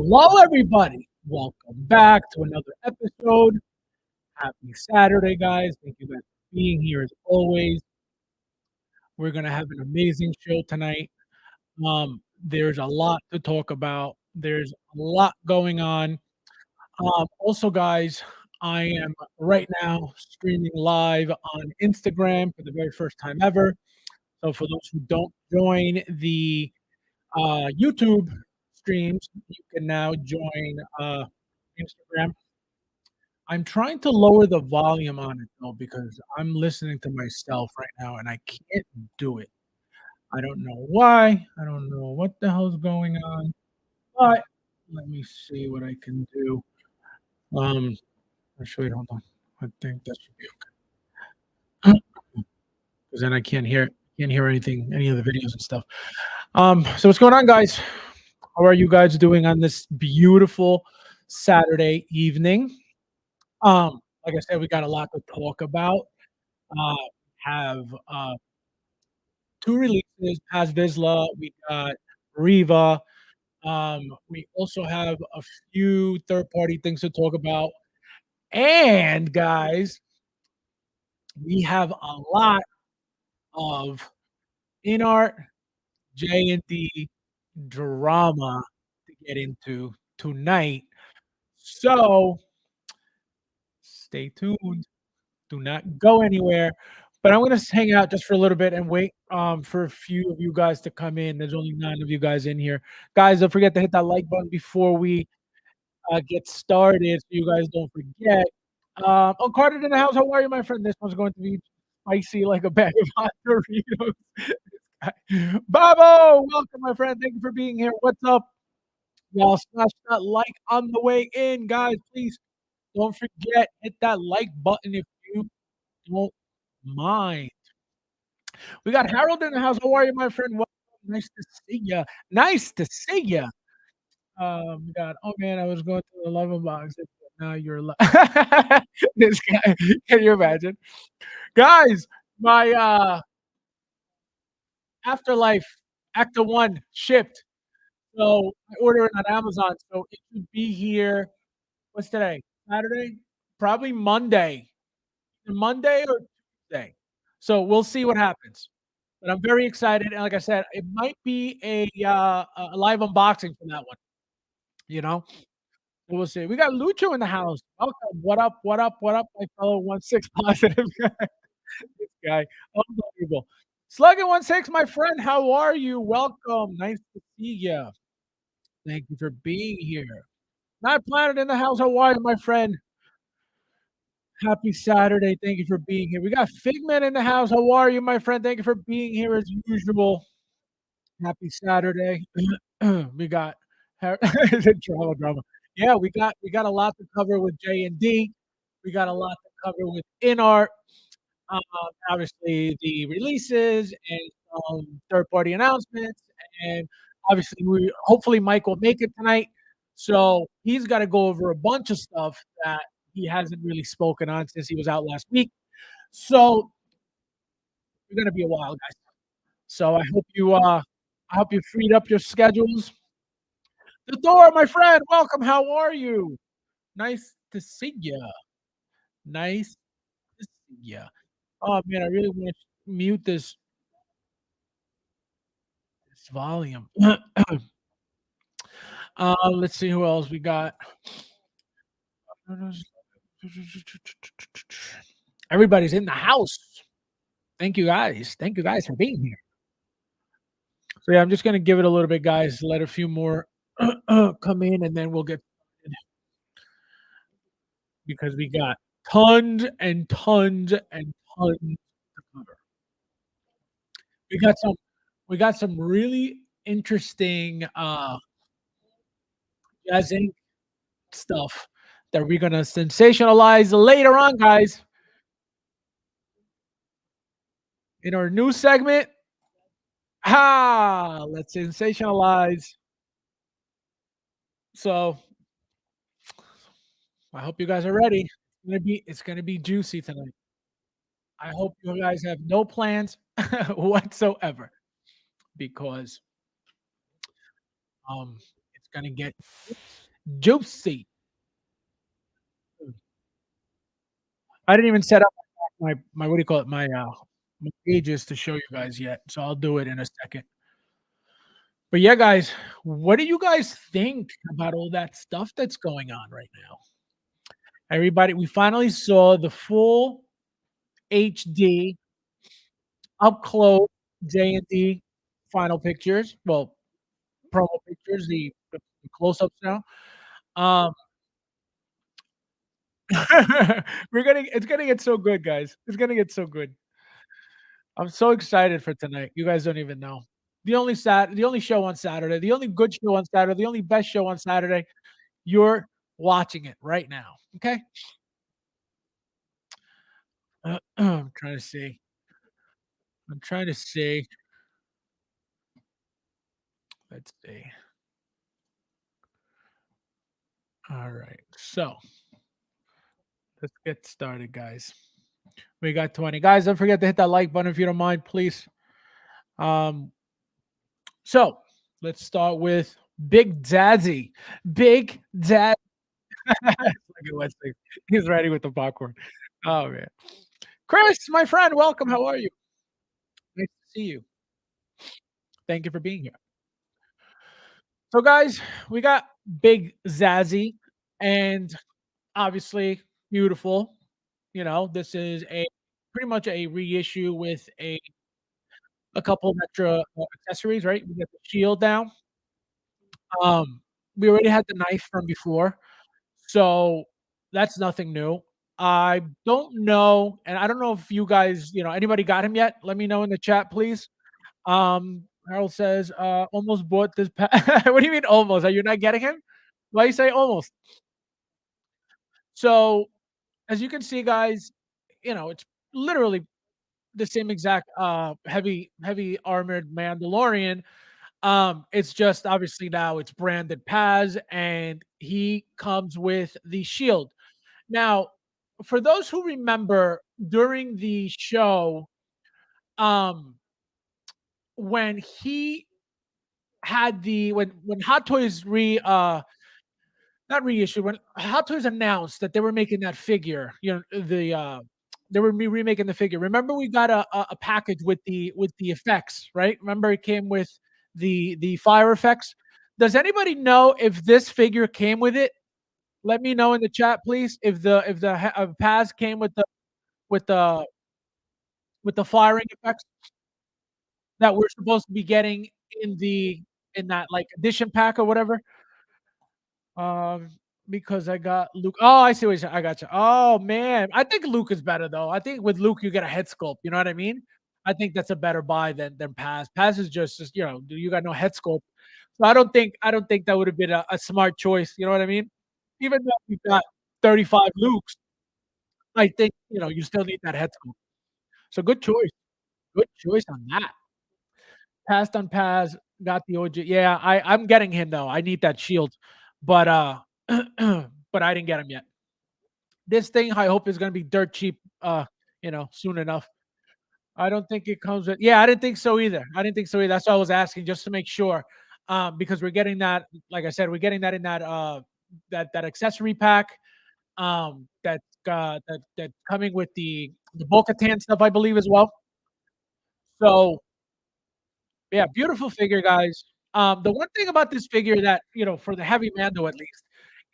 Hello, everybody. Welcome back to another episode. Happy Saturday, guys. Thank you guys for being here as always. We're going to have an amazing show tonight. There's a lot to talk about, there's a lot going on. Also, guys, I am right now streaming live on Instagram for the very first time ever. So, for those who don't join the YouTube streams, you can now join Instagram. I'm trying to lower the volume on it though because I'm listening to myself right now and I can't do it. I don't know why. I don't know what the hell's going on. But let me see what I can do. Actually, hold on. I think that should be okay. Because then I can't hear anything, any of the videos and stuff. So what's going on, guys? How are you guys doing on this beautiful Saturday evening? Like I said, we got a lot to talk about. Uh, have two releases, Paz Vizsla, we got Riva. We also have a few third-party things to talk about. And guys, we have a lot of in art J&D drama to get into tonight. So stay tuned. Do not go anywhere. But I'm gonna hang out just for a little bit and wait for a few of you guys to come in. There's only 9 of you guys in here. Guys, don't forget to hit that like button before we get started so you guys don't forget. Oh, Carter in the house. How are you, my friend? This one's going to be spicy like a bag of hot Doritos. Babo, welcome, my friend. Thank you for being here. What's up? Y'all smash that like on the way in, guys. Please don't forget, hit that like button if you don't mind. We got Harold in the house. How are you, my friend? Welcome. Nice to see you. Nice to see you. We got, oh man, I was going to the 11 box. Now you're this guy. Can you imagine? Guys, my Afterlife Acta 1 shipped. So I ordered it on Amazon. So it should be here. What's today? Saturday? Probably Monday. Monday or Tuesday. So we'll see what happens. But I'm very excited. And like I said, it might be a live unboxing from that one. You know, so we'll see. We got Lucho in the house. Welcome. What up? What up? What up? My fellow 1-6 positive guy. This guy, unbelievable. Slugging 1-6, my friend. How are you? Welcome. Nice to see you. Thank you for being here. Not Planet in the house. How are you, my friend? Happy Saturday. Thank you for being here. We got Figment in the house. How are you, my friend? Thank you for being here as usual. Happy Saturday. We got drama. Yeah, we got a lot to cover with J&D. We got a lot to cover with InArt. Um, Obviously the releases and some third-party announcements, and obviously we hopefully Mike will make it tonight. So he's got to go over a bunch of stuff that he hasn't really spoken on since he was out last week. So it's gonna be a while, guys. So I hope you freed up your schedules. The door, my friend, welcome. How are you? Nice to see you. Nice to see you. Oh man, I really want to mute this volume. Let's see who else we got. Everybody's in the house. Thank you guys. Thank you guys for being here. So yeah, I'm just gonna give it a little bit, guys. Let a few more come in, and then we'll get started because we got tons and tons and tons to cover. We got some really interesting jazzing stuff that we're gonna sensationalize later on, guys. In our new segment, let's sensationalize. So I hope you guys are ready. It's gonna be juicy tonight. I hope you guys have no plans whatsoever because it's gonna get juicy. I didn't even set up my what do you call it? My pages to show you guys yet, so I'll do it in a second. But yeah, guys, what do you guys think about all that stuff that's going on right now? Everybody, we finally saw the full HD up close J&D final pictures. Well, promo pictures, the close-ups now. Um, it's gonna get so good, guys. It's gonna get so good. I'm so excited for tonight. You guys don't even know. The only show on Saturday, the only good show on Saturday, the only best show on Saturday. You're watching it right now. Okay? I'm trying to see. I'm trying to see. Let's see. All right. So let's get started, guys. We got 20. Guys, don't forget to hit that like button if you don't mind, please. Um, so let's start with Big Daddy. Big Dad. Look at Wesley. He's ready with the popcorn. Oh man. Chris, my friend, welcome. How are you? Nice to see you. Thank you for being here. So, guys, we got Big Zazzy, and obviously beautiful. You know, this is a pretty much a reissue with a couple of extra accessories, right? We got the shield now. Um, we already had the knife from before, so that's nothing new. I don't know, and I don't know if you guys, anybody got him yet? Let me know in the chat, please. Harold says, almost bought this. What do you mean almost? Are you not getting him? Why you say almost? So, as you can see, guys, it's literally the same exact heavy armored Mandalorian. It's just obviously now it's branded Paz, and he comes with the shield. Now, for those who remember during the show, um, when he had when Hot Toys not reissued, when Hot Toys announced that they were making that figure, they were remaking the figure. Remember, we got a package with the effects, right? Remember, it came with the fire effects. Does anybody know if this figure came with it? Let me know in the chat, please. If the Paz came with the with the firing effects that we're supposed to be getting in that like edition pack or whatever. Um, because I got Luke. Oh, I see what you're saying. I got you. Oh man, I think Luke is better though. I think with Luke you get a head sculpt. You know what I mean? I think that's a better buy than Paz. Paz is just you got no head sculpt. So I don't think that would have been a smart choice. You know what I mean? Even though you got 35 Lukes, I think you still need that head sculpt. So good choice. Good choice on that. Passed on Paz, got the OG. Yeah, I'm getting him though. I need that shield, but but I didn't get him yet. This thing I hope is gonna be dirt cheap. Soon enough. I don't think it comes with. Yeah, I didn't think so either. I didn't think so either. That's why I was asking just to make sure, because we're getting that. Like I said, we're getting that in that accessory pack. That coming with the Bo-Katan stuff, I believe as well. So yeah, beautiful figure, guys. The one thing about this figure that, for the heavy Mando at least,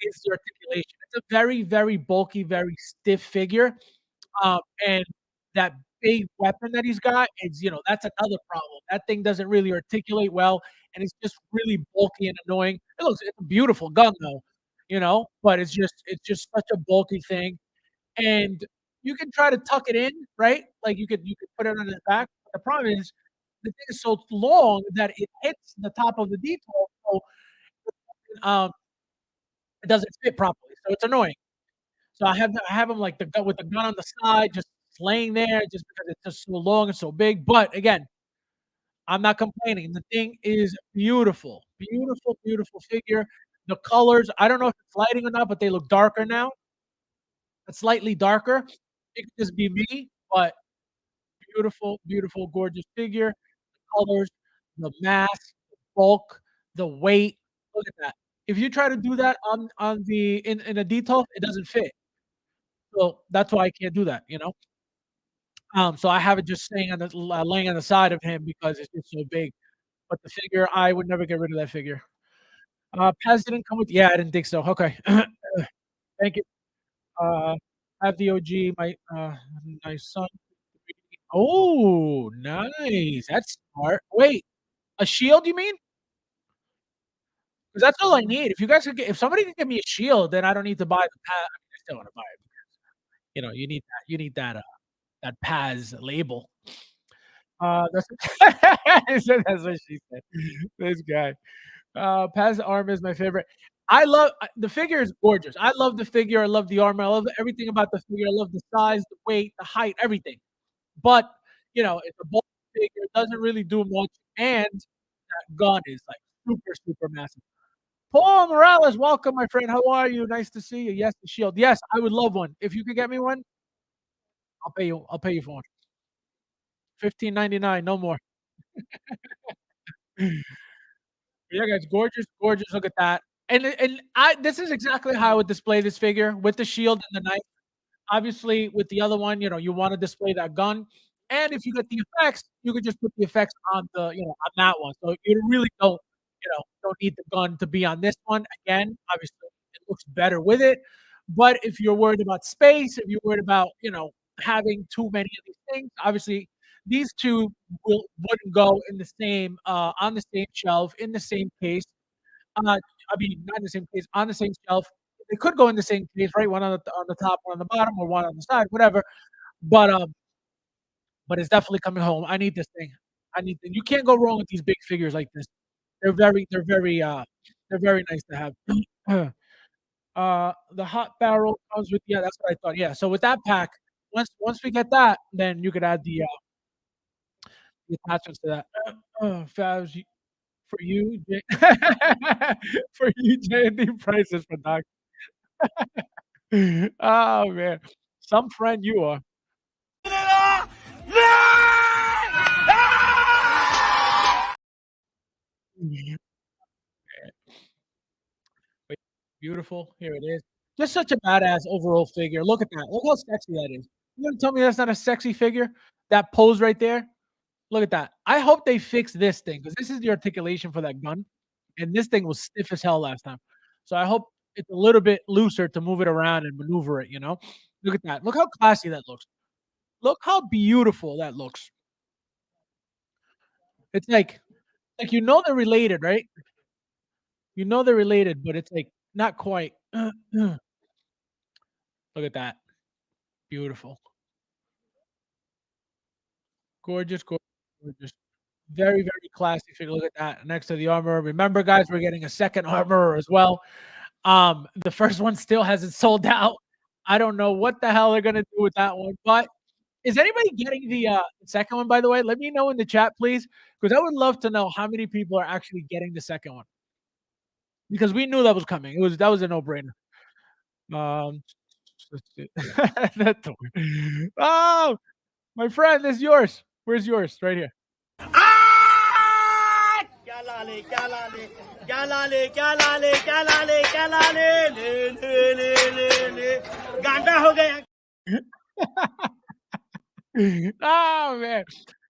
is the articulation. It's a very, very bulky, very stiff figure. And that big weapon that he's got is, that's another problem. That thing doesn't really articulate well, and it's just really bulky and annoying. It's a beautiful gun though, but it's just such a bulky thing. And you can try to tuck it in, right? Like you could put it on his back. The problem is the thing is so long that it hits the top of the detail, so um, it doesn't fit properly. So it's annoying. So I have him like the gun with the gun on the side, just laying there, just because it's just so long and so big. But again, I'm not complaining. The thing is beautiful, beautiful, beautiful figure. The colors, I don't know if it's lighting or not, but they look darker now. It's slightly darker. It could just be me, but beautiful, beautiful, gorgeous figure. The colors, the mass, the bulk, the weight. Look at that. If you try to do that on the in a detail, it doesn't fit. So that's why I can't do that, you know? So I have it just staying on the laying on the side of him because it's just so big. But the figure, I would never get rid of that figure. Paz didn't come with, yeah, I didn't think so. Okay. Thank you. Uh, have the OG, my son. Oh, nice. That's smart. Wait, a shield, you mean? 'Cause that's all I need. If you guys could get if somebody could give me a shield, then I don't need to buy the I mean, I still wanna buy it. You know, you need that Paz label. That's that's what she said. This guy. Paz arm is my favorite. I love the figure is gorgeous. I love the figure. I love the armor. I love everything about the figure. I love the size, the weight, the height, everything. But, you know, it's a bulky figure, it doesn't really do much, and that gun is, like, super, super massive. Paul Morales, welcome, my friend. How are you? Nice to see you. Yes, the shield. Yes, I would love one. If you could get me one, I'll pay you for one. 15.99, no more. Yeah, guys, gorgeous, gorgeous. Look at that. And I this is exactly how I would display this figure with the shield and the knife. Obviously, with the other one, you know, you wanna display that gun, and if you get the effects, you could just put the effects on the on that one. So you really don't need the gun to be on this one. Again, obviously, it looks better with it, but if you're worried about space, if you're worried about, having too many of these things, obviously, these 2 wouldn't go in the same, on the same shelf, in the same case. I mean, not in the same case, on the same shelf. They could go in the same case, right? One on the top, one on the bottom, or one on the side, whatever. But but it's definitely coming home. I need this thing. I need you can't go wrong with these big figures like this. They're very nice to have. The hot barrel comes with, yeah, that's what I thought. Yeah. So with that pack, once we get that, then you could add the attachments to that. Fabs, for you, J for you, J&D prices for Doc. Oh, man. Some friend you are. Wait, beautiful. Here it is. Just such a badass overall figure. Look at that. Look how sexy that is. You gonna tell me that's not a sexy figure? That pose right there? Look at that. I hope they fix this thing because this is the articulation for that gun, and this thing was stiff as hell last time. So I hope it's a little bit looser to move it around and maneuver it, you know? Look at that. Look how classy that looks. Look how beautiful that looks. It's like you know they're related, right? You know they're related, but it's like not quite. Look at that. Beautiful. Gorgeous, gorgeous, gorgeous. Very, very classy figure. Look at that next to the armor. Remember, guys, we're getting a second armorer as well. The first one still hasn't sold out. I don't know what the hell they're gonna do with that one. But is anybody getting the second one, by the way? Let me know in the chat, please, because I would love to know how many people are actually getting the second one. Because we knew that was coming. That was a no-brainer. Um, let's see. That's the one. Oh, my friend, this is yours. Where's yours? Right here. Ah! क्या लाले क्या लाले क्या लाले क्या लाले क्या लाले क्या लाले ले गांडा हो गया Oh man.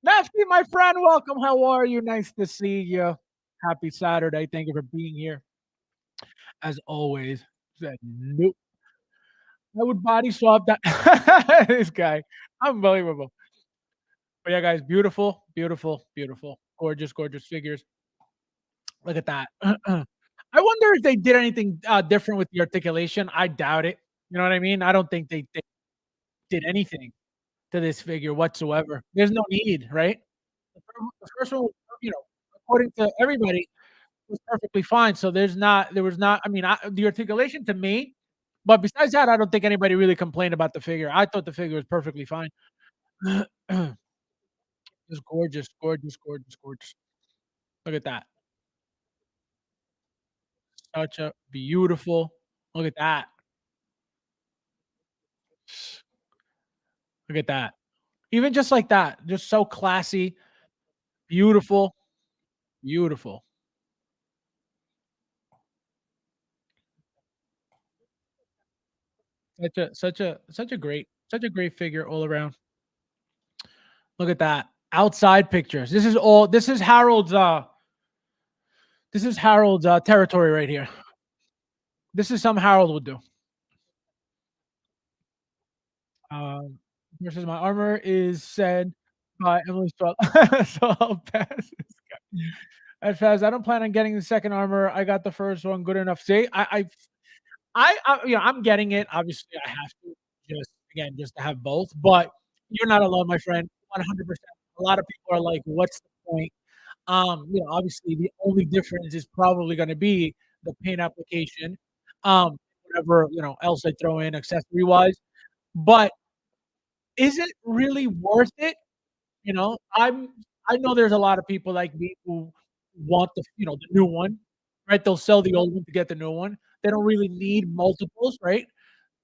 Nefty, my friend, welcome. How are you? Nice to see you. Happy Saturday. Thank you for being here. As always. Said nope. I would body swap that this guy. Unbelievable. But yeah, guys, beautiful, beautiful, beautiful. Gorgeous, gorgeous figures. Look at that. I wonder if they did anything different with the articulation. I doubt it. You know what I mean? I don't think they did anything to this figure whatsoever. There's no need, right? The first one, you know, according to everybody, was perfectly fine. So there was not. I mean, the articulation to me, but besides that, I don't think anybody really complained about the figure. I thought the figure was perfectly fine. It's gorgeous, gorgeous, gorgeous, gorgeous. Look at that. Such a beautiful. Look at that. Look at that. Even just like that, just so classy, beautiful, beautiful. Such a great figure all around. Look at that. Outside pictures. This is Harold's territory right here. This is something Harold would do. Um, versus my armor is said by Emily Straw. So I'll pass this guy. As fast, I don't plan on getting the second armor. I got the first one good enough. See, I'm getting it. Obviously, I have to just to have both. But you're not alone, my friend. 100%. A lot of people are like, "What's the point?" Obviously, the only difference is probably going to be the paint application. Whatever else I throw in accessory wise. But is it really worth it? I know there's a lot of people like me who want the new one, right? They'll sell the old one to get the new one. They don't really need multiples, right?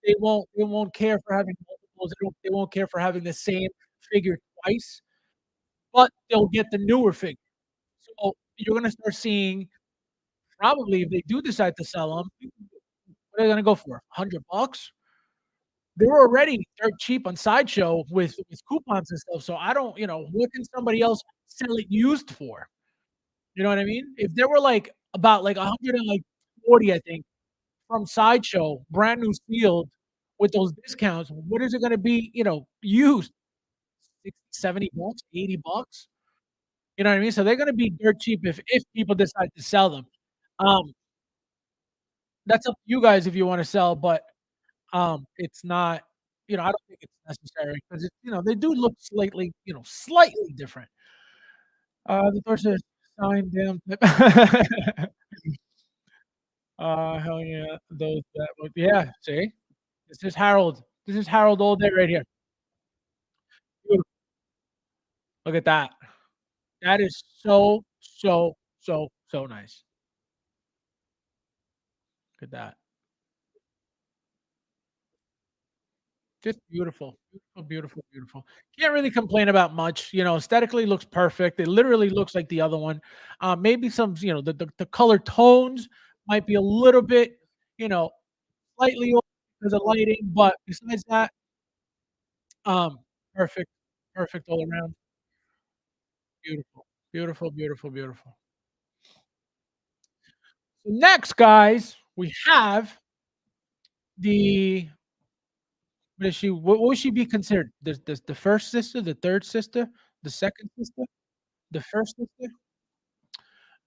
They won't care for having multiples. They won't care for having the same figure twice, but they'll get the newer figure. So you're gonna start seeing probably if they do decide to sell them, what are they gonna go for? $100? They were already dirt cheap on Sideshow with coupons and stuff. So I don't, what can somebody else sell it used for? You know what I mean? If there were like about like 140, I think, from Sideshow, brand new sealed with those discounts, what is it gonna be, used? 60, $70, $80? You know what I mean? So they're gonna be dirt cheap if people decide to sell them. Um, that's up to you guys if you wanna sell, but it's not, I don't think it's necessary because they do look slightly different. The door says sign damn hell yeah, those that would yeah, see? This is Harold. This is Harold all day right here. Beautiful. Look at that. That is so, so, so, so nice. Look at that. Just beautiful. Beautiful, beautiful, beautiful. Can't really complain about much, aesthetically looks perfect. It literally looks like the other one. Maybe some, the color tones might be a little bit, you know, slightly off because of lighting, but besides that, um, perfect, perfect all around. Beautiful, beautiful, beautiful, beautiful. So next, guys, we have the what would she be considered? The first sister, the third sister, the second sister, the first sister?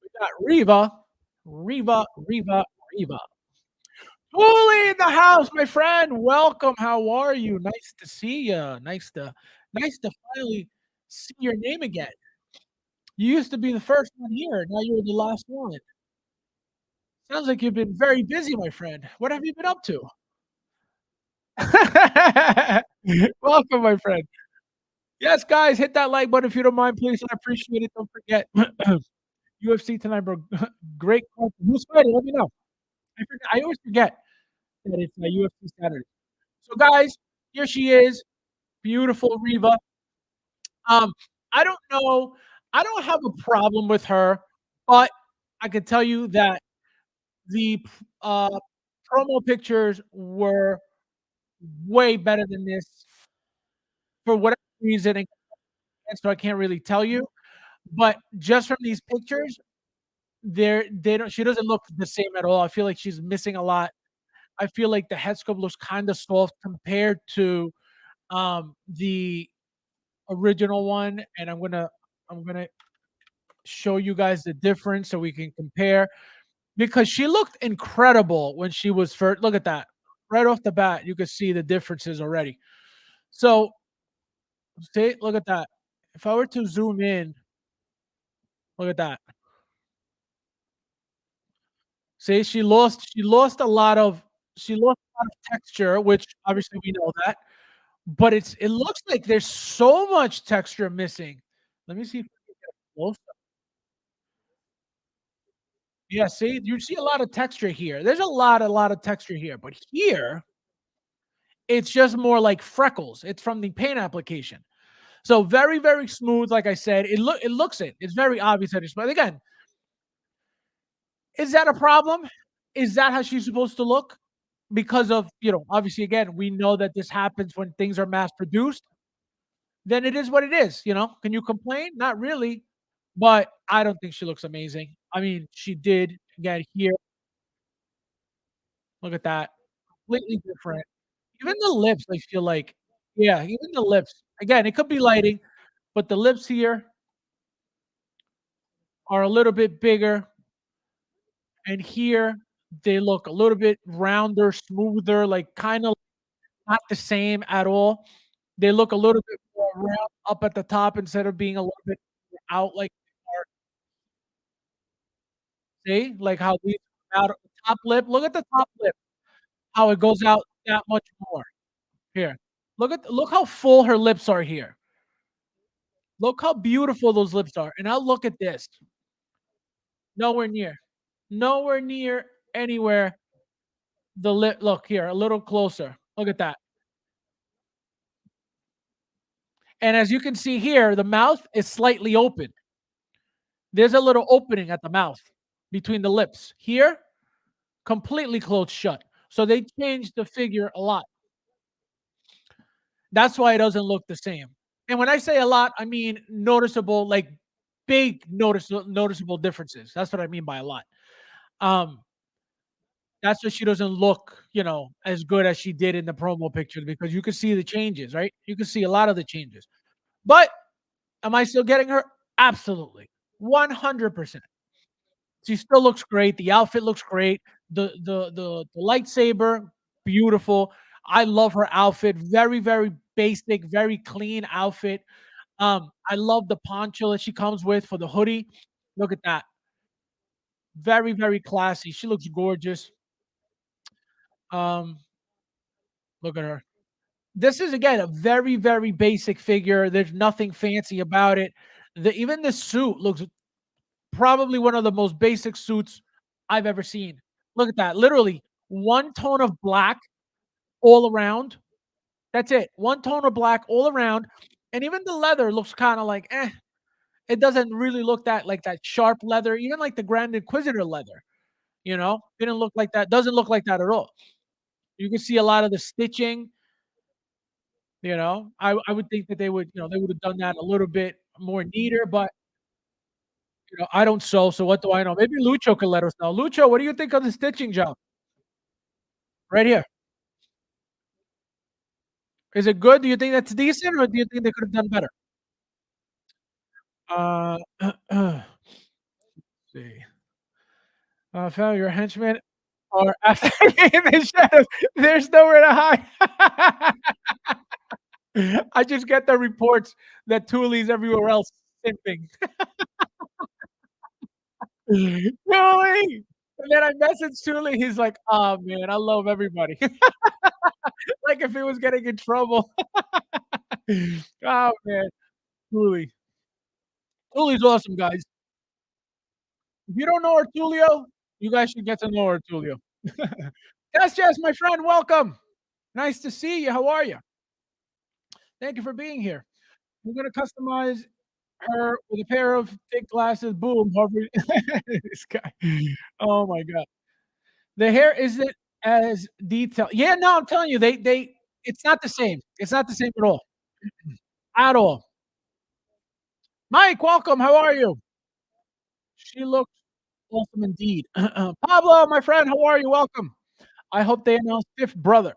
We got Reva, Reva, Reva, Reva. Julie in the house, my friend. Welcome. How are you? Nice to see you. Nice to finally see your name again. You used to be the first one here. Now you're the last one. Sounds like you've been very busy, my friend. What have you been up to? Welcome, my friend. Yes, guys, hit that like button if you don't mind, please. I appreciate it. Don't forget UFC tonight, bro. Great card. Who's fighting? Let me know. I always forget that it's UFC Saturday. So, guys, here she is, beautiful Reva. Um, I don't know. I don't have a problem with her, but I can tell you that the promo pictures were way better than this for whatever reason, and so I can't really tell you. But just from these pictures, they don't. She doesn't look the same at all. I feel like she's missing a lot. I feel like the head sculpt looks kind of soft compared to the original one, and I'm gonna show you guys the difference so we can compare because she looked incredible when she was first. Look at that. Right off the bat, you could see the differences already. So, see, look at that. If I were to zoom in, look at that. See, she lost a lot of texture, which obviously we know that, but it looks like there's so much texture missing. Let me see if I can get close. Yeah, see, you see a lot of texture here. There's a lot of texture here, but here it's just more like freckles. It's from the paint application. So very, very smooth. Like I said, it looks it. It's very obvious that it's but again, is that a problem? Is that how she's supposed to look? because of, obviously, again, we know that this happens when things are mass produced, then it is what it is, you know? Can you complain? Not really, but I don't think she looks amazing. I mean, she did, again, here, look at that, completely different. Even the lips, I feel like, yeah, even the lips. Again, it could be lighting, but the lips here are a little bit bigger, and here they look a little bit rounder, smoother, like, kinda not the same at all. They look a little bit more round up at the top instead of being a little bit out like they are. See? Like how these come out at the top lip. Look at the top lip, how it goes out that much more. Here. Look how full her lips are here. Look how beautiful those lips are, and now look at this. Nowhere near. Nowhere near anywhere the lip look here, a little closer. Look at that. And as you can see here, the mouth is slightly open. There's a little opening at the mouth between the lips. Here, completely closed shut. So they changed the figure a lot. That's why it doesn't look the same. And when I say a lot, I mean noticeable, like big noticeable differences. That's what I mean by a lot. Um, that's why she doesn't look, as good as she did in the promo pictures because you can see the changes, right? You can see a lot of the changes. But am I still getting her? Absolutely. 100%. She still looks great. The outfit looks great. The lightsaber, beautiful. I love her outfit. Very, very basic, very clean outfit. I love the poncho that she comes with for the hoodie. Look at that. Very, very classy. She looks gorgeous. Um, Look at her. This is again a very, very basic figure. There's nothing fancy about it. Even the suit looks probably one of the most basic suits I've ever seen. Look at that. Literally one tone of black all around. That's it. One tone of black all around. And even the leather looks kind of like, eh. It doesn't really look that like that sharp leather, even like the Grand Inquisitor leather, didn't look like that. Doesn't look like that at all. You can see a lot of the stitching. I would think that they would have done that a little bit more neater, but I don't sew, so what do I know? Maybe Lucho could let us know. Lucho, what do you think of the stitching job? Right here. Is it good? Do you think that's decent, or do you think they could have done better? Uh, let's see. Fel, your henchmen are after in the shadows. There's nowhere to hide. I just get the reports that Thule's everywhere else simping. Thule! And then I message Thule, he's like, "Oh, man, I love everybody." Like if he was getting in trouble. Oh, man, Thule. Thule's awesome, guys. If you don't know Artulio, you guys should get to know Artulio. Yes, yes, my friend, welcome. Nice to see you. How are you? Thank you for being here. We're gonna customize her with a pair of thick glasses. Boom, Harvey. This guy. Oh my god. The hair isn't as detailed. Yeah, no, I'm telling you, they it's not the same. It's not the same at all. At all. Mike, welcome. How are you? She looks awesome indeed. Pablo, my friend, how are you? Welcome. I hope they announce fifth brother.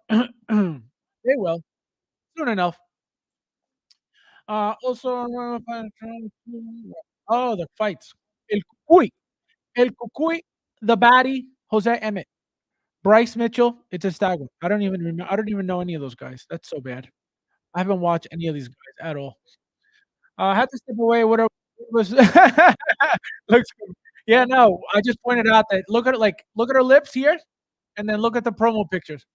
They will soon enough. Also, oh, the fights. El Cucuy. El Cucuy, the baddie, Jose Emmett. Bryce Mitchell, it's a stagger. I don't even know any of those guys. That's so bad. I haven't watched any of these guys at all. I had to step away. What was looks good. Yeah, no, I just pointed out that look at her lips here, and then look at the promo pictures.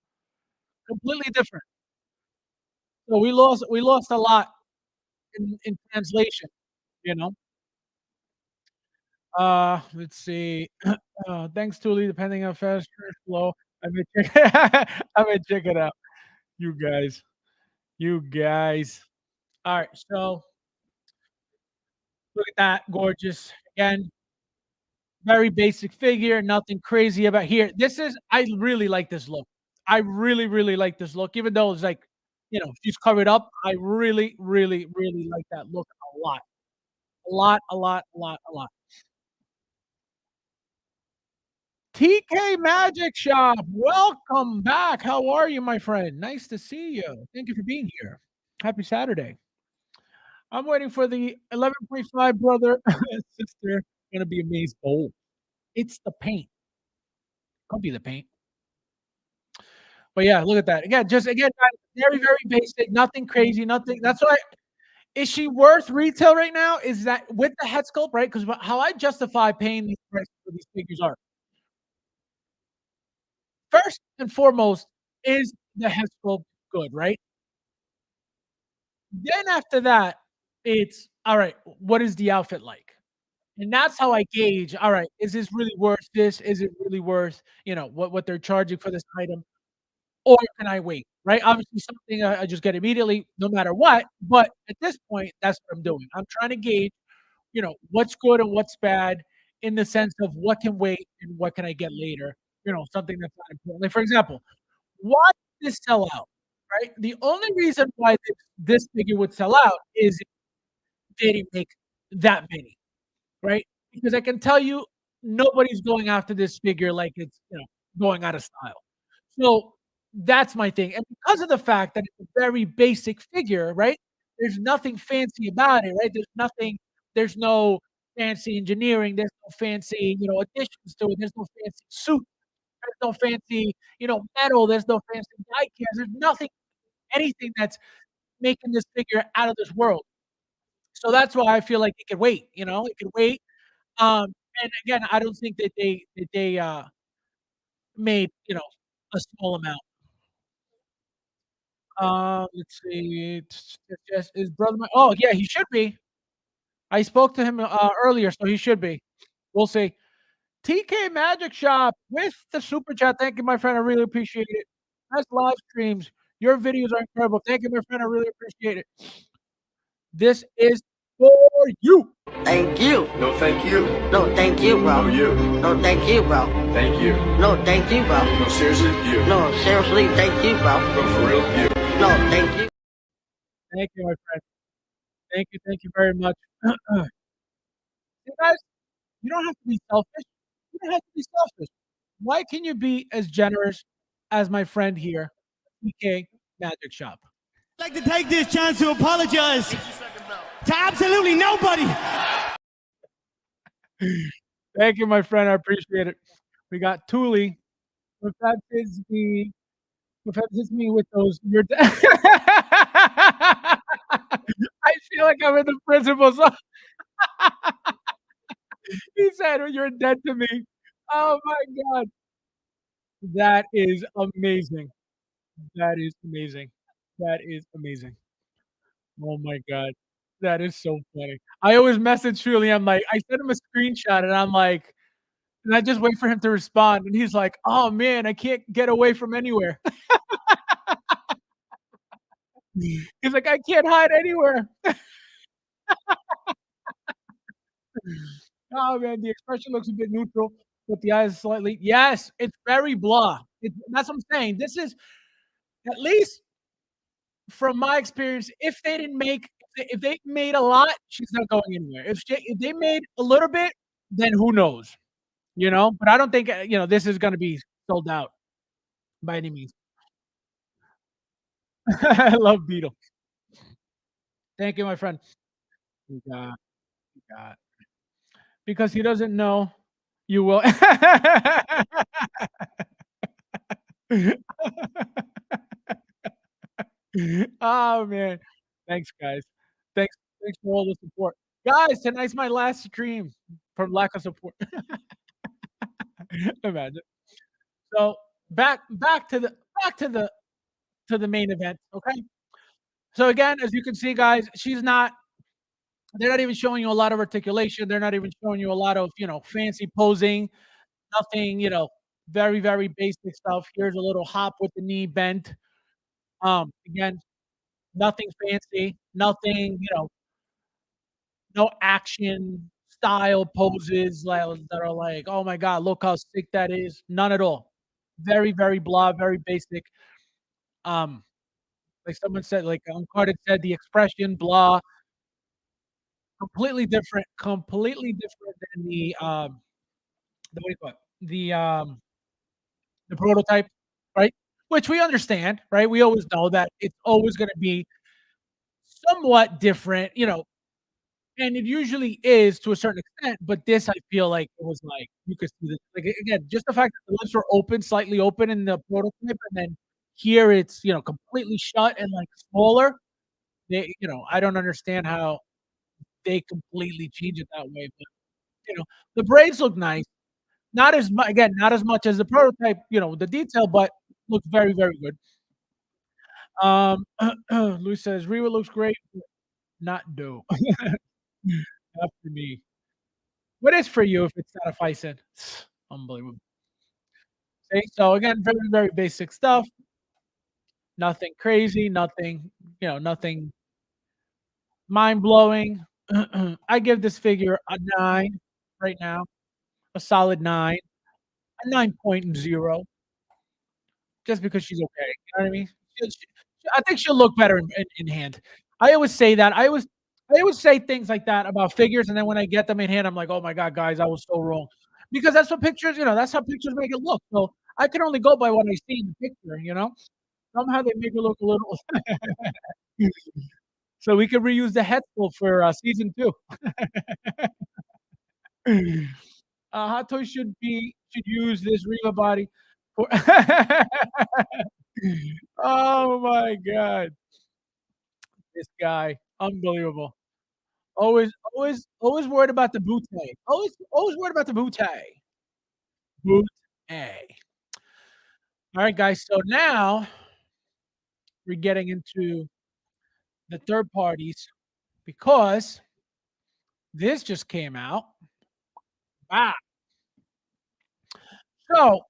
Completely different. So we lost a lot in translation, you know. Let's see. Thanks, Tuli. Depending on fast or slow, I may check. I may check it out. You guys, you guys. All right, so look at that, gorgeous. Again, very basic figure, nothing crazy about here. I really like this look. I really, really like this look, even though it's like, she's covered up. I really, really, really like that look a lot. A lot, a lot, a lot, a lot. TK Magic Shop, welcome back. How are you, my friend? Nice to see you. Thank you for being here. Happy Saturday. I'm waiting for the 11.5 brother sister. Gonna be amazed. Oh, it's the paint. Could be the paint. But yeah, look at that. Again, just again, guys, very, very basic, nothing crazy, nothing. That's why is she worth retail right now? Is that with the head sculpt, right? Because how I justify paying these prices for these figures are first and foremost, is the head sculpt good, right? Then after that, it's all right, what is the outfit like? And that's how I gauge, all right, is this really worth this? Is it really worth, what they're charging for this item? Or can I wait, right? Obviously, something I just get immediately no matter what, but at this point, that's what I'm doing. I'm trying to gauge, what's good and what's bad in the sense of what can wait and what can I get later, something that's not important. Like, for example, why did this sell out, right? The only reason why this figure would sell out is if they didn't make that many, right? Because I can tell you nobody's going after this figure like it's, going out of style. So that's my thing. And because of the fact that it's a very basic figure, right? There's nothing fancy about it, right? There's no fancy engineering, there's no fancy, additions to it, there's no fancy suit, there's no fancy, metal, there's no fancy die cast, there's nothing, anything that's making this figure out of this world. So that's why I feel like it could wait, it could wait. Um, and again, I don't think that they made, a small amount. Let's see. Just is brother oh, yeah, he should be. I spoke to him, earlier, so he should be. We'll see. TK Magic Shop with the super chat. Thank you, my friend. I really appreciate it. Best live streams. Your videos are incredible. Thank you, my friend. I really appreciate it. This is for you. Thank you. No, thank you. No, thank you, bro. No, you. No, thank you, bro. Thank you. No, thank you, bro. No, seriously, you. No, seriously, thank you, bro. No, for real, you. No, thank you. Thank you, my friend. Thank you very much. You guys, you don't have to be selfish. You don't have to be selfish. Why can you be as generous as my friend here, TK Magic Shop? I'd like to take this chance to apologize to absolutely nobody. Thank you, my friend. I appreciate it. We got Thule. If that is me, if that hits me with those, you're dead. I feel like I'm in the principal's office. He said, "Oh, you're dead to me." Oh my god. That is amazing. That is amazing. That is amazing. Oh my god. That is so funny. I always message Julie, I'm like I sent him a screenshot and I'm like and I just wait for him to respond, and he's like, "Oh, man, I can't get away from anywhere." He's like, "I can't hide anywhere." Oh, man, the expression looks a bit neutral, but the eyes slightly yes, it's very blah. That's what I'm saying. This is at least from my experience, if they made a lot, she's not going anywhere. If they made a little bit, then who knows, But I don't think, this is gonna be sold out by any means. I love Beetle. Thank you, my friend. You got you got because he doesn't know you will. Oh, man. Thanks, guys. Thanks for all the support. Guys, tonight's my last stream from lack of support. Imagine. So, back to the main event, okay? So, again, as you can see, guys, they're not even showing you a lot of articulation. They're not even showing you a lot of, fancy posing. Nothing, very, very basic stuff. Here's a little hop with the knee bent. Again, nothing fancy, nothing, no action style poses that are like, "Oh my god, look how sick that is." None at all. very, very blah, very basic. Um, like someone said, like Uncarded said, the expression blah, completely different than the what do you call it? The prototype, right? Which we understand, right? We always know that it's always gonna be somewhat different, and it usually is to a certain extent, but this I feel like it was like you could see this like, again, just the fact that the lips were open, slightly open in the prototype, and then here it's, completely shut and, like, smaller. I don't understand how they completely change it that way, but, the braids look nice. Not as much as the prototype, the detail, but looks very, very good. Lou says, "Reba looks great, not dope." Not for me. What is for you if it's not a Fison? Unbelievable. See, so again, very, very basic stuff. Nothing crazy, nothing mind blowing. I give this figure a 9 right now, a solid 9, a 9.0, just because she's okay. You know what I mean? I think she'll look better in hand. I always say that. I always say things like that about figures, and then when I get them in hand, I'm like, "Oh my god, guys, I was so wrong." Because that's what pictures, that's how pictures make it look. So I can only go by what I see in the picture. Somehow they make it look a little so we can reuse the head sculpt for, season 2. Hot Toys should use this Riva body for Oh my god. This guy, unbelievable. Always worried about the bootay. Always worried about the bootay. Bootay. Alright, guys, so now we're getting into the third parties because this just came out. Ah, so,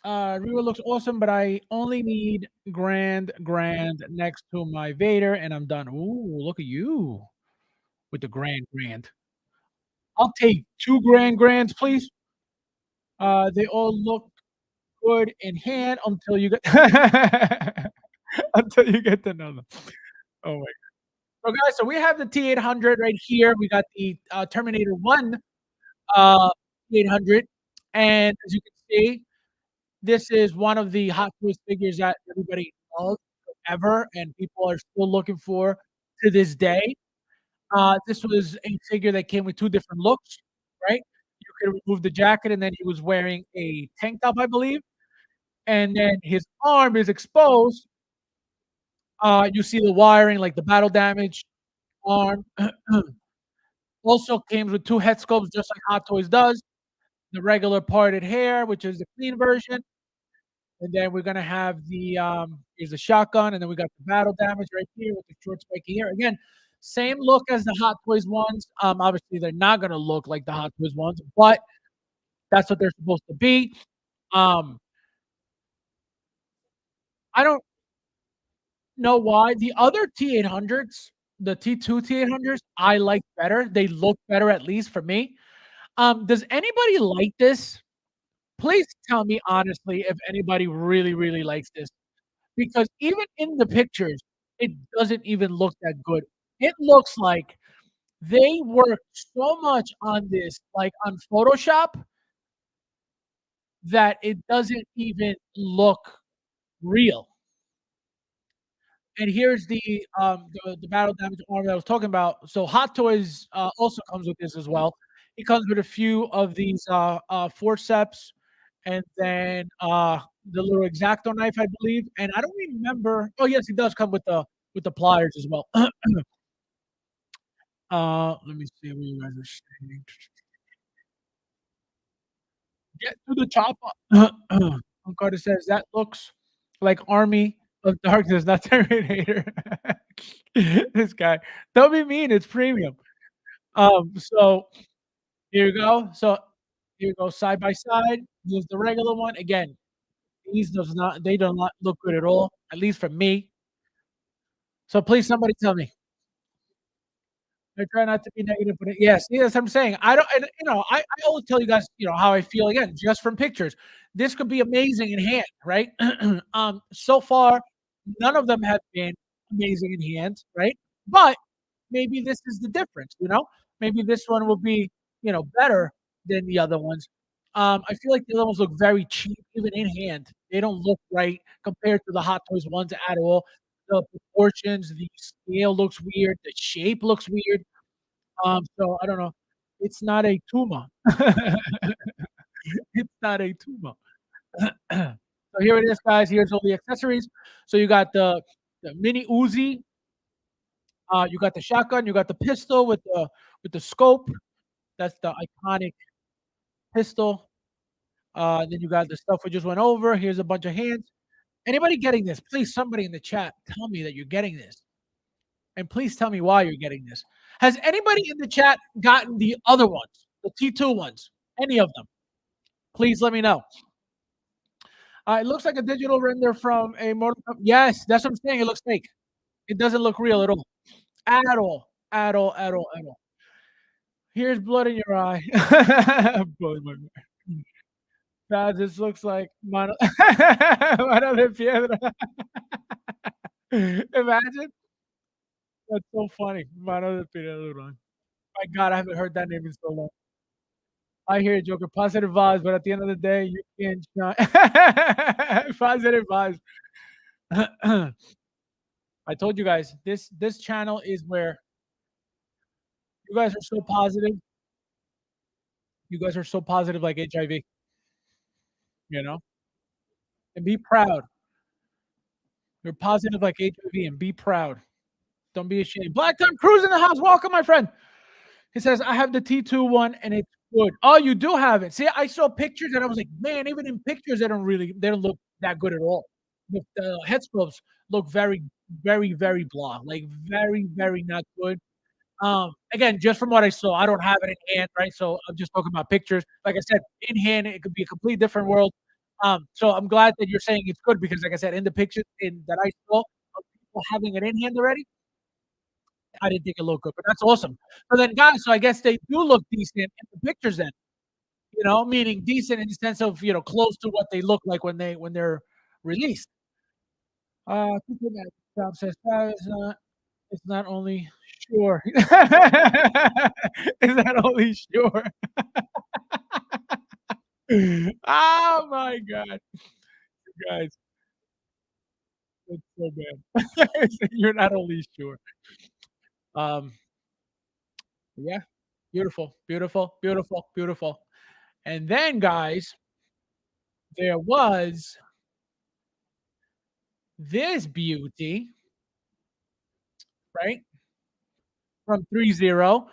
Reva looks awesome, but I only need grand next to my Vader, and I'm done. Ooh, look at you with the grand. I'll take 2 grands, please. They all look good in hand until you get until you get to know them. Oh my so guys, so we have the T800 right here. We got the, Terminator 1, T800, and as you can see, this is one of the Hot Toys figures that everybody loves forever, and people are still looking for to this day. This was a figure that came with 2 different looks, right? You could remove the jacket, and then he was wearing a tank top, I believe, and then his arm is exposed. You see the wiring, like the battle damage arm. Also came with 2 head sculpts just like Hot Toys does. The regular parted hair, which is the clean version, and then we're gonna have here's the shotgun, and then we got the battle damage right here with the short spiky hair. Again, same look as the Hot Toys ones. Obviously, they're not gonna look like the Hot Toys ones, but that's what they're supposed to be. Um, I don't know why. The other T800s, the T2 T800s, I like better. They look better, at least for me. Does anybody like this? Please tell me honestly if anybody really, really likes this, because even in the pictures, it doesn't even look that good. It looks like they worked so much on this, like, on Photoshop, that it doesn't even look real. And here's the battle damage armor that I was talking about. So Hot Toys, also comes with this as well. It comes with a few of these, forceps and then, the little X-Acto knife, I believe, and I don't remember oh, yes, it does come with the pliers as well. Let me see what you guys are saying. Get to the chopper. Carter says, "That looks like Army of Darkness, not Terminator." This guy. Don't be mean, it's premium. So here you go. So here you go side by side. Here's the regular one. Again, they do not look good at all, at least for me. So please somebody tell me. I try not to be negative, but yes, yeah, that's what I'm saying. I don't, and I always tell you guys, how I feel again, just from pictures. This could be amazing in hand, right? So far, none of them have been amazing in hand, right? But maybe this is the difference. Maybe this one will be, better than the other ones. I feel like the other ones look very cheap, even in hand. They don't look right compared to the Hot Toys ones at all. The proportions, the scale looks weird, the shape looks weird. So I don't know. It's not a tumor. It's not a tumor. So here it is, guys. Here's all the accessories. So you got the mini Uzi, you got the shotgun, you got the pistol with the scope. That's the iconic pistol. Then you got the stuff we just went over. Here's a bunch of hands. Anybody getting this? Please, somebody in the chat, tell me that you're getting this, and please tell me why you're getting this. Has anybody in the chat gotten the other ones, the T2 ones? Any of them? Please let me know. It looks like a digital render from a Mortal Kombat. Yes, that's what I'm saying. It looks fake. It doesn't look real at all. At all. At all. At all. At all. Here's blood in your eye. Blood in my eye. God, this looks like mano, mano de piedra. Imagine. That's so funny. Mano de piedra. My God, I haven't heard that name in so long. I hear you, Joker. Positive vibes, but at the end of the day, you can't shine. Positive vibes. I told you guys, this channel is where you guys are so positive. You guys are so positive like HIV, and be proud. You're positive like HIV and be proud. Don't be ashamed. Black Tom Cruise in the house. Welcome, my friend. He says, I have the T2 one and it's good. Oh, you do have it. See, I saw pictures and I was like, man, even in pictures, they don't look that good at all. The head sculpts look very, very, very blah. Like very, very not good. Again, just from what I saw, I don't have it in hand, right? So I'm just talking about pictures. Like I said, in hand, it could be a completely different world. So I'm glad that you're saying it's good because, like I said, in the pictures that I saw of people having it in hand already, I didn't think it looked good, but that's awesome. So then, guys, so I guess they do look decent in the pictures then, meaning decent in the sense of close to what they look like when they're released. Tom says that is not. It's not only sure. It's not only sure. Oh my God, guys, that's so bad. You're not only sure. Um, yeah, beautiful, beautiful, beautiful, beautiful. And then, guys, there was this beauty, right? From 3-0.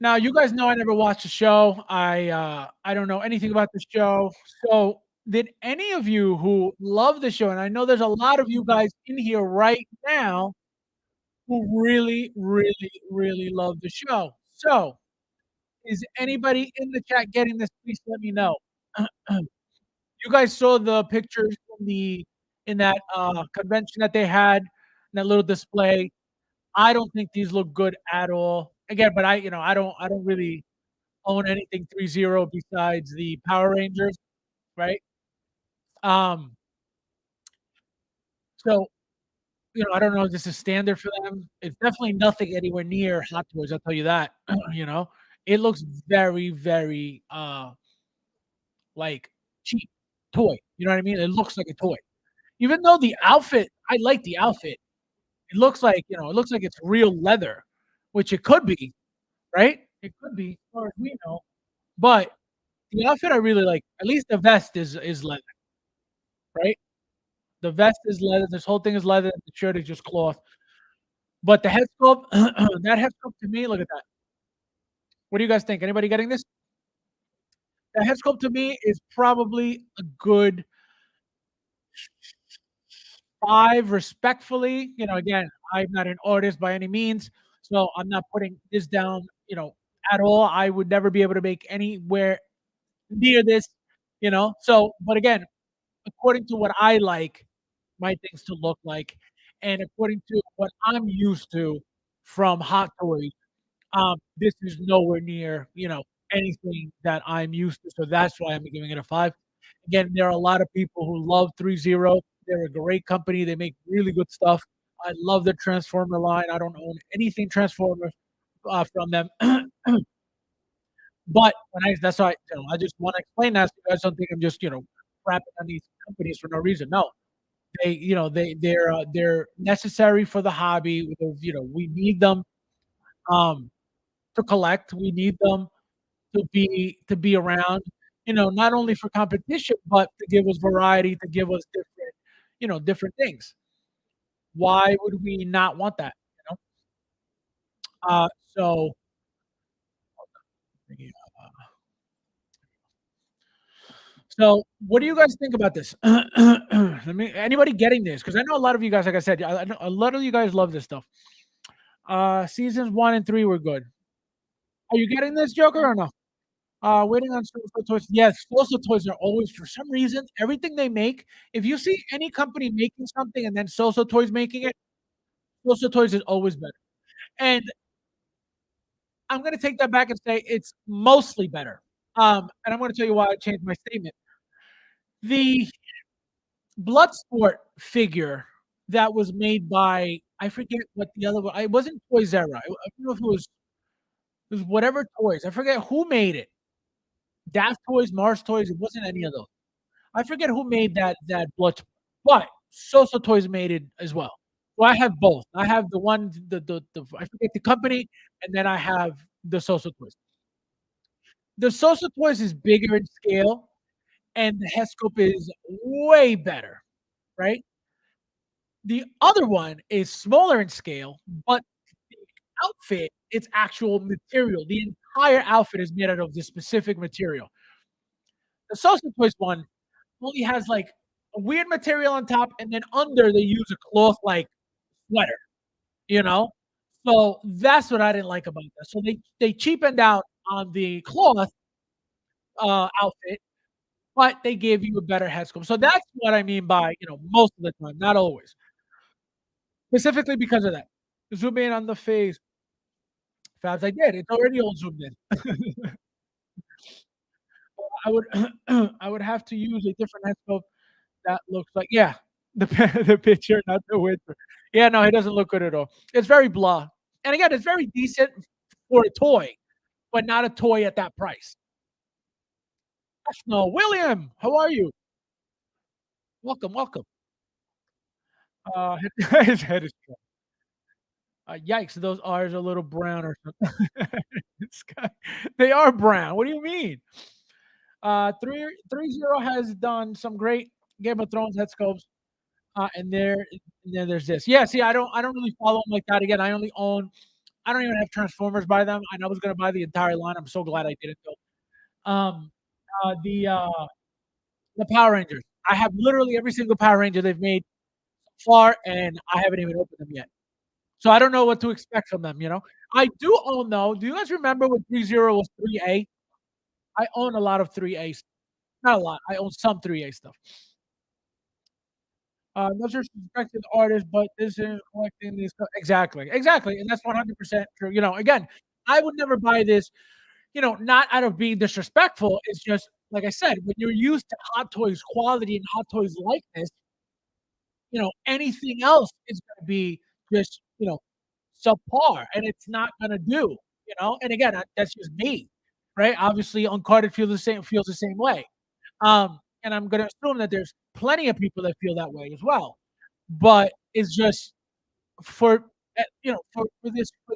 Now, you guys know I never watched the show. I don't know anything about the show. So, did any of you who love the show, and I know there's a lot of you guys in here right now who really, really, really love the show. So, is anybody in the chat getting this? Please let me know. You guys saw the pictures in that convention that they had, that little display. I don't think these look good at all. Again, but I don't really own anything 3-0 besides the Power Rangers, right? Um, so I don't know if this is standard for them. It's definitely nothing anywhere near Hot Toys, I'll tell you that. It looks very, very like cheap toy. You know what I mean? It looks like a toy. Even though the outfit, I like the outfit. It looks like it's real leather, which it could be, right? It could be, as far as we know. But the outfit I really like. At least the vest is leather, right? The vest is leather. This whole thing is leather. The shirt is just cloth. But the head sculpt, that head sculpt to me, look at that. What do you guys think? Anybody getting this? The head sculpt to me is probably a good 5, respectfully. Again, I'm not an artist by any means, so I'm not putting this down, at all. I would never be able to make anywhere near this, So, but again, according to what I like my things to look like, and according to what I'm used to from Hot Toys, This is nowhere near, anything that I'm used to, so that's why I'm giving it a 5. Again, there are a lot of people who love 3.0. They're a great company, they make really good stuff. I love the Transformer line, I don't own anything Transformers, from them. But when I that's why, I just wanna explain that so you guys don't think I'm just, crapping on these companies for no reason. No, they're necessary for the hobby. We need them, um, to collect. We need them to be around, not only for competition, but to give us variety, to give us different things. Why would we not want that, you know? So yeah. So what do you guys think about this? Anybody getting this? Because I know a lot of you guys, like I said, I know a lot of you guys love this stuff. Seasons 1 and 3 were good. Are you getting this, Joker, or no? Waiting on Social Toys. Yes, Social Toys are always, for some reason, everything they make. If you see any company making something and then Social Toys making it, Social Toys is always better. And I'm gonna take that back and say it's mostly better. And I'm gonna tell you why I changed my statement. The Bloodsport figure that was made by, I forget what the other one. It wasn't Toys R Us. I don't know if it was whatever toys. I forget who made it. Daft Toys, Mars Toys. It wasn't any of those. I forget who made that Bloodsport, but Sosa Toys made it as well. So I have both. I have the one, the I forget the company, and then I have the Sosa Toys. The Sosa Toys is bigger in scale, and the head scope is way better, right? The other one is smaller in scale, but the outfit, it's actual material. The entire outfit is made out of this specific material. The Sosa Toys one only has like a weird material on top, and then under they use a cloth like sweater, you know? So that's what I didn't like about that. So they cheapened out on the cloth outfit, but they gave you a better head sculpt. So that's what I mean by, most of the time, not always. Specifically because of that. Zoom in on the face. Fabs, I did. It's already all zoomed in. I would I would have to use a different head sculpt that looks like, yeah, the the picture, not the winter. Yeah, no, he doesn't look good at all. It's very blah. And again, it's very decent for a toy, but not a toy at that price. No, William, how are you? Welcome, welcome. His head is yikes, those R's are a little brown or something. This guy, they are brown. What do you mean? 330 has done some great Game of Thrones head sculpts. And then there's this. Yeah, see, I don't really follow them like that. Again, I don't even have Transformers by them, and I was gonna buy the entire line. I'm so glad I didn't though. Uh, the uh, the Power Rangers. I have literally every single Power Ranger they've made so far, and I haven't even opened them yet. So I don't know what to expect from them. I do own though. Do you guys remember when 3.0 was 3A? I own a lot of 3A. Not a lot. I own some 3A stuff. No disrespect to the artist, but this is collecting these stuff. Exactly, exactly, and that's 100% true. Again, I would never buy this. Not out of being disrespectful. It's just like I said, when you're used to Hot Toys quality and Hot Toys likeness, anything else is gonna be just, subpar, and it's not gonna do, And again, that's just me, right? Obviously, Uncarded feels the same way. And I'm gonna assume that there's plenty of people that feel that way as well. But it's just for for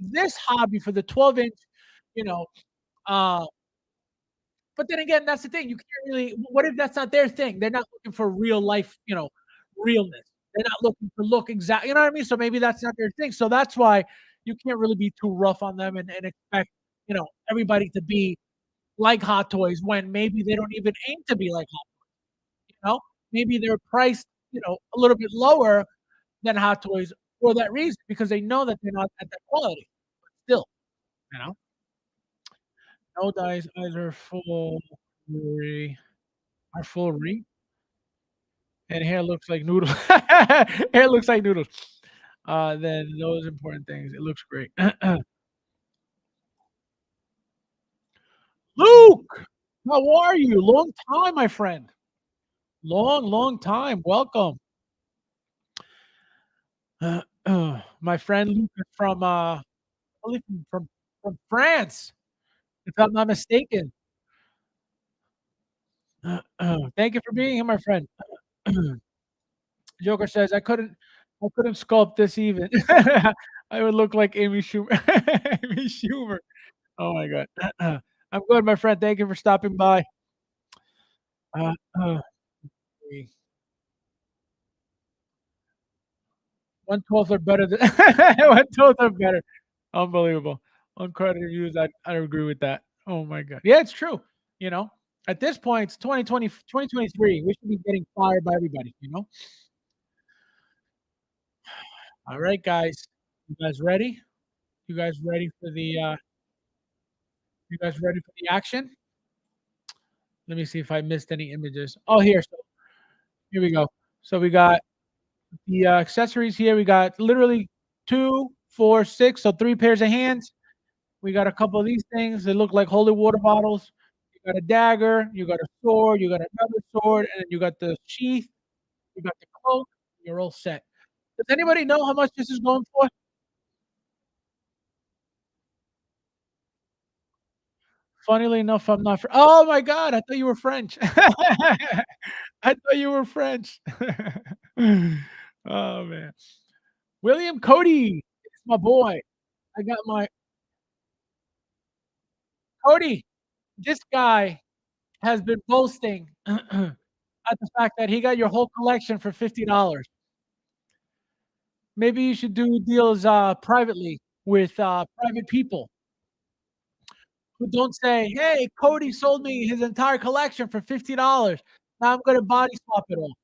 this hobby, for the 12-inch, you know, uh but then again, that's the thing. You can't really. What if that's not their thing? They're not looking for real life, realness. They're not looking for look exact. You know what I mean? So maybe that's not their thing. So that's why you can't really be too rough on them and expect everybody to be like Hot Toys when maybe they don't even aim to be like Hot Toys. Maybe they're priced a little bit lower than Hot Toys for that reason because they know that they're not at that quality. But still, you know, no dice eyes are full. Are full re and hair looks like noodles. Hair looks like noodles. Then those important things. It looks great. Luke, how are you? Long time, my friend. Long, long time. Welcome. My friend Luke is from, I believe from France, if I'm not mistaken. Thank you for being here, my friend. Joker says, I couldn't sculpt this even. I would look like Amy Schumer. Amy Schumer. Oh my god. I'm good, my friend. Thank you for stopping by. Uh, uh, 1/12 are better than 1/12 are better. Unbelievable. Uncredited reviews, I agree with that. Oh my god. Yeah, it's true. You know, at this point, it's 2023. We should be getting fired by everybody, you know? All right, guys. You guys ready? You guys ready for you guys ready for the action? Let me see if I missed any images. Oh, here. So here we go. So we got the accessories here. We got literally 2, 4, 6, so 3 pairs of hands. We got a couple of these things. They look like holy water bottles. You got a dagger, you got a sword, you got another sword, and then you got the sheath, you got the cloak. You're all set. Does anybody know how much this is going for? Funnily enough, I'm not. Oh my god! I thought you were French. I thought you were French. Oh man, William Cody, it's my boy. I got my Cody. This guy has been boasting at the fact that he got your whole collection for $50. Maybe you should do deals, privately with, private people who don't say, "Hey, Cody sold me his entire collection for $50. Now I'm gonna body swap it all."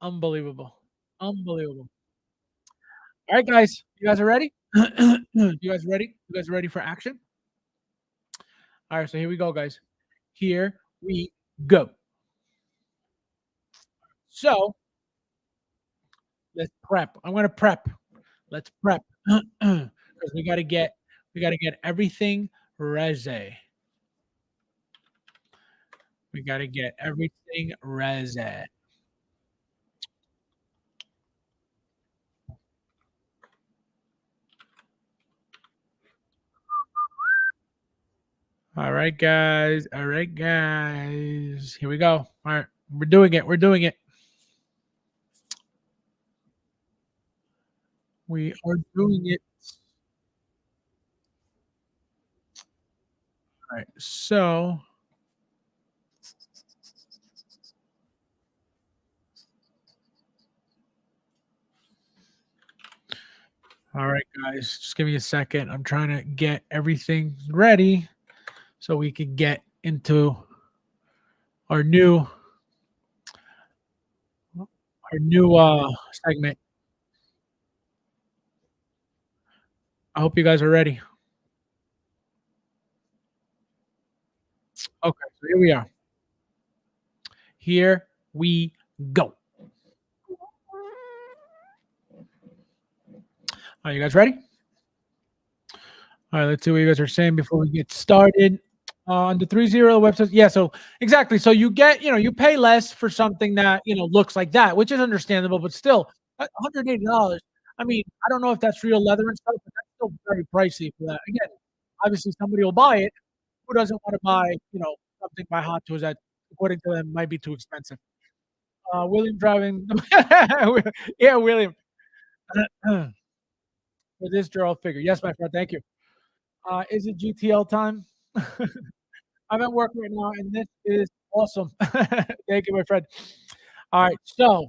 Unbelievable. Unbelievable. Alright, guys. You guys are ready? You guys ready? You guys ready for action? Alright, so here we go, guys. Here we go. So, let's prep. I'm gonna prep. Let's prep. 'Cause we gotta get everything ready. We gotta get everything ready. All right, guys. All right, guys. Here we go. All right, we're doing it. We're doing it. We are doing it. All right. So, all right, guys. Just give me a second. I'm trying to get everything ready so we can get into our new segment. I hope you guys are ready. Okay, so here we are. Here we go. Are you guys ready? All right, let's see what you guys are saying before we get started. On the 30 website, yeah. So exactly. So you get, you pay less for something that looks like that, which is understandable, but still, $180. I mean, I don't know if that's real leather and stuff, but that's still very pricey for that. Again, obviously somebody will buy it. Who doesn't want to buy, something by Hot Toys that, according to them, might be too expensive? William driving, yeah, William. For this Gerald figure, yes, my friend. Thank you. Is it GTL time? I'm at work right now, and this is awesome. Thank you, my friend. All right, so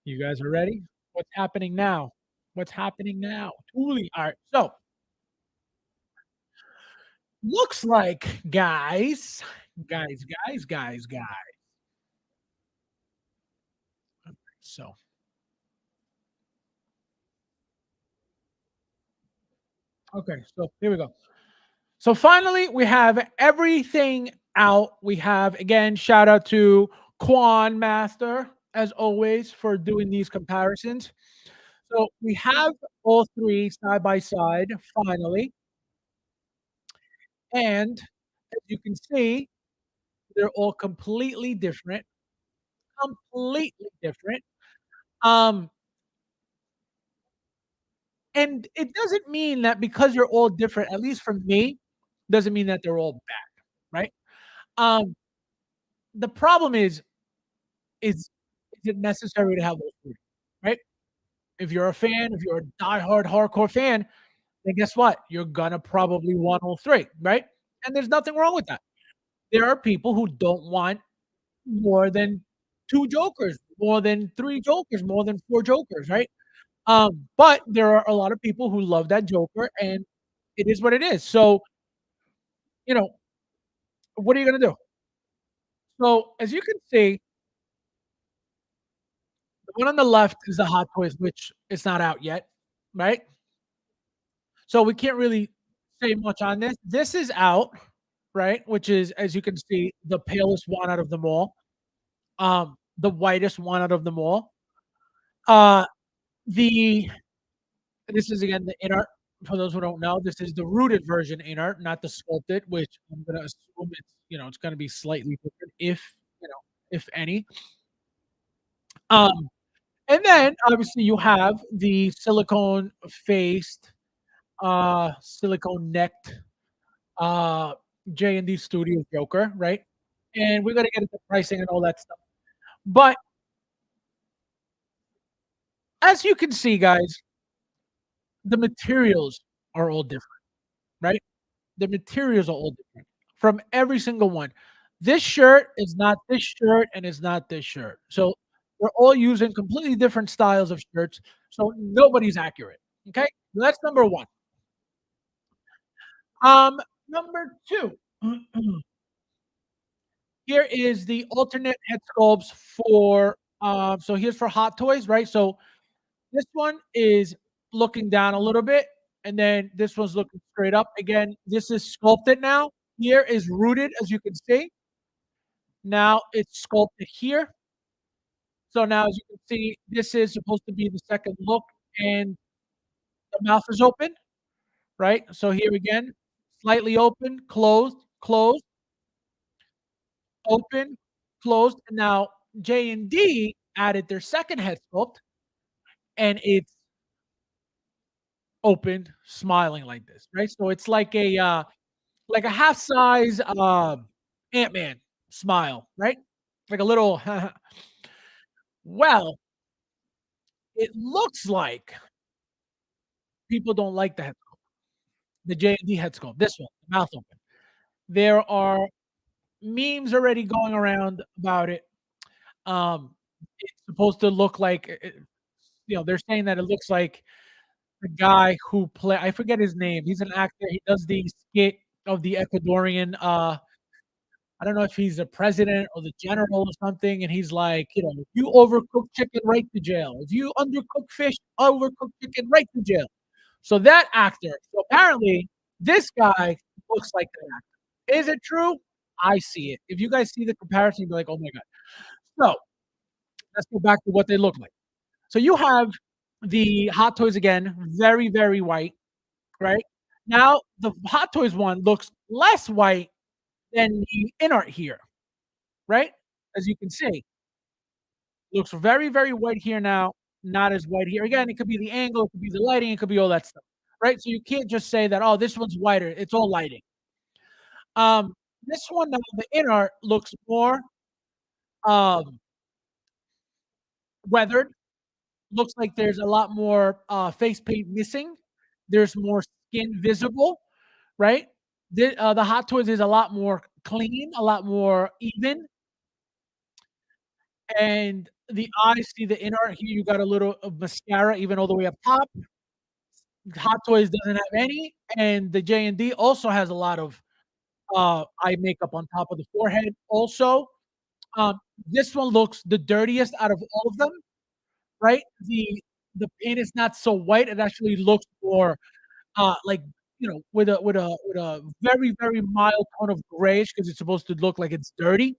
you guys are ready? What's happening now? What's happening now? Tuli. All right, so looks like, guys. So okay, so here we go. So finally, we have everything out. We have again, shout out to Quan Master as always for doing these comparisons. So we have all three side by side finally. And as you can see, they're all completely different, completely different. Um, and it doesn't mean that because you're all different, at least for me, doesn't mean that they're all bad, right? Um, the problem is it necessary to have all three, right? If you're a fan, if you're a diehard hardcore fan, then guess what? You're gonna probably want all three, right? And there's nothing wrong with that. There are people who don't want more than 2 Jokers, more than 3 Jokers, more than 4 Jokers, right? But there are a lot of people who love that Joker, and it is what it is. So, you know, what are you gonna do? So, as you can see, the one on the left is the Hot Toys, which is not out yet, right? So we can't really say much on this. This is out, right? Which is, as you can see, the palest one out of them all, the whitest one out of them all. Uh, the This is again the inner. For those who don't know, this is the rooted version inner, not the sculpted, which I'm gonna assume it's gonna be slightly different, if if any. Um, and then obviously you have the silicone faced, silicone necked, uh, J&D Studio Joker, right? And we're gonna get into pricing and all that stuff. But as you can see, guys, the materials are all different, right? The materials are all different from every single one. This shirt is not this shirt and is not this shirt. So we're all using completely different styles of shirts. So nobody's accurate. Okay. That's number one. Um, Number two. Here is the alternate head sculpts for so here's for Hot Toys, right? So this one is looking down a little bit, and then this one's looking straight up. Again, this is sculpted now. Here is rooted, as you can see. Now it's sculpted here. So now, as you can see, this is supposed to be the second look, and the mouth is open, right? So here again, slightly open, closed, closed, open, closed. And now J&D added their second head sculpt, and it's open, smiling like this, right? So it's like a half size Ant-Man smile, right? Like a little well, it looks like people don't like the head sculpt, the J&D head sculpt, this one, mouth open. There are memes already going around about it. It's supposed to look like they're saying that it looks like the guy who play I forget his name. He's an actor. He does the skit of the Ecuadorian I don't know if he's the president or the general or something, and he's like, if you overcook chicken, right to jail. If you undercook fish, overcook chicken, right to jail. So that actor, so apparently this guy looks like that actor. Is it true? I see it. If you guys see the comparison, you'll be like, oh my God. So let's go back to what they look like. So you have the Hot Toys again, very, very white, right? Now the Hot Toys one looks less white than the in art here, right? As you can see, looks very, very white here now, not as white here. Again, it could be the angle, it could be the lighting, it could be all that stuff, right? So you can't just say that, oh, this one's whiter. It's all lighting. Um, this one now, the in art looks more um, weathered. Looks like there's a lot more face paint missing. There's more skin visible, right? The Hot Toys is a lot more clean, a lot more even. And the eyes, see the in art here, you got a little of mascara even all the way up top. Hot Toys doesn't have any, and the J&D also has a lot of eye makeup on top of the forehead also. Um, this one looks the dirtiest out of all of them, right? The paint is not so white. It actually looks more like with a very, very mild tone of grayish because it's supposed to look like it's dirty.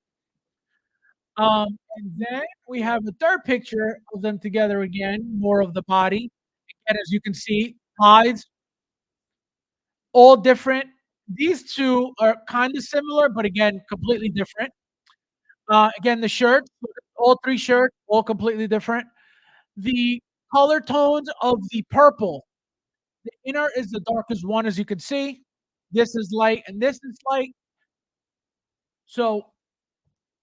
And then we have a third picture of them together again, more of the body. And as you can see, eyes all different. These 2 are kinda similar, but again, completely different. Again, the shirts, all 3 shirts, all completely different. The color tones of the purple, the inner is the darkest one, as you can see. This is light, and this is light. So,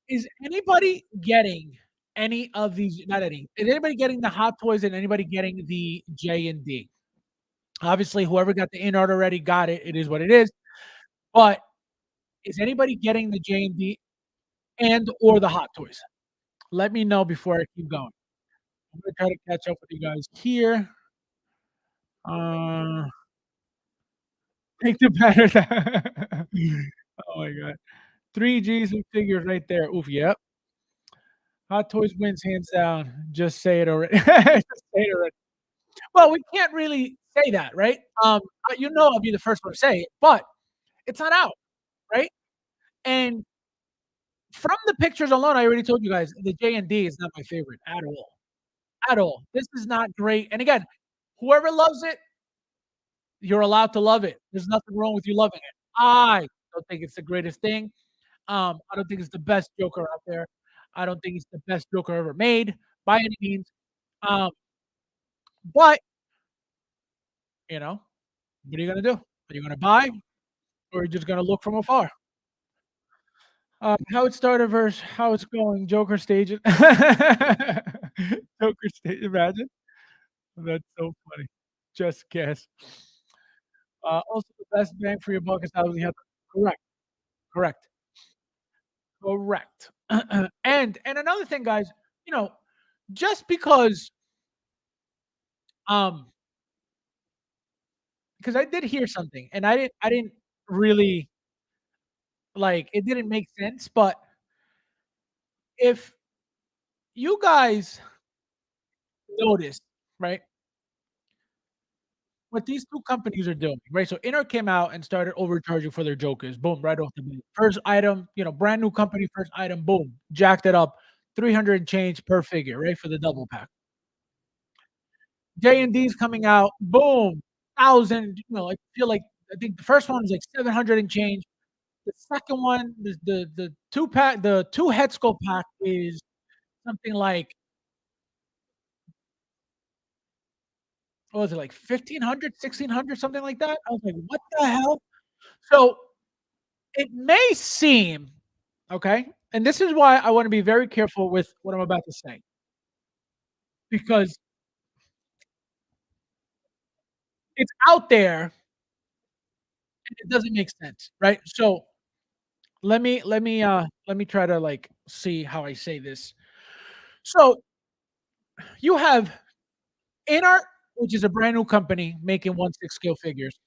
is anybody getting any of these not any, is anybody getting the Hot Toys and anybody getting the J&D? Obviously, whoever got the in art already got it. It is what it is. But is anybody getting the J&D and or the Hot Toys? Let me know before I keep going. I'm gonna try to catch up with you guys here. Uh, take the banner down. Oh my god. 3 Gs and figures right there. Oof, yep. Hot Toys wins hands down. Just say it already. Just say it already. Well, we can't really say that, right? You know I'll be the first one to say it, but it's not out, right? And from the pictures alone, I already told you guys the J&D is not my favorite at all. At all. This is not great. And again, whoever loves it, you're allowed to love it. There's nothing wrong with you loving it. I don't think it's the greatest thing. I don't think it's the best Joker out there. I don't think it's the best Joker ever made by any means. Um, but you know, what are you gonna do? Are you gonna buy or are you just gonna look from afar? How it started versus how it's going. Joker stage it. Joker stage. Imagine. That's so funny. Just guess. Also, the best bang for your buck is how you have correct, correct, correct. And another thing, guys, you know, just um because I did hear something and I didn't really like it didn't make sense, but if you guys notice, right, what these 2 companies are doing, right? So Inner came out and started overcharging for their Jokers. Boom, right off the bat. First item, brand new company, first item, boom, jacked it up. 300 and change per figure, right? For the double pack. J&D's coming out, boom, 1,000, I feel like I think the first one was like 700 and change. The second one, the 2 pack, the 2 head sculpt pack is something like, what was it, like 1,500, 1,600, something like that? I was like, "What the hell?" So, it may seem, okay, and this is why I wanna be very careful with what I'm about to say, because it's out there and it doesn't make sense, right? So, let me try to, like, see how I say this. So, you have Inart, which is a brand new company making 1/6 scale figures,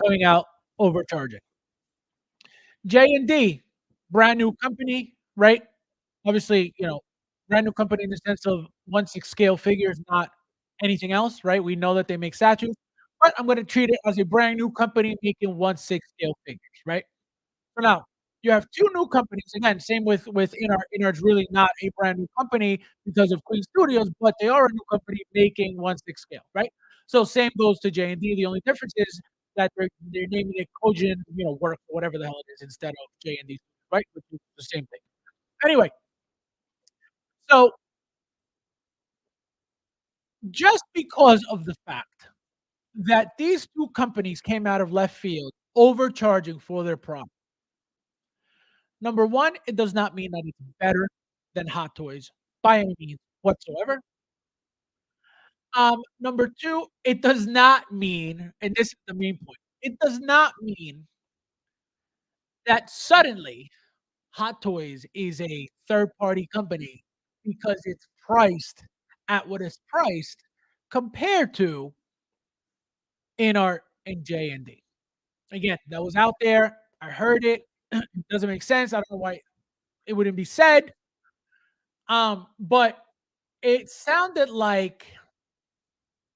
coming out overcharging. J&D, brand new company, right? Obviously, brand new company in the sense of 1/6 scale figures, not anything else, right? We know that they make statues, but I'm gonna treat it as a brand new company making 1/6 scale figures, right? So now, you have 2 new companies, again, same with Inart. Inart's really not a brand new company because of Queen Studios, but they are a new company making 1/6 scale, right? So same goes to J&D. The only difference is that they're naming it Kojin, Work or whatever the hell it is instead of J&D, right? Which is the same thing. Anyway, so just because of the fact that these 2 companies came out of left field overcharging for their product, number 1, it does not mean that it's better than Hot Toys by any means whatsoever. Number 2, it does not mean, and this is the main point, it does not mean that suddenly Hot Toys is a third-party company because it's priced at what it's priced compared to InArt and J&D. Again, that was out there. I heard it. It doesn't make sense. I don't know why it wouldn't be said. But it sounded like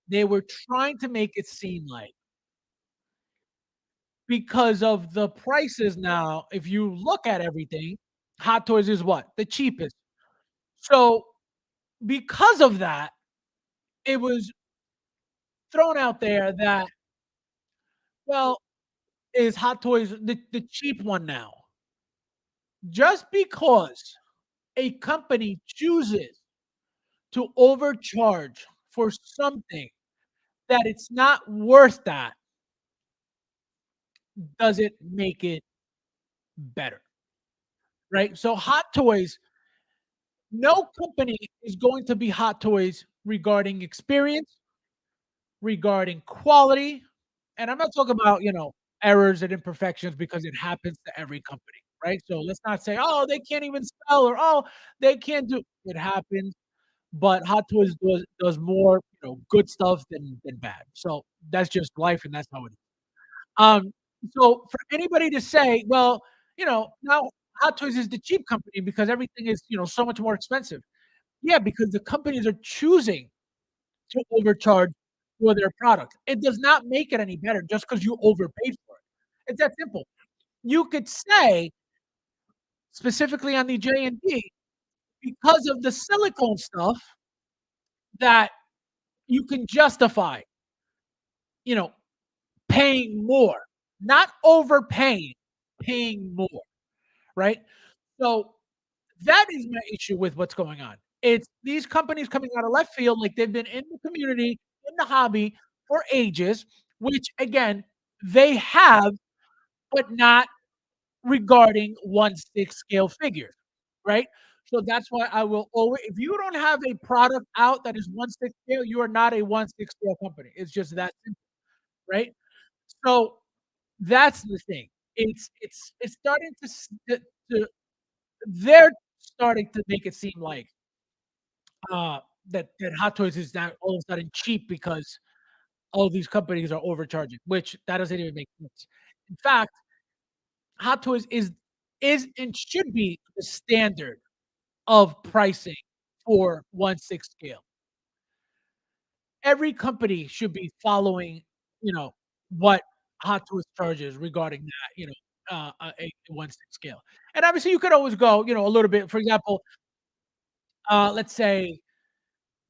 they were trying to make it seem like because of the prices now, if you look at everything, Hot Toys is what? The cheapest. So, because of that, it was thrown out there that, well, is Hot Toys the cheap one now. Just because a company chooses to overcharge for something that it's not worth that doesn't make it better, right? So Hot Toys, no company is going to be Hot Toys regarding experience, regarding quality, and I'm not talking about, errors and imperfections because it happens to every company, right? So let's not say, "Oh, they can't even spell," or, "Oh, they can't do." It happens, but Hot Toys does more, good stuff than bad. So that's just life, and that's how it is. Um, so for anybody to say, "Well, now Hot Toys is the cheap company because everything is, so much more expensive." Yeah, because the companies are choosing to overcharge for their product. It does not make it any better just because you overpaid for it. It's that simple. You could say, specifically on the J&D, because of the silicone stuff, that you can justify, you know, paying more, not overpaying, paying more, right? So that is my issue with what's going on. It's these companies coming out of left field, like they've been in the community, in the hobby for ages, which again, they have, but not regarding 1/6 scale figures, right? So that's why I will always, if you don't have a product out that is 1/6 scale, you are not a 1/6 scale company. It's just that simple, right? So that's the thing. It's starting to they're starting to make it seem like uh that Hot Toys is now all of a sudden cheap because all these companies are overcharging, which that doesn't even make sense. In fact, Hot Toys is and should be the standard of pricing for 1/6 scale. Every company should be following, what Hot Toys charges regarding that, a 1/6 scale. And obviously, you could always go, a little bit. For example, let's say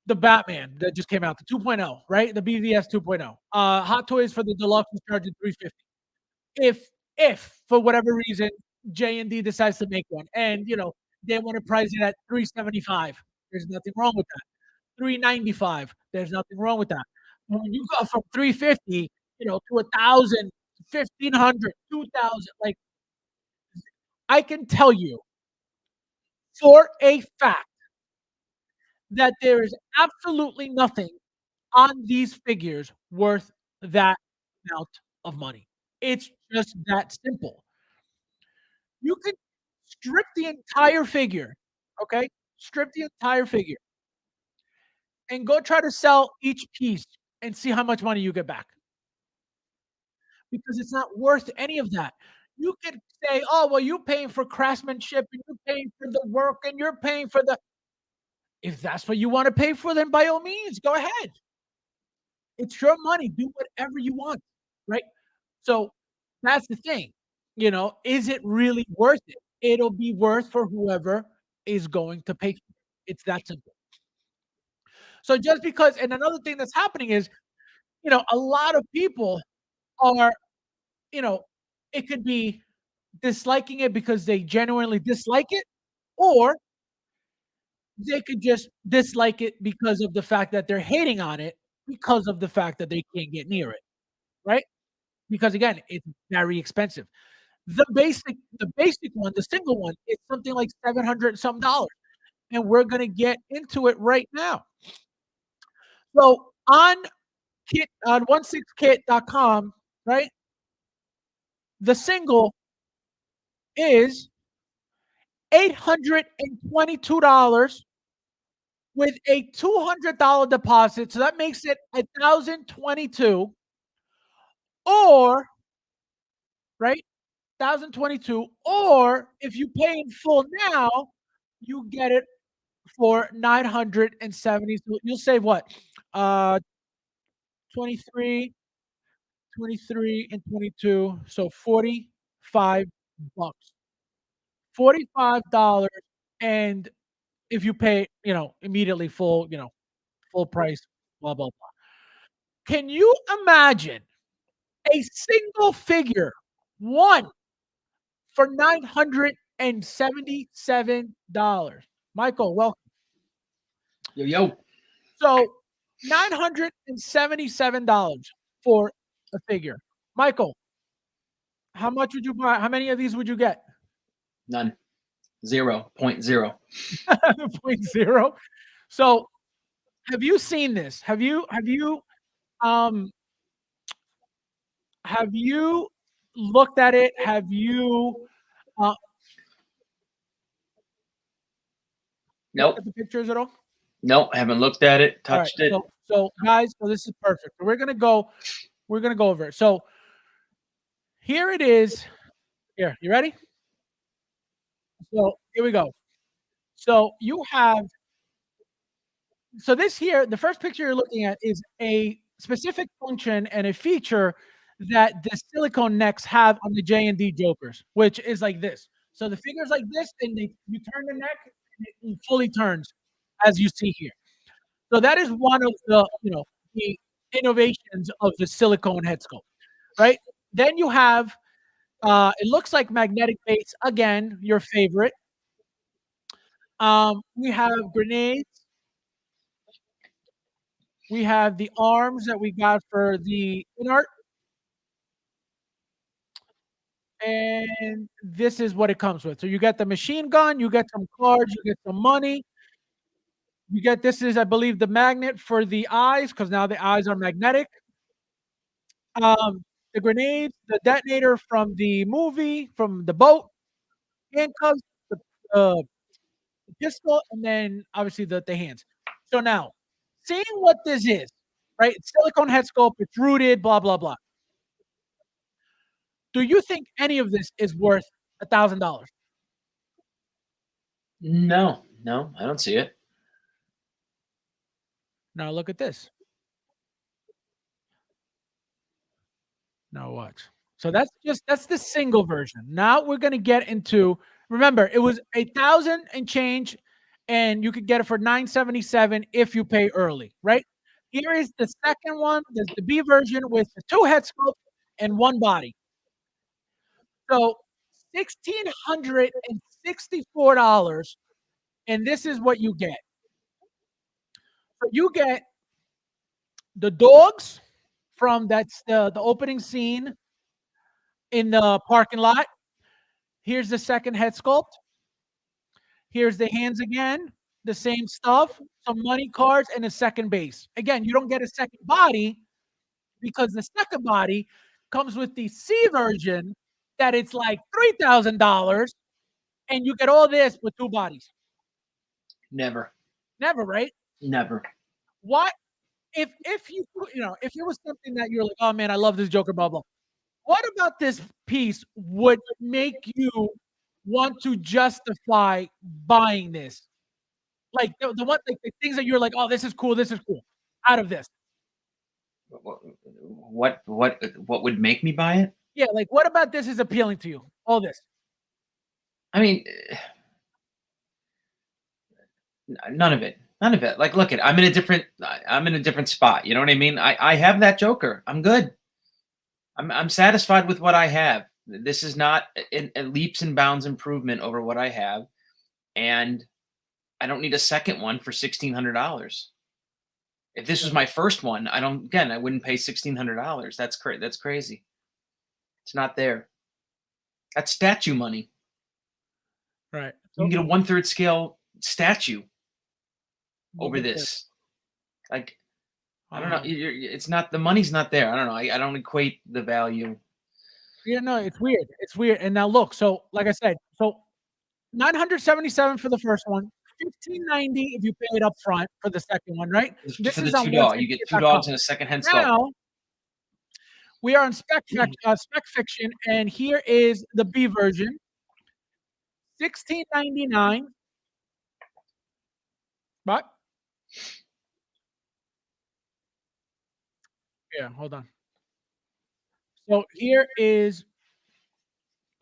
the Batman that just came out, the 2.0, right? The BVS 2.0. Hot Toys for the deluxe was charging 350. If for whatever reason J&D decides to make one and, they want to price it at 375, there's nothing wrong with that. 395, there's nothing wrong with that. But when you go from 350, to 1,000, 1,500, 2,000, like, I can tell you for a fact that there is absolutely nothing on these figures worth that amount of money. It's just that simple. You could strip the entire figure, okay? Strip the entire figure and go try to sell each piece and see how much money you get back, because it's not worth any of that. You could say, "Oh, well, you're paying for craftsmanship and you're paying for the work and you're paying for the." If that's what you wanna pay for, then by all means, go ahead. It's your money, do whatever you want, right? So, that's the thing, is it really worth it? It'll be worth for whoever is going to pay for it. It's that simple. So just because, and another thing that's happening is, a lot of people are, you know, it could be disliking it because they genuinely dislike it, or they could just dislike it because of the fact that they're hating on it because of the fact that they can't get near it, right? Because again, it's very expensive. The basic one, the single one, is something like 700 some dollars, and we're gonna get into it right now. So on 16kit.com, right? The single is $822 with a $200 deposit, so that makes it 1,022, or right? 1,022, or if you pay in full now, you get it for 970. So you'll save what? Uh, 23, 23, and 22, so 45 bucks. $45, and if you pay, immediately full, full price, blah, blah, blah. Can you imagine a single figure? One for $977. Michael, welcome. Yo, yo. So $977 for a figure. Michael, how much would you buy? How many of these would you get? None. 0.0. 0.0. So have you seen this? Have you looked at it? Have you looked Nope. at the pictures at all? Nope. Haven't looked at it, All right. touched it. So guys, so this is perfect. We're gonna go over it. So here it is. Here, you ready? So here we go. So you have, so this here, the first picture you're looking at is a specific function and a feature that the silicone necks have on the J&D Jokers, which is like this. So the figure's like this, and you turn the neck, and it fully turns, as you see here. So that is one of the, the innovations of the silicone head sculpt, right? Then you have, it looks like magnetic base, again, your favorite. We have grenades. We have the arms that we got for the inart. And this is what it comes with. So you get the machine gun, you get some cards, you get some money. You get, this is, I believe, the magnet for the eyes, because now the eyes are magnetic. The grenades, the detonator from the movie, from the boat, handcuffs, the pistol, and then obviously the hands. So now, seeing what this is, right? It's silicone head sculpt, it's rooted, blah, blah, blah. Do you think any of this is worth $1,000? No, I don't see it. Now look at this. Now watch. So that's the single version. Now we're gonna get into, remember, it was $1,000 and change, and you could get it for $977 if you pay early, right? Here is the second one. There's the B version with the 2 head sculpts and 1 body. So $1,664, and this is what you get. So you get the dogs from that's the opening scene in the parking lot. Here's the second head sculpt. Here's the hands again, the same stuff, some money cards, and a second base. Again, you don't get a second body because the second body comes with the C version that it's like $3,000, and you get all this with 2 bodies. Never, right? Never. What if you if it was something that you're like, oh man, I love this Joker, blah blah. What about this piece would make you want to justify buying this? Like the one, like the things that you're like, oh, this is cool, out of this. What would make me buy it? Yeah, like what about this is appealing to you? All this. I mean, none of it. Like, look I'm in a different spot. You know what I mean? I have that Joker. I'm good. I'm satisfied with what I have. This is not a leaps and bounds improvement over what I have, and I don't need a second one for $1,600. If this was my first one, I wouldn't pay $1,600. That's crazy. It's not there. That's statue money. Right. You can get a 1/3 scale statue over this. Like, I don't know. It's not, the money's not there. I don't know. I don't equate the value. Yeah, no, it's weird. And now look, so like I said, so $977 for the first one, $1,590 if you pay it up front for the second one, right? This for the 2 dogs. You get 2 dogs and a second head sculpt. Now we are on Spec Fiction, and here is the B version, $1,699. But yeah, hold on. So here is,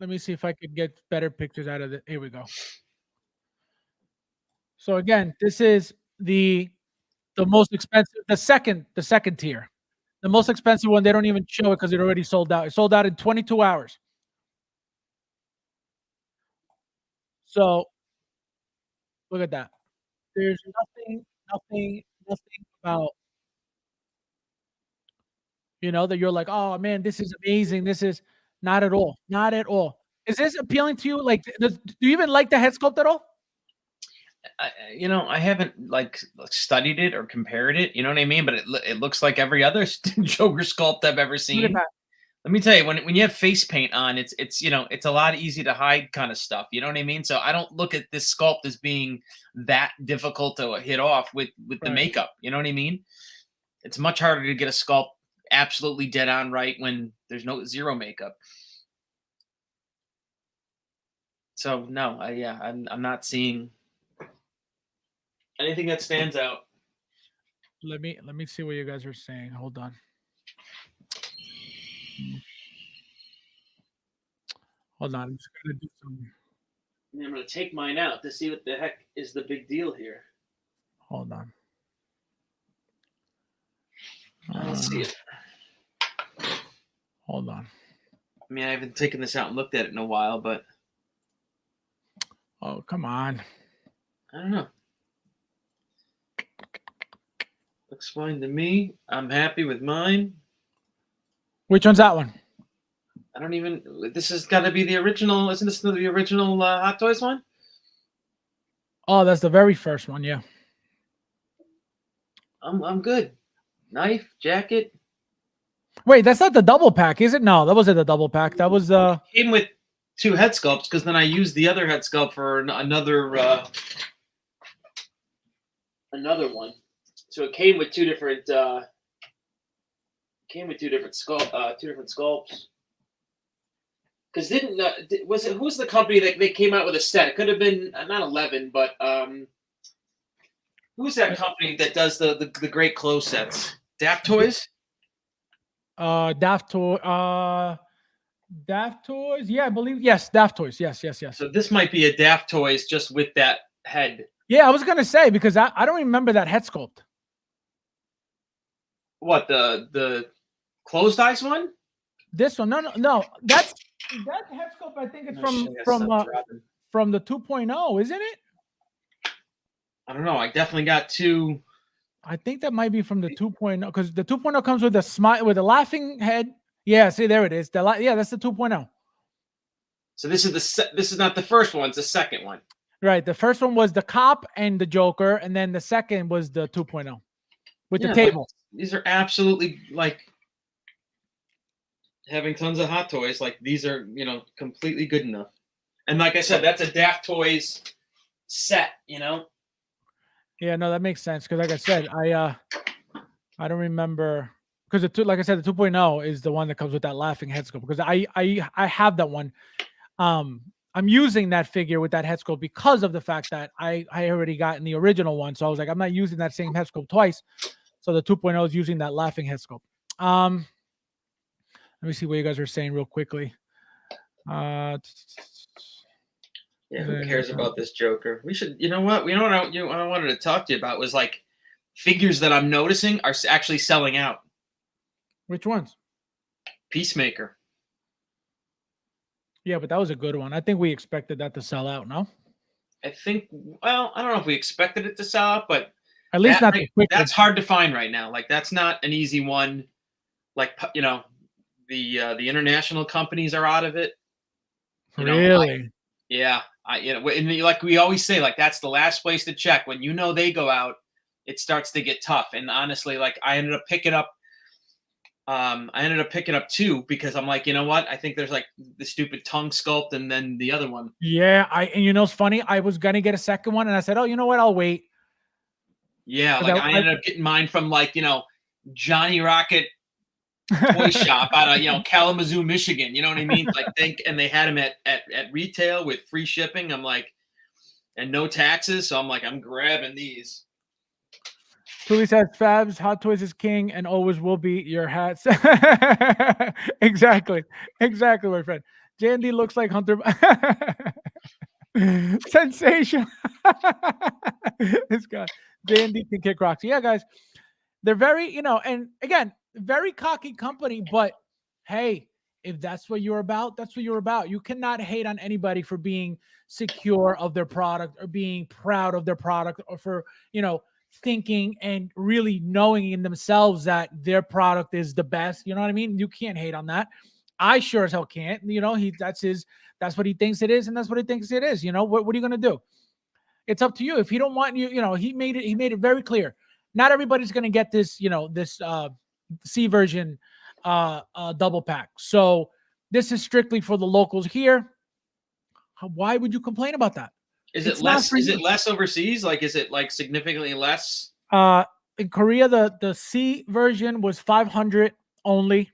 let me see if I could get better pictures out of it. Here we go. So again, this is the most expensive, the second tier. The most expensive one, they don't even show it because it already sold out. It sold out in 22 hours. So look at that. There's nothing about, that you're like, "Oh, man, this is amazing. This is" not at all, not at all. Is this appealing to you? Like, do you even like the head sculpt at all? I haven't studied it or compared it. You know what I mean? But it looks like every other Joker sculpt I've ever Look at seen. that. Let me tell you, when you have face paint on, it's a lot easy to hide kind of stuff. You know what I mean? So I don't look at this sculpt as being that difficult to hit off with the Right. makeup. You know what I mean? It's much harder to get a sculpt absolutely dead on right when there's zero makeup. So no, I'm not seeing anything that stands out. Let me see what you guys are saying. Hold on. Hold on. I'm just gonna do some. I'm going to take mine out to see what the heck is the big deal here. Hold on. I don't see it. Hold on. I mean, I haven't taken this out and looked at it in a while, but Oh, come on. I don't know. Looks fine to me. I'm happy with mine. Which one's that one? I don't even. This has got to be the original. Isn't this the original Hot Toys one? Oh, that's the very first one. Yeah. I'm good. Knife, jacket. Wait, that's not the double pack, is it? No, that wasn't the double pack. That was Came with 2 head sculpts because then I used the other head sculpt for another one. So it came with 2 different sculpts. Because who's the company that they came out with a set? It could have been not 11, but who's that company that does the great clothes sets? Daft Toys. Daft Toys. Daft Toys. Yeah, I believe. Yes, Daft Toys. Yes. So this might be a Daft Toys just with that head. Yeah, I was gonna say because I don't remember that head sculpt. What, the closed eyes one? This one, no. That head sculpt, I think it's from the 2.0, isn't it? I don't know. I definitely got 2. I think that might be from the 2.0 because the 2.0 comes with a smile with a laughing head. Yeah, see there it is. That's the 2.0. So this is not the first one. It's the second one. Right. The first one was the cop and the Joker, and then the second was the 2.0 with the table. These are absolutely having tons of Hot Toys. Like these are completely good enough. And like I said, that's a Daft Toys set. Yeah, no, that makes sense because, like I said, I don't remember because like I said, the 2.0 is the one that comes with that laughing head sculpt because I have that one. I'm using that figure with that head sculpt because of the fact that I already got in the original one, so I was like, I'm not using that same head sculpt twice. So the 2.0 is using that laughing head sculpt. Let me see what you guys are saying real quickly. Yeah, who cares about this Joker? We should, what? What I wanted to talk to you about was like figures that I'm noticing are actually selling out. Which ones? Peacemaker. Yeah, but that was a good one. I think we expected that to sell out, no? I think, well, I don't know if we expected it to sell out, but at least not too quickly. That's hard to find right now. Like that's not an easy one. Like, the international companies are out of it. Really? Yeah. And like we always say, like that's the last place to check. When they go out, it starts to get tough. And honestly, like I ended up picking up 2 because I'm like, you know what? I think there's like the stupid tongue sculpt and then the other one. Yeah, and it's funny. I was gonna get a second one, and I said, oh, you know what? I'll wait. Yeah, like I ended up getting mine from like Johnny Rocket toy shop out of Kalamazoo, Michigan. You know what I mean? Like and they had them at retail with free shipping. I'm like, and no taxes. So I'm like, I'm grabbing these. Tuli says, Fabs, Hot Toys is king and always will be your hats. Exactly, my friend. Jandy looks like Hunter. Sensation. This guy, Jandy can kick rocks. Yeah, guys, they're very, and again, very cocky company, but hey, If that's what you're about, that's what you're about. You cannot hate on anybody for being secure of their product or being proud of their product or for, thinking and really knowing in themselves that their product is the best. You know what I mean? You can't hate on that. I sure as hell can't. That's what he thinks it is, and that's what he thinks it is. What are you gonna do? It's up to you. If he don't want you, he made it very clear. Not everybody's gonna get this, this C version double pack. So this is strictly for the locals here. Why would you complain about that? Is It's it not less? for Is you. it less overseas? Like, is it like significantly less? In Korea, the C version was 500 only.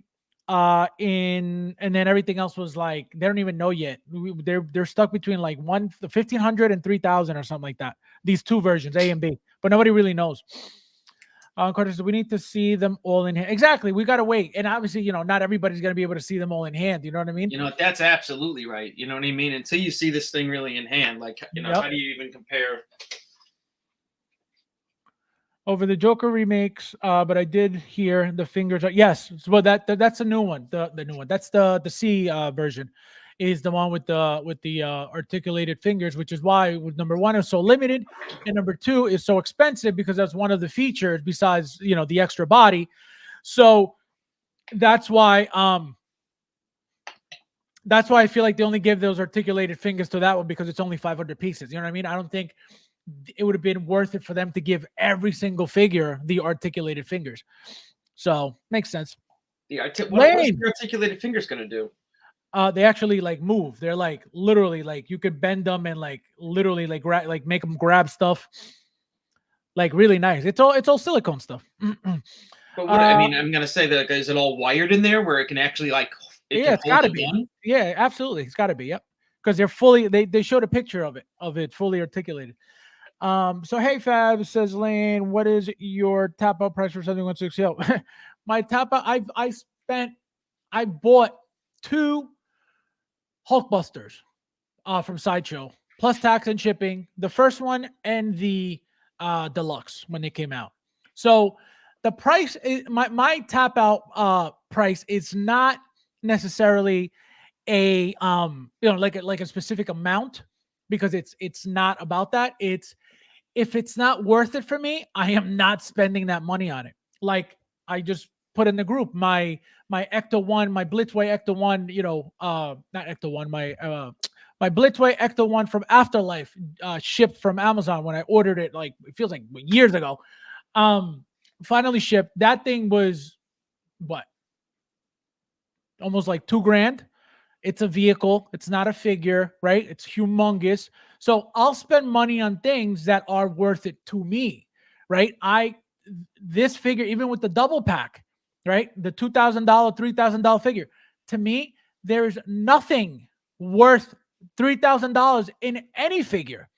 And then everything else was like they don't even know yet. They're stuck between like 1,500 and 3,000 or something like that. These two versions, A and B, but nobody really knows. Curtis, we need to see them all in hand. Exactly, we gotta wait, and obviously, not everybody's gonna be able to see them all in hand. You know what I mean? That's absolutely right. You know what I mean? Until you see this thing really in hand, like, Yep. how do you even compare? Over the Joker remakes, but I did hear the fingers. Yes, well, that's a new one. The new one. That's the C version, is the one with the articulated fingers, which is why number one is so limited, and number two is so expensive because that's one of the features besides the extra body. So that's why I feel like they only give those articulated fingers to that one because it's only 500 pieces. You know what I mean? I don't think it would have been worth it for them to give every single figure the articulated fingers. So makes sense. What is the articulated fingers going to do? They actually like move. They're like literally like you could bend them and like literally like like make them grab stuff. Like really nice. It's all silicone stuff. But what I mean, I'm gonna say that is it all wired in there where it can actually it's got to be. Yeah, absolutely, it's got to be. Yep, because they're fully. They showed a picture of it fully articulated. So hey Fab, says Lane, what is your top out price for 7160? My top out, I bought 2 Hulkbusters from Sideshow, plus tax and shipping. The first one and the deluxe when they came out. So the price is my top out price is not necessarily a like a specific amount, because it's not about that. It's if it's not worth it for me, I am not spending that money on it. Like I just put in the group my Ecto 1, my Blitzway Ecto 1, not Ecto 1, my Blitzway Ecto 1 from Afterlife shipped from Amazon when I ordered it, like it feels like years ago. Finally shipped. That thing was what? Almost like $2,000. It's a vehicle. It's not a figure, right? It's humongous. So I'll spend money on things that are worth it to me, right? This figure, even with the double pack, right? The $2,000, $3,000 figure, to me, there's nothing worth $3,000 in any figure,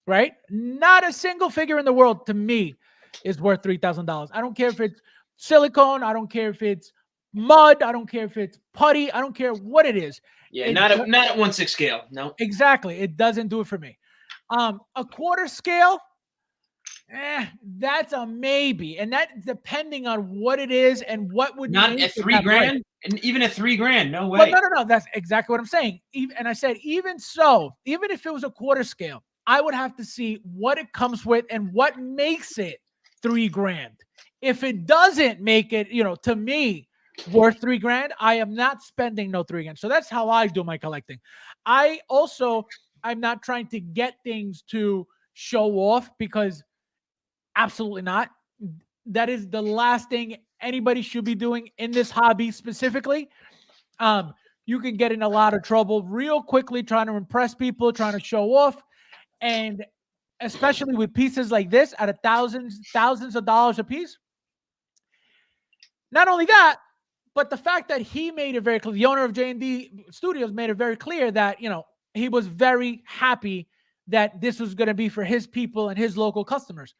right? Not a single figure in the world to me is worth $3,000. I don't care if it's silicone. I don't care if it's mud. I don't care if it's putty. I don't care what it is. Yeah, not at 1/6 scale. No, exactly. It doesn't do it for me. A quarter scale, that's a maybe, and that depending on what it is and what would not at $3,000, and even at $3,000, no way. Well, no. That's exactly what I'm saying. And I said, even so, even if it was a quarter scale, I would have to see what it comes with and what makes it $3,000. If it doesn't make it, to me, worth $3,000, I am not spending no $3,000. So that's how I do my collecting. I'm not trying to get things to show off, because absolutely not. That is the last thing anybody should be doing in this hobby specifically. You can get in a lot of trouble real quickly trying to impress people, trying to show off, and especially with pieces like this at thousands of dollars a piece. Not only that, but the fact that he made it very clear, the owner of J&D Studios made it very clear that, he was very happy that this was going to be for his people and his local customers.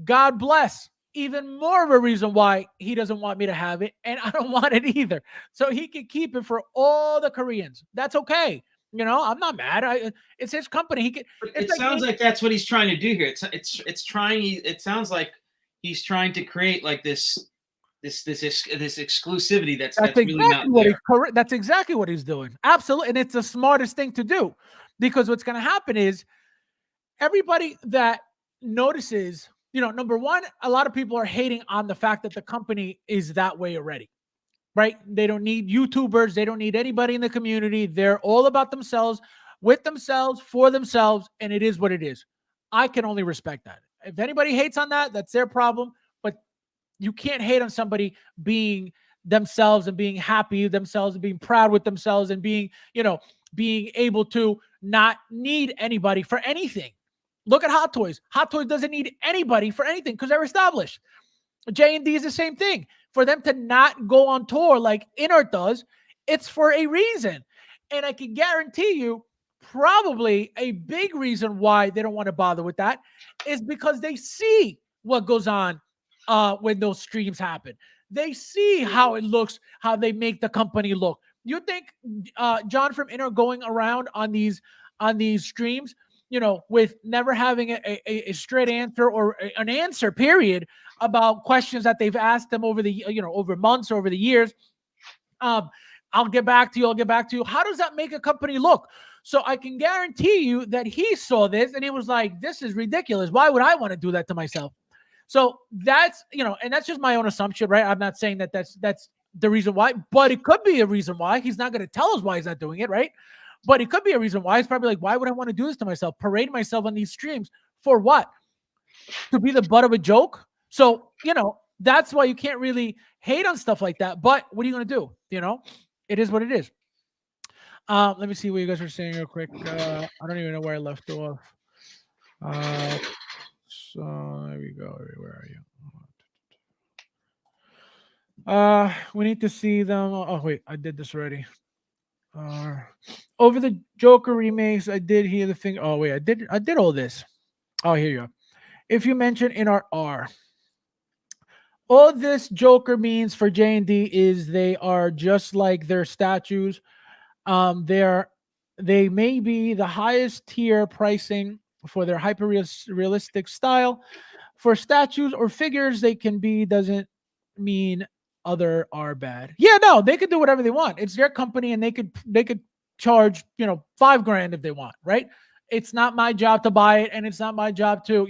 God bless. Even more of a reason why he doesn't want me to have it, and I don't want it either. So he can keep it for all the Koreans. That's okay. I'm not mad. It's his company. It sounds like that's what he's trying to do here. It sounds like he's trying to create like this this exclusivity that's That's really not exactly what there. he's correct. That's exactly what he's doing. Absolutely. And it's the smartest thing to do, because what's going to happen is everybody that notices, number one, a lot of people are hating on the fact that the company is that way already, right? They don't need YouTubers. They don't need anybody in the community. They're all about themselves, with themselves, for themselves. And it is what it is. I can only respect that. If anybody hates on that, that's their problem. But you can't hate on somebody being themselves and being happy themselves and being proud with themselves and being able to not need anybody for anything. Look at Hot Toys. Hot Toys doesn't need anybody for anything because they're established. J&D is the same thing. For them to not go on tour like Inert does, it's for a reason. And I can guarantee you, probably a big reason why they don't want to bother with that is because they see what goes on when those streams happen. They see how it looks, how they make the company look. You think John from Inner going around on these streams, with never having a straight answer or an answer, period, about questions that they've asked them over the over months, over the years. I'll get back to you. I'll get back to you. How does that make a company look? So I can guarantee you that he saw this and he was like, "This is ridiculous. Why would I want to do that to myself?" So that's, and that's just my own assumption, right? I'm not saying that that's the reason why, but it could be a reason why. He's not going to tell us why he's not doing it, right? But it could be a reason why. He's probably like, why would I want to do this to myself? Parade myself on these streams for what? To be the butt of a joke? So, that's why you can't really hate on stuff like that. But what are you going to do? It is what it is. Let me see what you guys are saying real quick. I don't even know where I left off. So there we go. Where are you? We need to see them. Oh wait, I did this already. Over the Joker remakes, I did hear the thing. Oh wait, I did all this. Oh, here you go. If you mention in our R, all this Joker means for J&D is they are just like their statues. They may be the highest tier pricing for their hyper realistic style. For statues or figures, they can be, doesn't mean other are bad. Yeah, no, they could do whatever they want. It's their company, and they could charge $5,000 if they want, right? It's not my job to buy it, and it's not my job to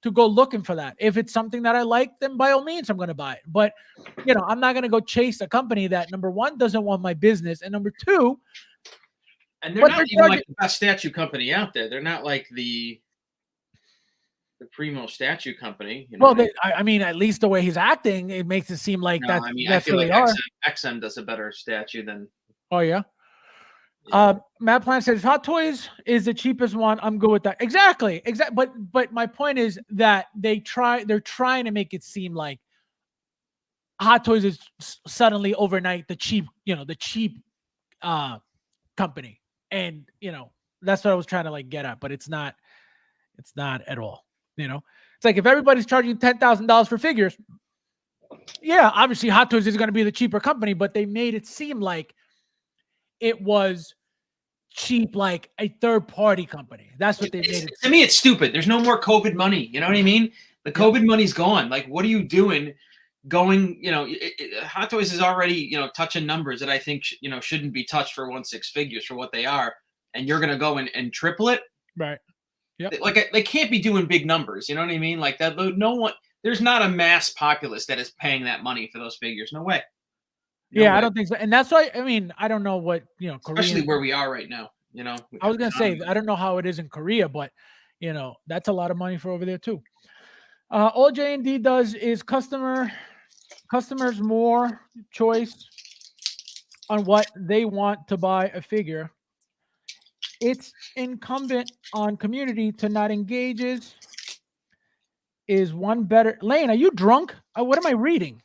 to go looking for that. If it's something that I like, then by all means I'm going to buy it. But I'm not going to go chase a company that, number one, doesn't want my business, and number two, and they're not even like the best statue company out there. They're not like the primo statue company. Well, I mean, at least the way he's acting, it makes it seem like that's. I mean, I feel like XM does a better statue than. Oh yeah. Matt Plant says Hot Toys is the cheapest one. I'm good with that. Exactly. But my point is that they're trying to make it seem like Hot Toys is suddenly overnight the cheap company, and that's what I was trying to get at, but it's not at all. It's like if everybody's charging $10,000 for figures, yeah, obviously Hot Toys is going to be the cheaper company, but they made it seem like it was cheap, like a third-party company. That's what they made it. To me, it's stupid. There's no more COVID money. You know what I mean? The COVID money's gone. Like, what are you doing? Going, Hot Toys is already, touching numbers that I think shouldn't be touched for 1.6 figures for what they are, and you're going to go and triple it, right? Yep. Like they can't be doing big numbers. You know what I mean? Like that. No one. There's not a mass populace that is paying that money for those figures. No way. No way. I don't think so. And that's why. I mean, I don't know what especially where we are right now. I was gonna say I don't know how it is in Korea, but that's a lot of money for over there too. All J&D does is customers more choice on what they want to buy a figure. It's incumbent on community to not engage. Is one better? Lane, are you drunk? What am I reading?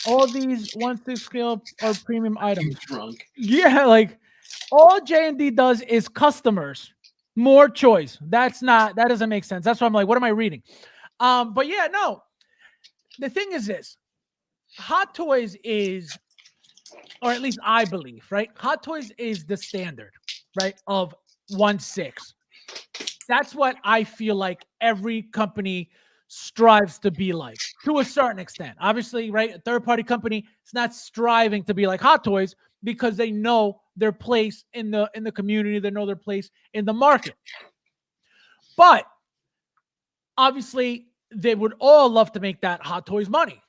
All these 1/6 scale are premium items. Drunk. Yeah, like all J&D does is customers more choice. That doesn't make sense. That's why I'm like, what am I reading? But yeah, no. The thing is this: Hot Toys is, or at least I believe, right? Hot Toys is the standard, right, of 1/6. That's what I feel like every company strives to be like, to a certain extent. Obviously, right? A third-party company is not striving to be like Hot Toys because they know their place in the community, they know their place in the market. But obviously, they would all love to make that Hot Toys money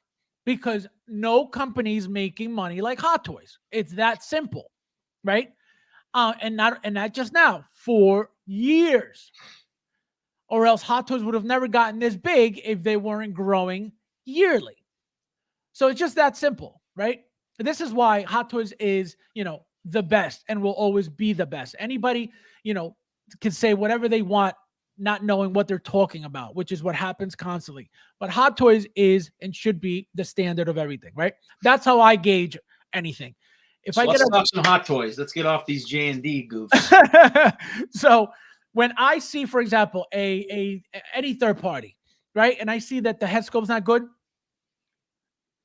because no company's making money like Hot Toys. It's that simple, right? And not just now, for years. Or else Hot Toys would have never gotten this big if they weren't growing yearly. So it's just that simple, right? This is why Hot Toys is, the best and will always be the best. Anybody, can say whatever they want, not knowing what they're talking about, which is what happens constantly. But Hot Toys is and should be the standard of everything, right? That's how I gauge anything. If So I let's get talk some Hot Toys. Let's get off these J&D goofs. So when I see, for example, any third party, right, and I see that the head sculpt's not good,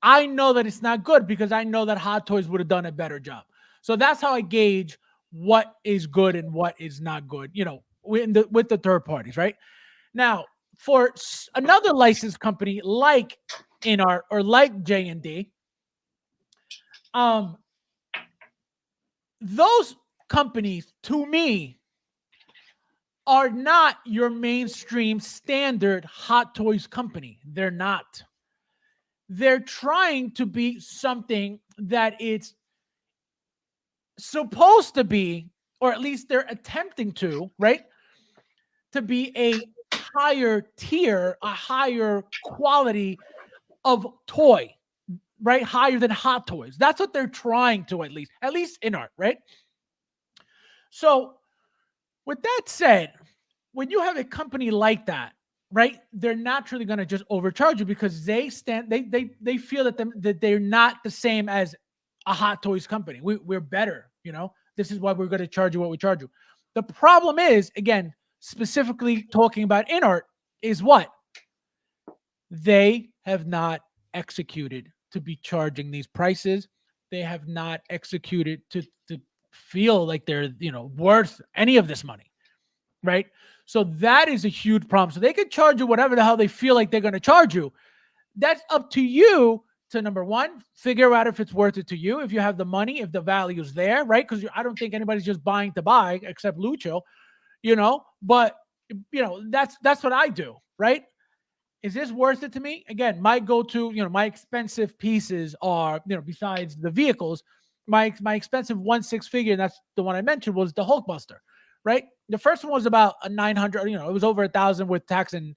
I know that it's not good because I know that Hot Toys would have done a better job. So that's how I gauge what is good and what is not good, with the third parties, right? Now, for another licensed company like InArt or like J&D, those companies, to me, are not your mainstream standard Hot Toys company. They're not. They're trying to be something that it's supposed to be, or at least they're attempting to, right? To be a higher tier, a higher quality of toy, right? Higher than Hot Toys. That's what they're trying to, at least InArt, right? So with that said, when you have a company like that, right, they're naturally going to just overcharge you because they feel that they're not the same as a Hot Toys company. We're better, This is why we're going to charge you what we charge you. The problem is, again, specifically talking about InArt, is what? They have not executed to be charging these prices. They have not executed to feel like they're, worth any of this money, right? So that is a huge problem. So they can charge you whatever the hell they feel like they're going to charge you. That's up to you to, number one, figure out if it's worth it to you, if you have the money, if the value is there, right? Because I don't think anybody's just buying to buy except Lucho, but, that's what I do, right? Is this worth it to me? Again, my go-to, my expensive pieces are, besides the vehicles, my expensive 1/6 figure, and that's the one I mentioned, was the Hulkbuster, right? The first one was about a 900, it was over 1,000 with tax and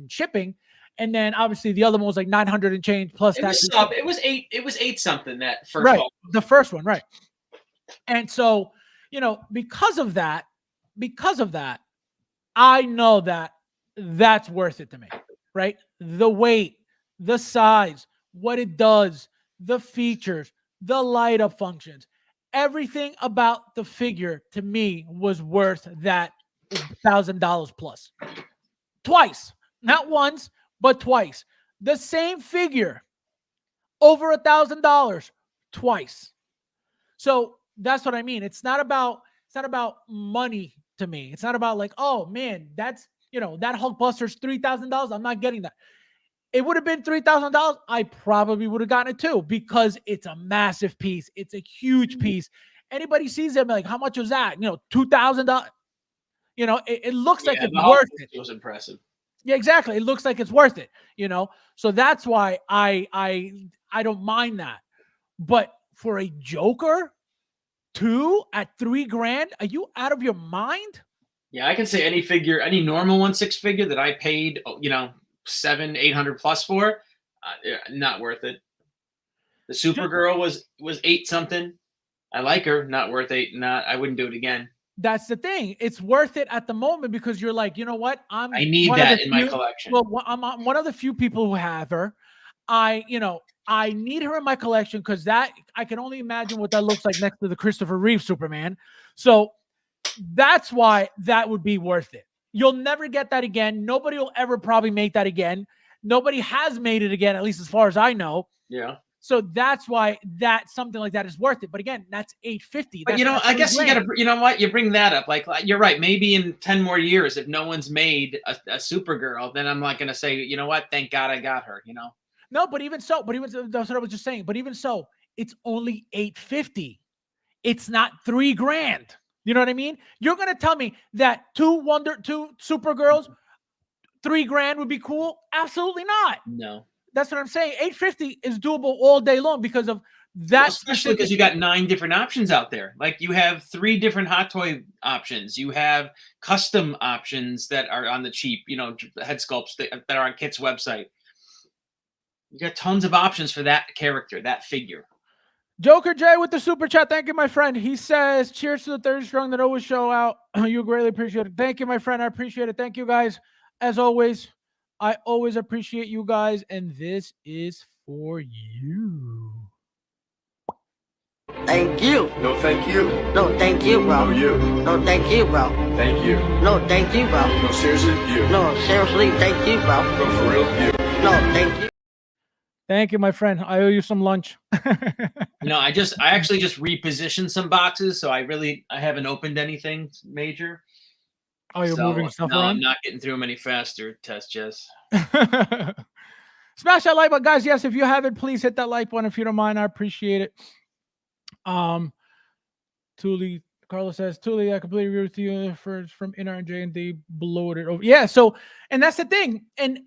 shipping. And then obviously the other one was like 900 and change plus tax. It was eight something, that first right. Hulk. The first one, right. And so, because of that, I know that that's worth it to me, right? The weight, the size, what it does, the features, the light up functions, everything about the figure to me was worth that $1,000 plus. Twice, not once, but twice. The same figure, over $1,000 twice. So that's what I mean. It's not about money to me. It's not about like, oh man, that's, that Hulkbuster's $3,000. I'm not getting that. It would have been $3,000. I probably would have gotten it too because it's a massive piece. It's a huge piece. Anybody sees them like, how much was that? $2,000. It looks like it's worth it. It was impressive. Yeah, exactly. It looks like it's worth it. So that's why I don't mind that. But for a Joker 2 at $3,000, are you out of your mind? Yeah, I can say any figure, any normal 1/6 figure that I paid, $700-800 plus for, not worth it. The Supergirl was 8 something. I like her, not worth 8. I wouldn't do it again. That's the thing. It's worth it at the moment because you're like, you know what? I need that in my collection. Well, I'm one of the few people who have her. I need her in my collection because that I can only imagine what that looks like next to the Christopher Reeve Superman. So that's why that would be worth it. You'll never get that again. Nobody will ever probably make that again. Nobody has made it again, at least as far as I know. Yeah. So that's why that something like that is worth it. But again, that's $850. But That's not I guess you got $3,000. to. You know what? You bring that up. Like you're right. Maybe in 10 more years, if no one's made a Supergirl, then I'm not going to say, you know what? Thank God I got her. You know. No, but even so, that's what I was just saying. But even so, it's only $850. It's not $3,000. You know what I mean? You're gonna tell me that two Supergirls, $3,000 would be cool? Absolutely not. No. That's what I'm saying. $850 is doable all day long because of that. Well, especially because you got 9 different options out there. Like you have 3 different hot toy options. You have custom options that are on the cheap. You know, head sculpts that are on Kit's website. You got tons of options for that character, that figure. Joker J with the super chat. Thank you, my friend. He says, cheers to the 30 strong that always show out. You greatly appreciate it. Thank you, my friend. I appreciate it. Thank you, guys. As always, I always appreciate you guys. And this is for you. Thank you. No, thank you. No, thank you, bro. No, you. No, thank you, bro. Thank you. No, thank you, bro. No, seriously, you. No, seriously, thank you, bro. No, for real, you. No, thank you. Thank you, my friend. I owe you some lunch. You know, I actually just repositioned some boxes, so I haven't opened anything major. Oh, you're moving stuff no, around? I'm not getting through them any faster, Test Jess. Smash that like button, guys. Yes, if you haven't, please hit that like button if you don't mind. I appreciate it. Thule, Carlos says, Thule, I completely agree with you. From Inner and J&D bloated over. Yeah, so, and that's the thing. And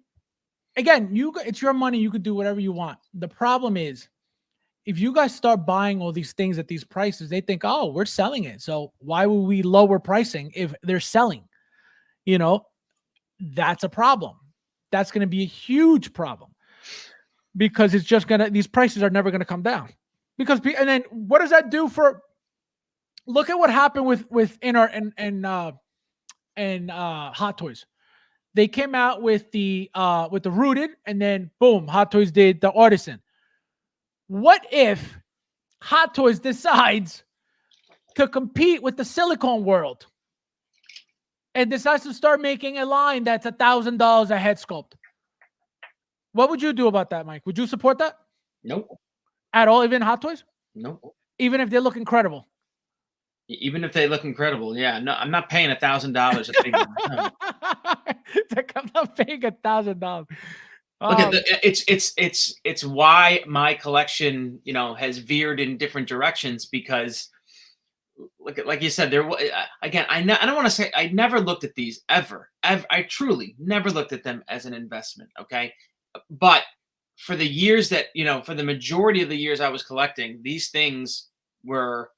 again, it's your money. You could do whatever you want. The problem is, if you guys start buying all these things at these prices, they think, oh, we're selling it. So why would we lower pricing if they're selling? You know, that's a problem. That's going to be a huge problem because it's just going to, these prices are never going to come down. Because, and then what does that do for, look at what happened with Inner and Hot Toys. They came out with the Rooted, and then boom, Hot Toys did the Artisan. What if Hot Toys decides to compete with the silicone world and decides to start making a line that's $1,000 a head sculpt? What would you do about that, Mike? Would you support that? Nope. At all, even Hot Toys? Nope. Even if they look incredible? Even if they look incredible, yeah. No, I'm not paying $1,000 a figure. No. I'm not paying $1,000. Look at it's why my collection, you know, has veered in different directions because, look at, like you said, there again. I don't want to say I never looked at these ever. I truly never looked at them as an investment. Okay, but for the years that, you know, for the majority of the years I was collecting, these things were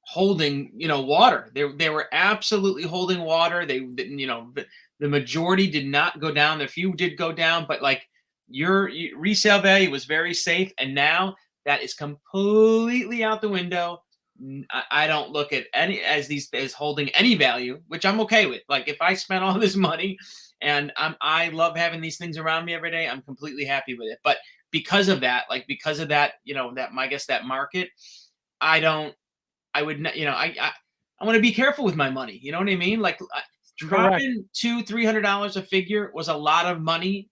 holding, you know, water. They were absolutely holding water. They, you know, the majority did not go down. The few did go down, but like your resale value was very safe. And now that is completely out the window. I don't look at any as holding any value, which I'm okay with. Like if I spent all this money and I love having these things around me every day, I'm completely happy with it. But because of that, you know, I guess that market, I would not, you know, I want to be careful with my money. You know what I mean? Like dropping $200-$300 a figure was a lot of money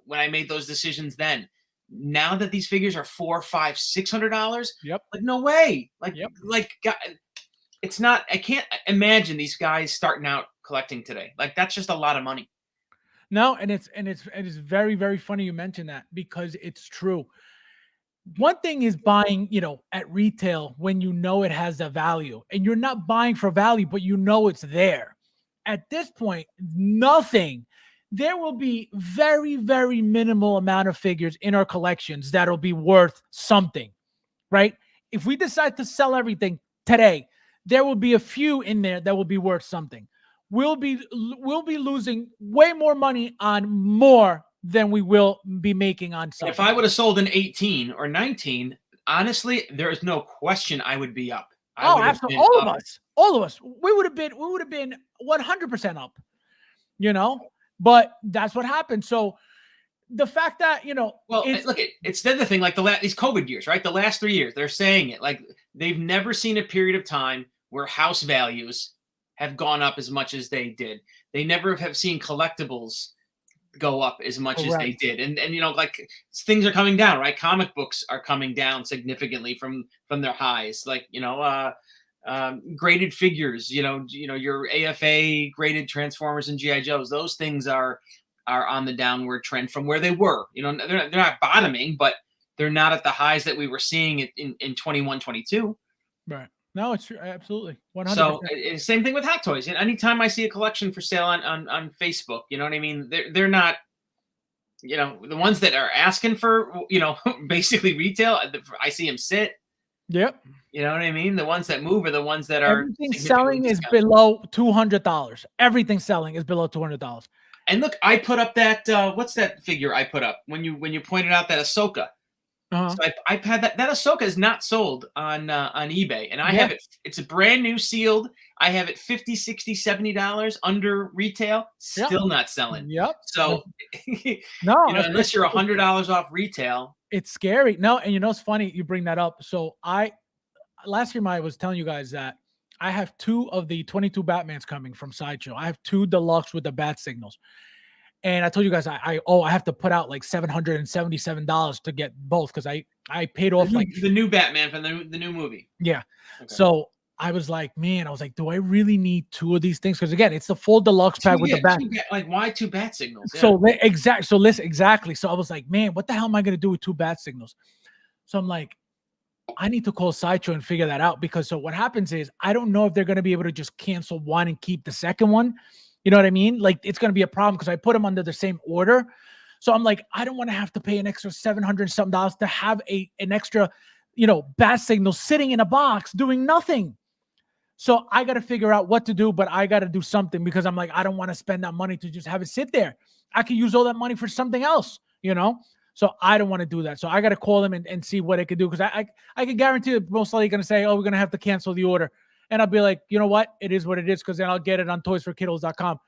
when I made those decisions then. Now that these figures are $400, $500, $600, yep. Like no way. Like, yep. Like it's not. I can't imagine these guys starting out collecting today. Like that's just a lot of money. No, and it's very, very funny you mentioned that because it's true. One thing is buying, you know, at retail when you know it has a value and you're not buying for value, but you know it's there. At this point, nothing. There will be very, very minimal amount of figures in our collections that'll be worth something, right? If we decide to sell everything today, there will be a few in there that will be worth something. We'll be losing way more money on more than we will be making on something. If I would have sold an 18 or 19, honestly, there is no question I would be up. Absolutely. All of us. We would have been 100% up, you know, but that's what happened. So the fact that, you know, well, look, it's the other thing, like these COVID years, right? The last 3 years, they're saying it like they've never seen a period of time where house values have gone up as much as they did. They never have seen collectibles go up as much as they Correct. did. And like things are coming down, right? Comic books are coming down significantly from their highs. Like, graded figures, your AFA graded Transformers and GI Joes, those things are on the downward trend from where they were. They're not bottoming, but they're not at the highs that we were seeing in 21, 22. Right. No, it's true. Absolutely. 100%. So same thing with Hot Toys. And anytime I see a collection for sale on Facebook, you know what I mean? They're not, the ones that are asking for, basically retail, I see them sit. Yep. You know what I mean? The ones that move are the ones that are Everything significantly selling is discounted. below $200. Everything selling is below $200. And look, I put up that what's that figure I put up when you pointed out that Ahsoka. Uh-huh. So I've had that Ahsoka is not sold on eBay, and I Yeah. have it. It's a brand new sealed. I have it $50, $60, $70 under retail, Yep. still not selling. Yep. So No, unless you're $100 off retail. it's scary. No, and it's funny you bring that up. So last stream I was telling you guys that I have 2 of the 22 Batmans coming from Sideshow. I have 2 deluxe with the bat signals. And I told you guys I have to put out like $777 to get both because I paid off the new Batman from the new movie. Yeah. Okay. So I was like, man, do I really need 2 of these things? Because again, it's the full deluxe pack with the bat. Like why 2 bat signals? Yeah. So exactly. So I was like, man, what the hell am I gonna do with 2 bat signals? So I'm like, I need to call Sideshow and figure that out because so what happens is I don't know if they're gonna be able to just cancel one and keep the second one. You know what I mean? Like it's going to be a problem because I put them under the same order. So I'm like, I don't want to have to pay an extra $700 something to have an extra, bat signal sitting in a box doing nothing. So I got to figure out what to do, but I got to do something because I'm like, I don't want to spend that money to just have it sit there. I could use all that money for something else, So I don't want to do that. So I got to call them and see what they could do because I can guarantee that most likely going to say, oh, we're going to have to cancel the order. And I'll be like, you know what? It is what it is because then I'll get it on toysforkiddos.com.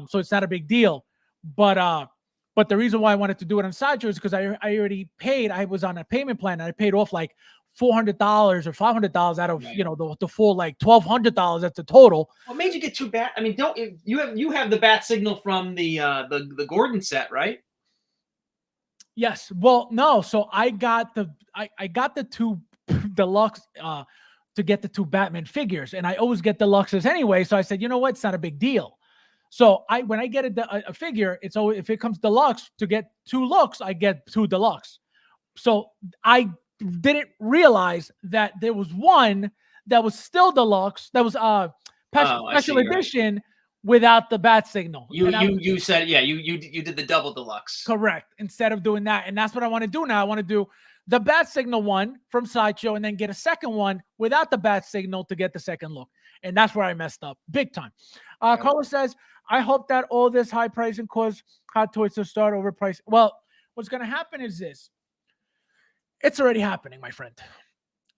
So it's not a big deal. But the reason why I wanted to do it on Sideshow is because I already paid. I was on a payment plan and I paid off like $400 or $500 out of the full like $1,200. That's the total. What made you get 2 bat? I mean, don't you have the bat signal from the Gordon set, right? Yes. Well, no. So I got the 2 deluxe to get the 2 Batman figures, and I always get deluxes anyway. So I said, you know what? It's not a big deal. So when I get a figure, it's always if it comes deluxe to get 2 looks, I get 2 deluxe. So I didn't realize that there was one that was still deluxe that was special edition without the bat signal. You said you did the double deluxe. Correct. Instead of doing that, and that's what I want to do now. I want to do the bat signal one from Sideshow and then get a second one without the bat signal to get the second look. And that's where I messed up big time. Carlos says, I hope that all this high pricing cause Hot Toys to start overpriced. Well, what's going to happen is this. It's already happening, my friend.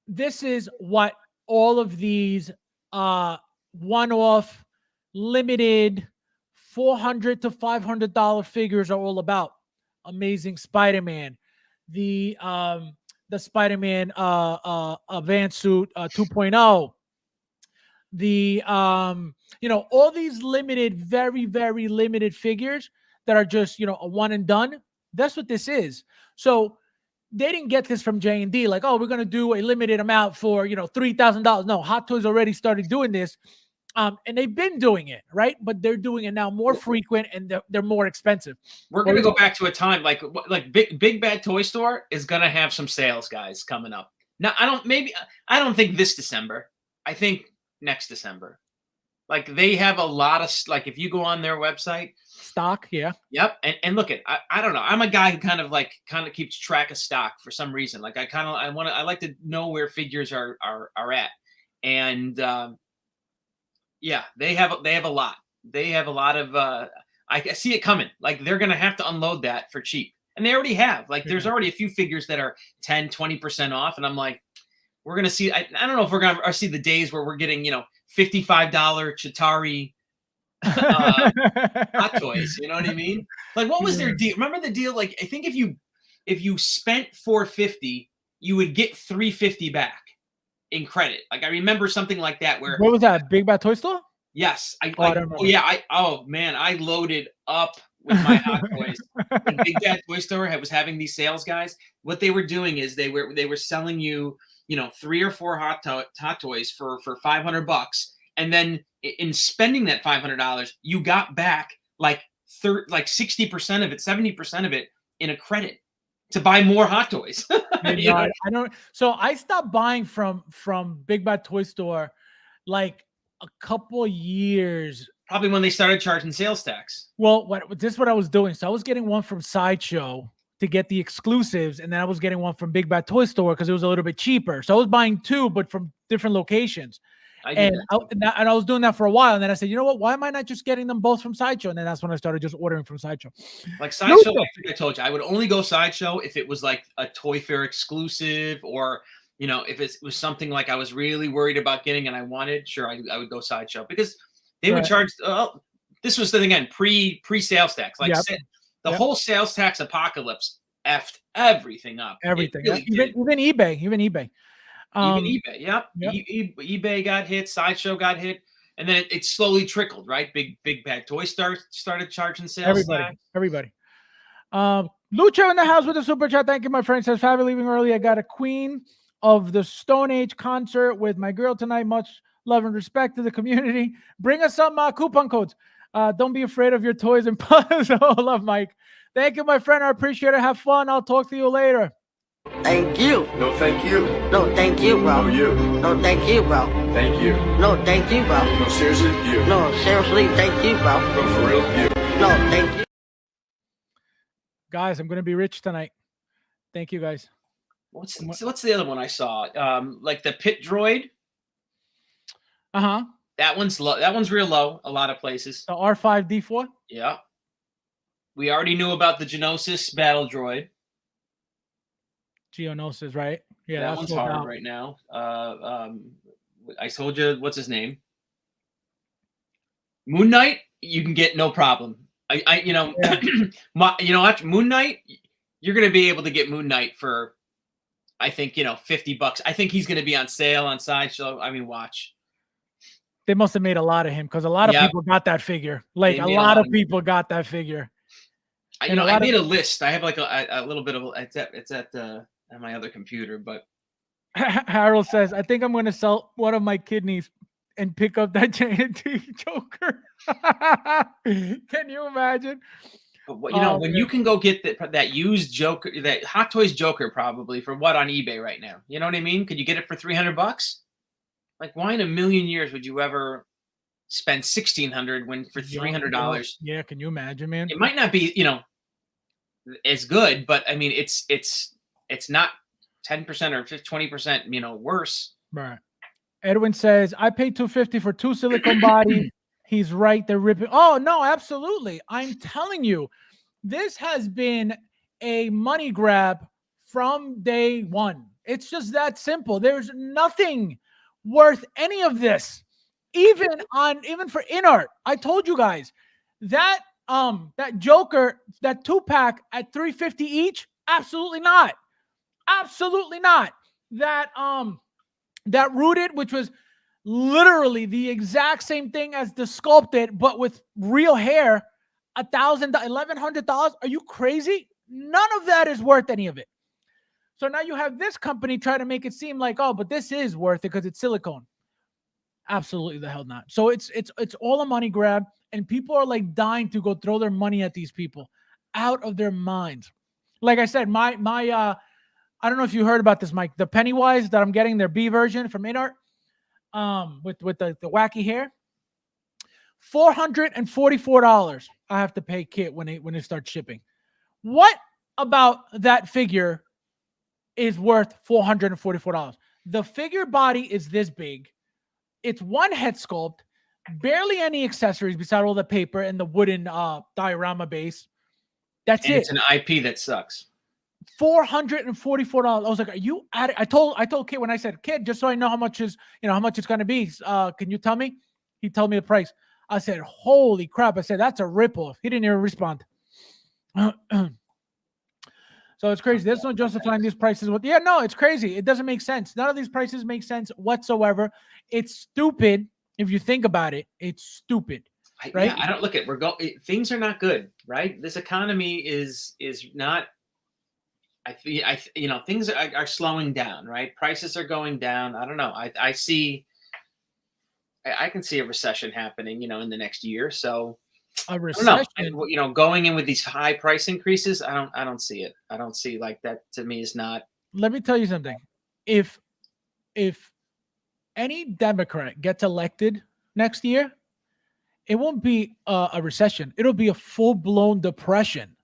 This is what all of these one-off, limited, $400 to $500 figures are all about. Amazing Spider-Man, the Spider-Man Advanced Suit 2.0, the all these limited, very, very limited figures that are just a one and done. That's what this is. So they didn't get this from J&D like, oh, we're going to do a limited amount for $3,000. No, Hot Toys already started doing this. And they've been doing it, right? But they're doing it now more frequent and they're more expensive. We're going to go back to a time like Big Bad Toy Store is going to have some sales guys coming up. Now, I don't think this December. I think next December. Like they have a lot of if you go on their website, stock, yeah. Yep. And look I don't know. I'm a guy who kind of keeps track of stock for some reason. Like I like to know where figures are at. And yeah, they have a lot. They have a lot of I see it coming. Like they're gonna have to unload that for cheap. And they already have. Like there's already a few figures that are 10, 20% off. And I'm like, we're gonna see. I don't know if we're gonna see the days where we're getting, $55 Chitauri Hot Toys. You know what I mean? Like what was their deal? Remember the deal? Like I think if you spent $450, you would get $350 back in credit. Like I remember something like that where what was that? Big Bad Toy Store? Yes. I don't remember. I loaded up with my Hot Toys. When Big Bad Toy Store was having these sales guys, what they were doing is they were selling you, 3 or 4 hot toys for $500, and then in spending that $500, you got back like 60% of it, 70% of it in a credit to buy more hot toys. I don't. So I stopped buying from Big Bad Toy Store like a couple years. Probably when they started charging sales tax. Well, this is what I was doing. So I was getting one from Sideshow to get the exclusives, and then I was getting one from Big Bad Toy Store because it was a little bit cheaper. So I was buying 2, but from different locations. And I was doing that for a while, and then I said, you know what? Why am I not just getting them both from Sideshow? And then that's when I started just ordering from Sideshow. Like Sideshow, I think I told you, I would only go Sideshow if it was like a Toy Fair exclusive, or if it was something like I was really worried about getting and I wanted. Sure, I would go Sideshow because they would charge. This was the thing again, pre sales tax, like the whole sales tax apocalypse effed everything up. Everything, really even eBay. Even eBay, yep. eBay got hit, Sideshow got hit, and then it slowly trickled, right? Big Bad Toy started charging sales tax. Everybody. Lucho in the house with a super chat. Thank you, my friend. Says Fabi leaving early. I got a Queen of the Stone Age concert with my girl tonight. Much love and respect to the community. Bring us some coupon codes. Don't be afraid of your toys and puzzles. Oh, love, Mike. Thank you, my friend. I appreciate it. Have fun. I'll talk to you later. Thank you. No, thank you. No, thank you, bro. No, you. No, thank you, bro. Thank you. No, thank you, bro. No, seriously, you. No, seriously, thank you, bro. No, for real, you. No, thank you. Guys, I'm going to be rich tonight. Thank you, guys. What's the other one I saw? Like the Pit Droid. Uh-huh. That one's low. That one's real low. A lot of places. The R5D4. Yeah. We already knew about the Geonosis battle droid. Geonosis, right? Yeah, that one's hard right now. I told you, what's his name? Moon Knight. You can get no problem. You know what? Moon Knight. You're gonna be able to get Moon Knight for, I think, $50. I think he's gonna be on sale on Sideshow. I mean, watch. They must have made a lot of him because a lot of people got that figure. Like a lot of people got that figure. I made a list. I have like a little bit of it's at my other computer, but Harold says, I think I'm going to sell one of my kidneys and pick up that JNT Joker. Can you imagine? But, when you can go get that used Joker, that Hot Toys Joker, probably for what on eBay right now? You know what I mean? Could you get it for $300? Like, why in a million years would you ever spend $1,600 when for $300? Yeah, can you imagine, man? It might not be, as good, but I mean, it's not 10% or 20%, worse. Right. Edwin says, I paid $250 for 2 silicone bodies. He's right. They're ripping. Oh, no, absolutely. I'm telling you, this has been a money grab from day one. It's just that simple. There's nothing worth any of this. Even for InArt. I told you guys that Joker, that 2-pack at $350 each, absolutely not. Absolutely not. That Rooted, which was literally the exact same thing as the Sculpted, but with real hair, $1,000, $1,100. Are you crazy? None of that is worth any of it. So now you have this company try to make it seem like, oh, but this is worth it because it's silicone. Absolutely the hell not. So it's all a money grab, and people are like dying to go throw their money at these people, out of their minds. Like I said, my I don't know if you heard about this, Mike. The Pennywise that I'm getting, their B version from InArt, with the wacky hair, $444. I have to pay Kit when it starts shipping. What about that figure is worth $444? The figure body is this big. It's one head sculpt, barely any accessories besides all the paper and the wooden diorama base. That's it. It's an IP that sucks. $444. I was like, are you at it? I told Kid when I said, Kid, just so I know how much it's going to be. Can you tell me? He told me the price. I said, holy crap. I said, that's a ripoff. He didn't even respond. So it's crazy. There's no justifying these prices. No, it's crazy. It doesn't make sense. None of these prices make sense whatsoever. It's stupid. If you think about it, it's stupid. right? I don't look at things are not good, right? This economy is not. Things are slowing down, right? Prices are going down. I don't know. I can see a recession happening, in the next year. So A I don't know. recession. Going in with these high price increases, I don't see it. I don't see like that. To me, is not. Let me tell you something. If any Democrat gets elected next year, it won't be a recession. It'll be a full-blown depression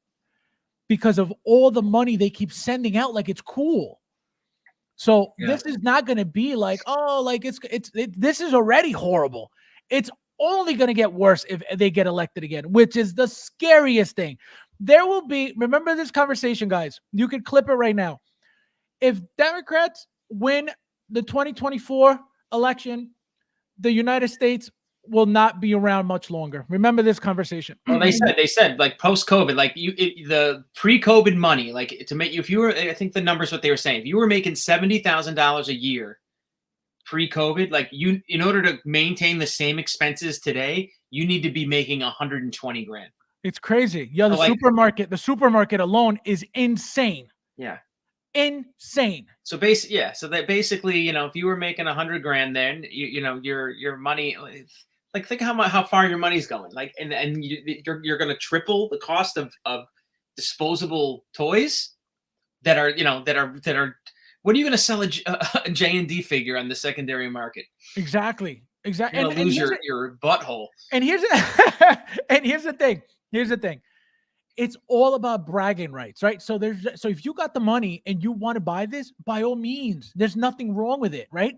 because of all the money they keep sending out like it's cool. So Yeah. this is not going to be like, oh, like this is already horrible. It's only going to get worse if they get elected again, which is the scariest thing. There will be, remember this conversation, guys. You can clip it right now. If Democrats win the 2024 election, the United States will not be around much longer. Remember this conversation. Well, they said like post COVID, like the pre COVID money, like to make you, if you were, I think the numbers what they were saying, if you were making $70,000 a year pre COVID, like in order to maintain the same expenses today, you need to be making 120 grand. It's crazy. Yeah, the supermarket alone is insane. Yeah. Insane. So basically, if you were making 100 grand, then your money, like think how far your money's going, like, and you're going to triple the cost of disposable toys that are. What are you going to sell a J&D figure on the secondary market? Exactly. You're going to lose your butthole. And here's the thing. Here's the thing. It's all about bragging rights, right? So if you got the money and you want to buy this, by all means, there's nothing wrong with it, right?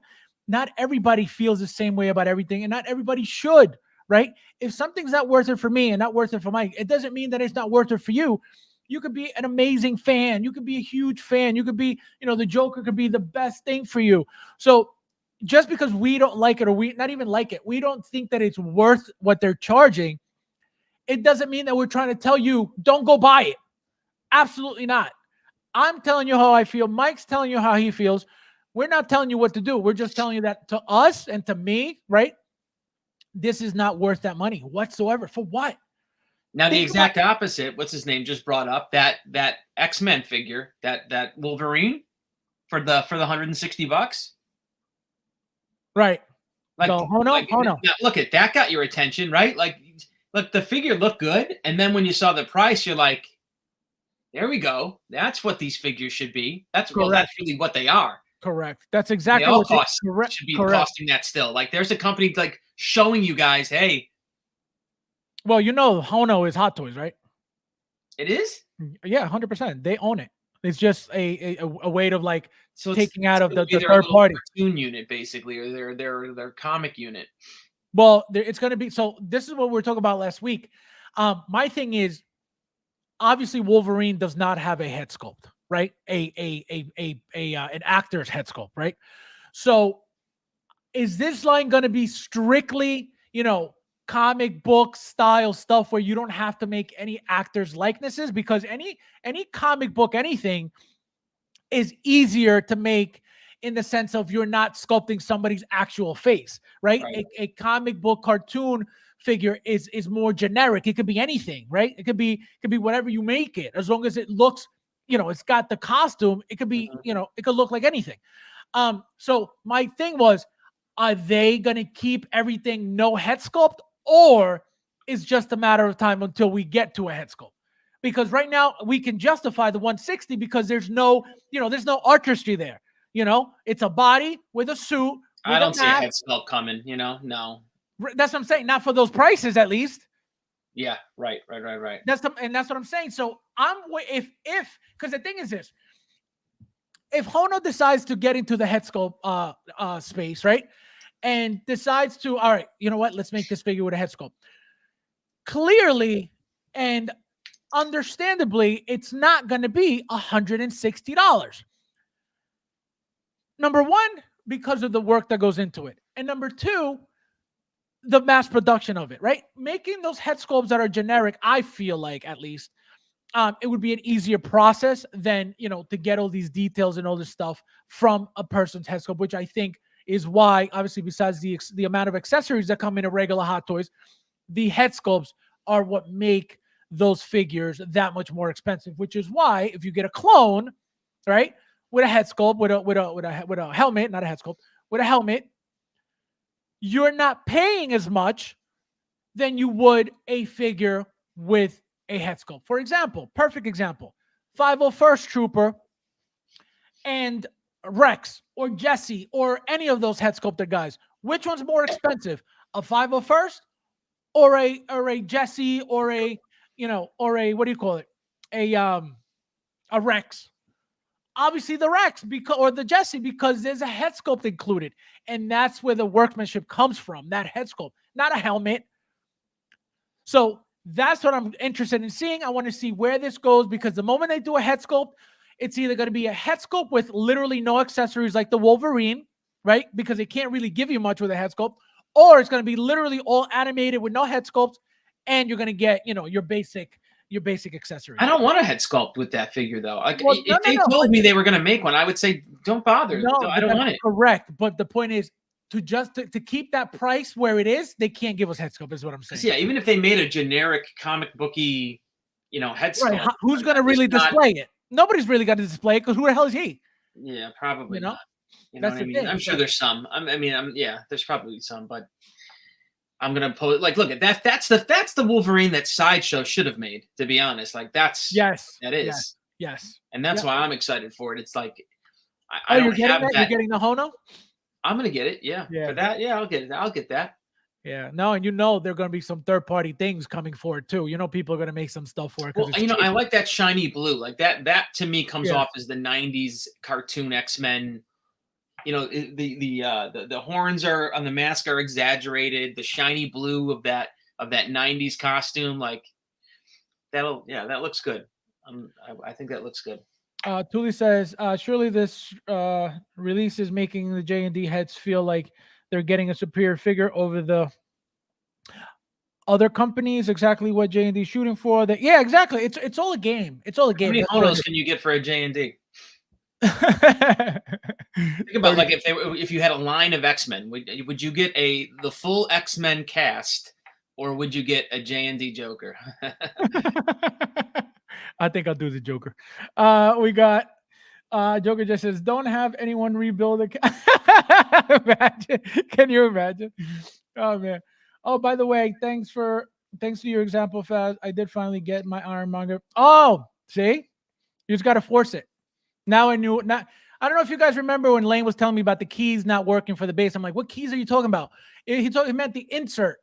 Not everybody feels the same way about everything, and not everybody should, right? If something's not worth it for me and not worth it for Mike, it doesn't mean that it's not worth it for you. You could be an amazing fan. You could be a huge fan. You could be, the Joker could be the best thing for you. So just because we don't like it, or we not even like it, we don't think that it's worth what they're charging, it doesn't mean that we're trying to tell you, don't go buy it. Absolutely not. I'm telling you how I feel. Mike's telling you how he feels. We're not telling you what to do. We're just telling you that to us and to me, right? This is not worth that money whatsoever. For what? Now, the exact opposite, what's his name, just brought up that X-Men figure, that Wolverine for the $160. Right. Like, so, hold on. Now, look at that, got your attention, right? Like, look, the figure looked good, and then when you saw the price, you're like, there we go. That's what these figures should be. That's really what they are. Correct. That's exactly they all what should be costing that still. Like, there's a company like showing you guys, hey. Well, Hono is Hot Toys, right? It is? Yeah, 100%. They own it. It's just a way of like taking out of the third party cartoon unit, basically, or their comic unit. Well, it's going to be, so this is what we were talking about last week. My thing is, obviously Wolverine does not have a head sculpt, right? An actor's head sculpt, right? So is this line going to be strictly, comic book style stuff where you don't have to make any actors' likenesses? Because any comic book, anything is easier to make in the sense of you're not sculpting somebody's actual face, right? A comic book cartoon figure is more generic. It could be anything, right? It could be whatever you make it, as long as it looks, it's got the costume. It could be, it could look like anything. So my thing was, are they going to keep everything no head sculpt, or is just a matter of time until we get to a head sculpt? Because right now we can justify the 160 because there's no artistry there. It's a body with a suit. I don't see a head sculpt coming, no. That's what I'm saying. Not for those prices, at least. Yeah, right. That's what I'm saying. So because the thing is this, if Hono decides to get into the head sculpt space, right, and decides to, all right, you know what, let's make this figure with a head sculpt. Clearly and understandably, it's not going to be $160. Number one, because of the work that goes into it. And number two, the mass production of it, right? Making those head sculpts that are generic, I feel like, at least, it would be an easier process than, to get all these details and all this stuff from a person's head sculpt, which I think is why, obviously, besides the amount of accessories that come in a regular Hot Toys, the head sculpts are what make those figures that much more expensive, which is why if you get a clone, right, with a head sculpt, with a helmet, not a head sculpt, with a helmet, you're not paying as much than you would a figure with a head sculpt. For example, perfect example, 501st Trooper and Rex or Jesse or any of those head sculpted guys. Which one's more expensive, a 501st or a Jesse or a or a what do you call it, a Rex? Obviously the Rex because or the Jesse because there's a head sculpt included, and that's where the workmanship comes from. That head sculpt, not a helmet. So that's what I'm interested in seeing. I want to see where this goes because the moment they do a head sculpt, it's either going to be a head sculpt with literally no accessories like the Wolverine, right? Because they can't really give you much with a head sculpt, or it's going to be literally all animated with no head sculpts, and you're going to get, your basic accessories. I don't want a head sculpt with that figure though. Like, Well, if they told me they were going to make one, I would say don't bother. No, I don't want it. Correct, but the point is to keep that price where it is, they can't give us head sculpt. Is what I'm saying. Yeah, even if they made a generic comic booky, head sculpt, right? Who's going to really display it? Nobody's really got to display it because who the hell is he? Yeah, probably not. That's what I mean? thing. I'm sure there's some. There's probably some, but I'm gonna post look at that. That's the Wolverine that Sideshow should have made. To be honest, like that is. Yes. And that's why I'm excited for it. It's like I you're don't getting have that? that. You're getting the Hono? I'm gonna get it. Yeah. For that, I'll get it. I'll get that. Yeah. No, and there are going to be some third-party things coming for it too. People are going to make some stuff for it. Well, I like that shiny blue. Like that to me comes off as the '90s cartoon X-Men. The horns are on the mask are exaggerated. The shiny blue of that '90s costume, like that looks good. I think that looks good. Thule says, surely this release is making the J&D heads feel like they're getting a superior figure over the other companies. Exactly what J&D is shooting for. Yeah, exactly. It's all a game. It's all a game. How many Honos can you get for a J&D? Think about like if you had a line of X-Men, would you get the full X-Men cast, or would you get a J&D Joker? I think I'll do the Joker. We got Joker just says, don't have anyone rebuild it. Imagine. Can you imagine? Oh man. Oh, by the way, thanks to your example, Faz. I did finally get my Ironmonger. Oh, see? You just gotta force it. Now I knew. I don't know if you guys remember when Lane was telling me about the keys not working for the base. I'm like, what keys are you talking about? He meant the insert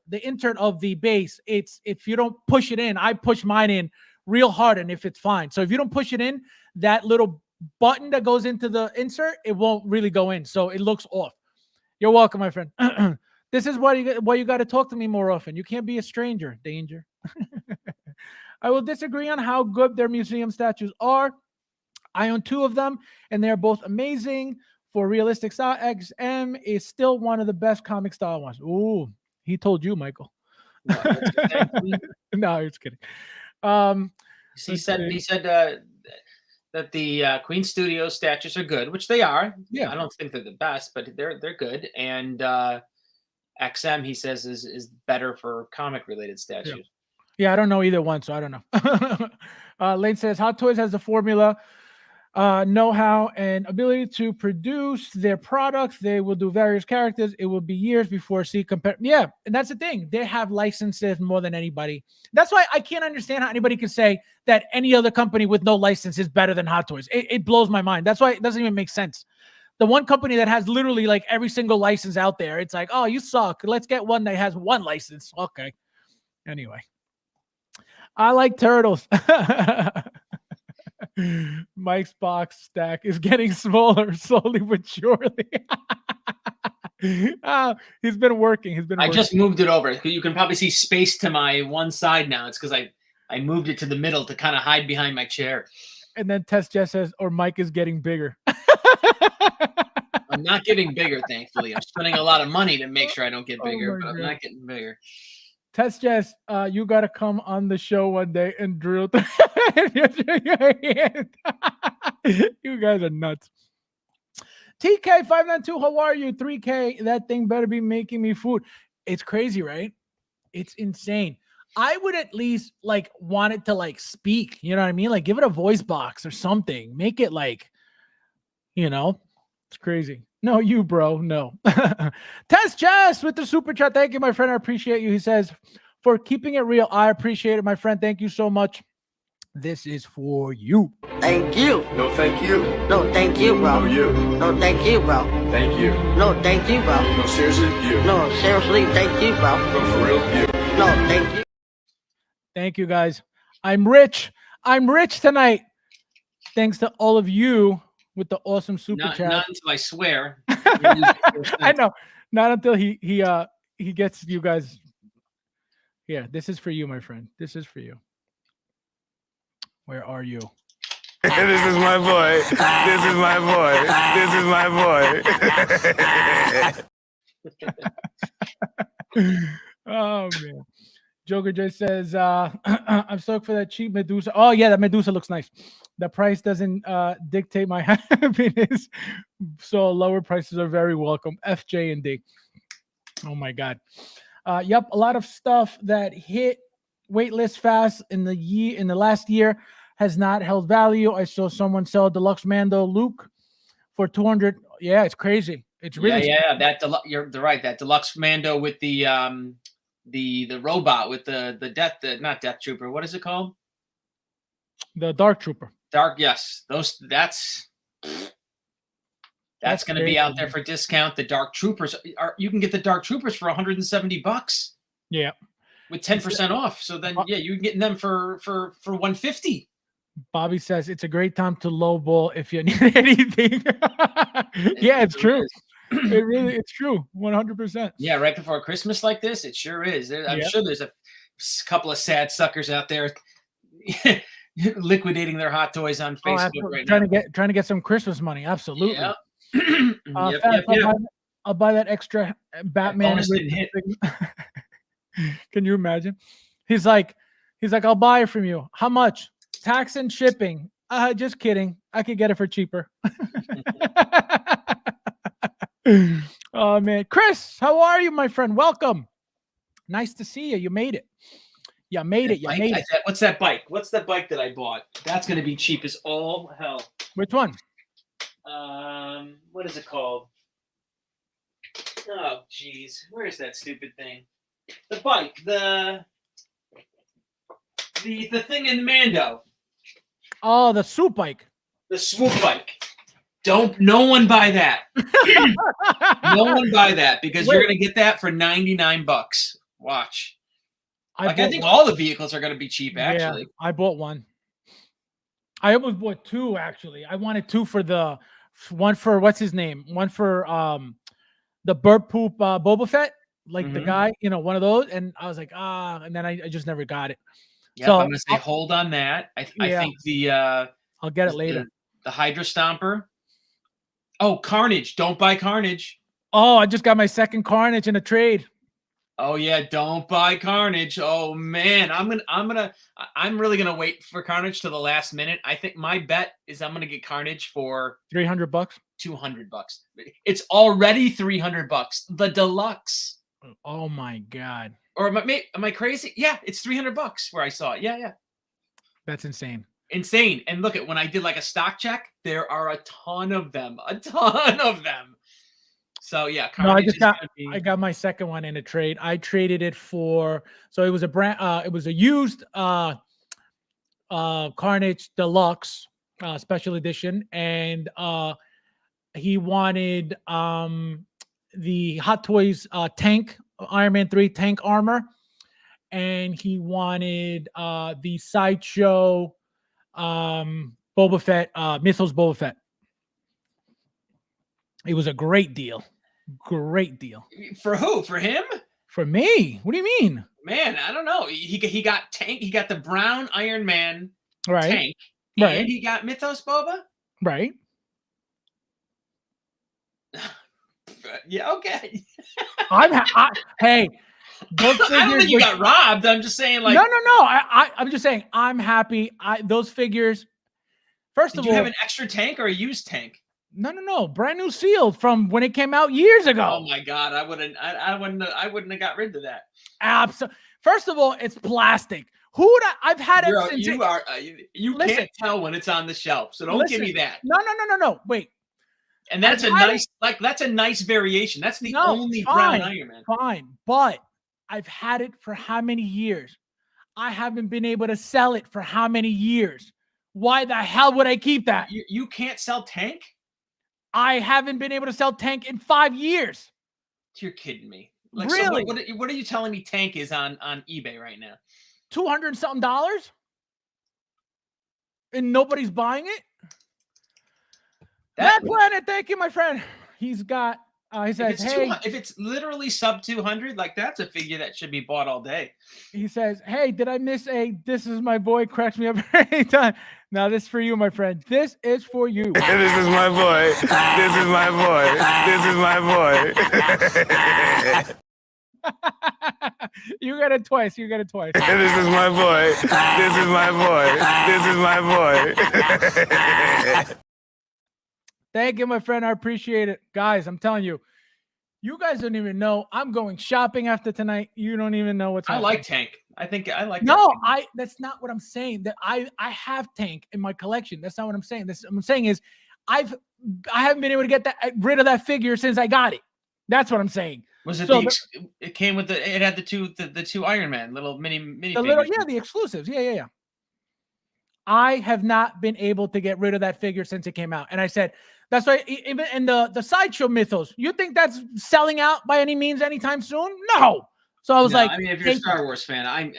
of the base. It's if you don't push it in. I push mine in real hard, and if it's fine. So if you don't push it in, that little button that goes into the insert, it won't really go in. So it looks off. You're welcome, my friend. This is why you got to talk to me more often. You can't be a stranger. Danger. I will disagree on how good their museum statues are. I own 2 of them, and they're both amazing. For realistic style, XM is still one of the best comic style ones. Ooh, he told you, Michael. No, he's kidding. He said that the Queen Studios statues are good, which they are. Yeah, I don't think they're the best, but they're good. And XM, he says, is better for comic related statues. Yeah, I don't know either one, so I don't know. Lane says Hot Toys has the formula, know-how, and ability to produce their products. They will do various characters. It will be years before compare. Yeah, and that's the thing. They have licenses more than anybody. That's why I can't understand how anybody can say that any other company with no license is better than Hot Toys. It blows my mind. That's why it doesn't even make sense. The one company that has literally like every single license out there, it's like, oh, you suck. Let's get one that has one license. Okay. Anyway, I like turtles. Mike's box stack is getting smaller slowly but surely. He's been working. I just moved it over. You can probably see space to my one side now. It's because I moved it to the middle to kind of hide behind my chair. And then Tess just says, or Mike is getting bigger. I'm not getting bigger, thankfully. I'm spending a lot of money to make sure I don't get bigger, but I'm not getting bigger. Test Jess, you got to come on the show one day and drill. You guys are nuts. TK592, how are you? 3K, that thing better be making me food. It's crazy, right? It's insane. I would at least like want it to like speak. You know what I mean? Like give it a voice box or something. Make it like, it's crazy. No, you, bro. No. Test Jess with the super chat. Thank you, my friend. I appreciate you. He says, for keeping it real. I appreciate it, my friend. Thank you so much. This is for you. Thank you. No, thank you. No, thank you, bro. No, you. No, thank you, bro. Thank you. No, thank you, bro. No, seriously, you. No, seriously, thank you, bro. No, for real, you. No, thank you. Thank you, guys. I'm rich. I'm rich tonight. Thanks to all of you with the awesome super chat. Not until I swear. I know. Not until he gets you guys. Yeah, this is for you, my friend. This is for you. Where are you? This is my boy. This is my boy. This is my boy. Oh man. Joker just says, I'm stoked for that cheap Medusa. Oh yeah, that Medusa looks nice. The price doesn't dictate my happiness. So lower prices are very welcome. FJ and D. Oh my god. Yep, a lot of stuff that hit waitlist fast in the last year has not held value. I saw someone sell Deluxe Mando Luke for 200. Yeah, it's crazy. It's really That you're right. That Deluxe Mando with the robot with the not Death Trooper. What is it called? The Dark Trooper. Yes. That's going to be out there for discount. The Dark Troopers you can get the Dark Troopers for $170. Yeah. With 10% off. So then you can get them for $150. Bobby says it's a great time to lowball if you need anything. Yeah, it's true. It's true. 100%. Yeah, right before Christmas like this, it sure is. I'm sure there's a couple of sad suckers out there liquidating their hot toys on Facebook right now. Trying to get some Christmas money. Absolutely. Yeah. I'll buy that extra Batman. Hit. Can you imagine? He's like, I'll buy it from you. How much? Tax and shipping. Just kidding. I could get it for cheaper. Oh man, Chris, how are you, my friend? Welcome. Nice to see you. You made it. You made it. What's that bike? What's that bike that I bought? That's going to be cheap as all hell. Which one? What is it called? Oh, geez. Where is that stupid thing? The bike. The thing in Mando. Oh, the swoop bike. The swoop bike. No one buy that. No one buy that because you're going to get that for $99. Watch. I think all the vehicles are going to be cheap, actually. Yeah, I bought one. I almost bought two, actually. I wanted two for one for, what's his name? One for the burp poop Boba Fett, like the guy, one of those. And I was like, and then I just never got it. Yeah, so I'm going to say hold on that. I think I'll get it later. The Hydra Stomper. Oh, Carnage. Don't buy Carnage. Oh, I just got my second Carnage in a trade. Oh yeah, don't buy Carnage. Oh man, I'm really gonna wait for Carnage to the last minute. I think my bet is I'm gonna get Carnage for $300. $200. It's already $300. The deluxe. Oh my god. Or am I crazy? Yeah, it's $300 where I saw it. Yeah. That's insane. Insane. And look at when I did like a stock check, there are a ton of them. So yeah, I got my second one in a trade. I traded it for, so it was a used Carnage Deluxe special edition, and he wanted the Hot Toys tank, Iron Man 3 tank armor, and he wanted the Sideshow Boba Fett, Mythos Boba Fett. It was a great deal. Great deal. For who? For him? For me? What do you mean? Man, I don't know. He got tank. He got the brown Iron Man tank. Right. And he got Mythos Boba. Right. Yeah. Okay. Hey. I don't think you got robbed. I'm just saying, like. No. I'm just saying I'm happy. Those figures. First of all, did you have an extra tank or a used tank? No. Brand new sealed from when it came out years ago. Oh my god, I wouldn't have got rid of that. Absolutely. First of all, it's plastic. I've had it since You Listen. can't tell when it's on the shelf, so don't give me Listen. that. No. Wait. And that's I've a had nice, that's a nice variation. That's the No, only brown Iron Man. fine. But I've had it for how many years? I haven't been able to sell it for how many years? Why the hell would I keep that? You can't sell Tank? I haven't been able to sell Tank in 5 years. You're kidding me. Like, Really? So what are you telling me Tank is on eBay right now? $200 and something dollars? And nobody's buying it? That Planet, thank you, my friend. He's got he says, hey, if it's literally sub 200, like that's a figure that should be bought all day. He says, hey, did I miss this is my boy, cracks me up every time. Now this is for you, my friend. This is for you. This is my boy. This is my boy. This is my boy. You got it twice. This is my boy. This is my boy. This is my boy. Thank you, my friend. I appreciate it. Guys, I'm telling you, you guys don't even know. I'm going shopping after tonight. You don't even know what's happening. I like Tank. I think I like No, that that's not what I'm saying. That I have Tank in my collection. That's not what I'm saying. What I'm saying is I haven't been able to get rid of that figure since I got it. That's what I'm saying. Was it So it came with it had the two Iron Man little mini the exclusives. Yeah. I have not been able to get rid of that figure since it came out. And I said, that's why even in the sideshow mythos, you think that's selling out by any means anytime soon? No. So I was like, I mean, if you're a Star Wars fan,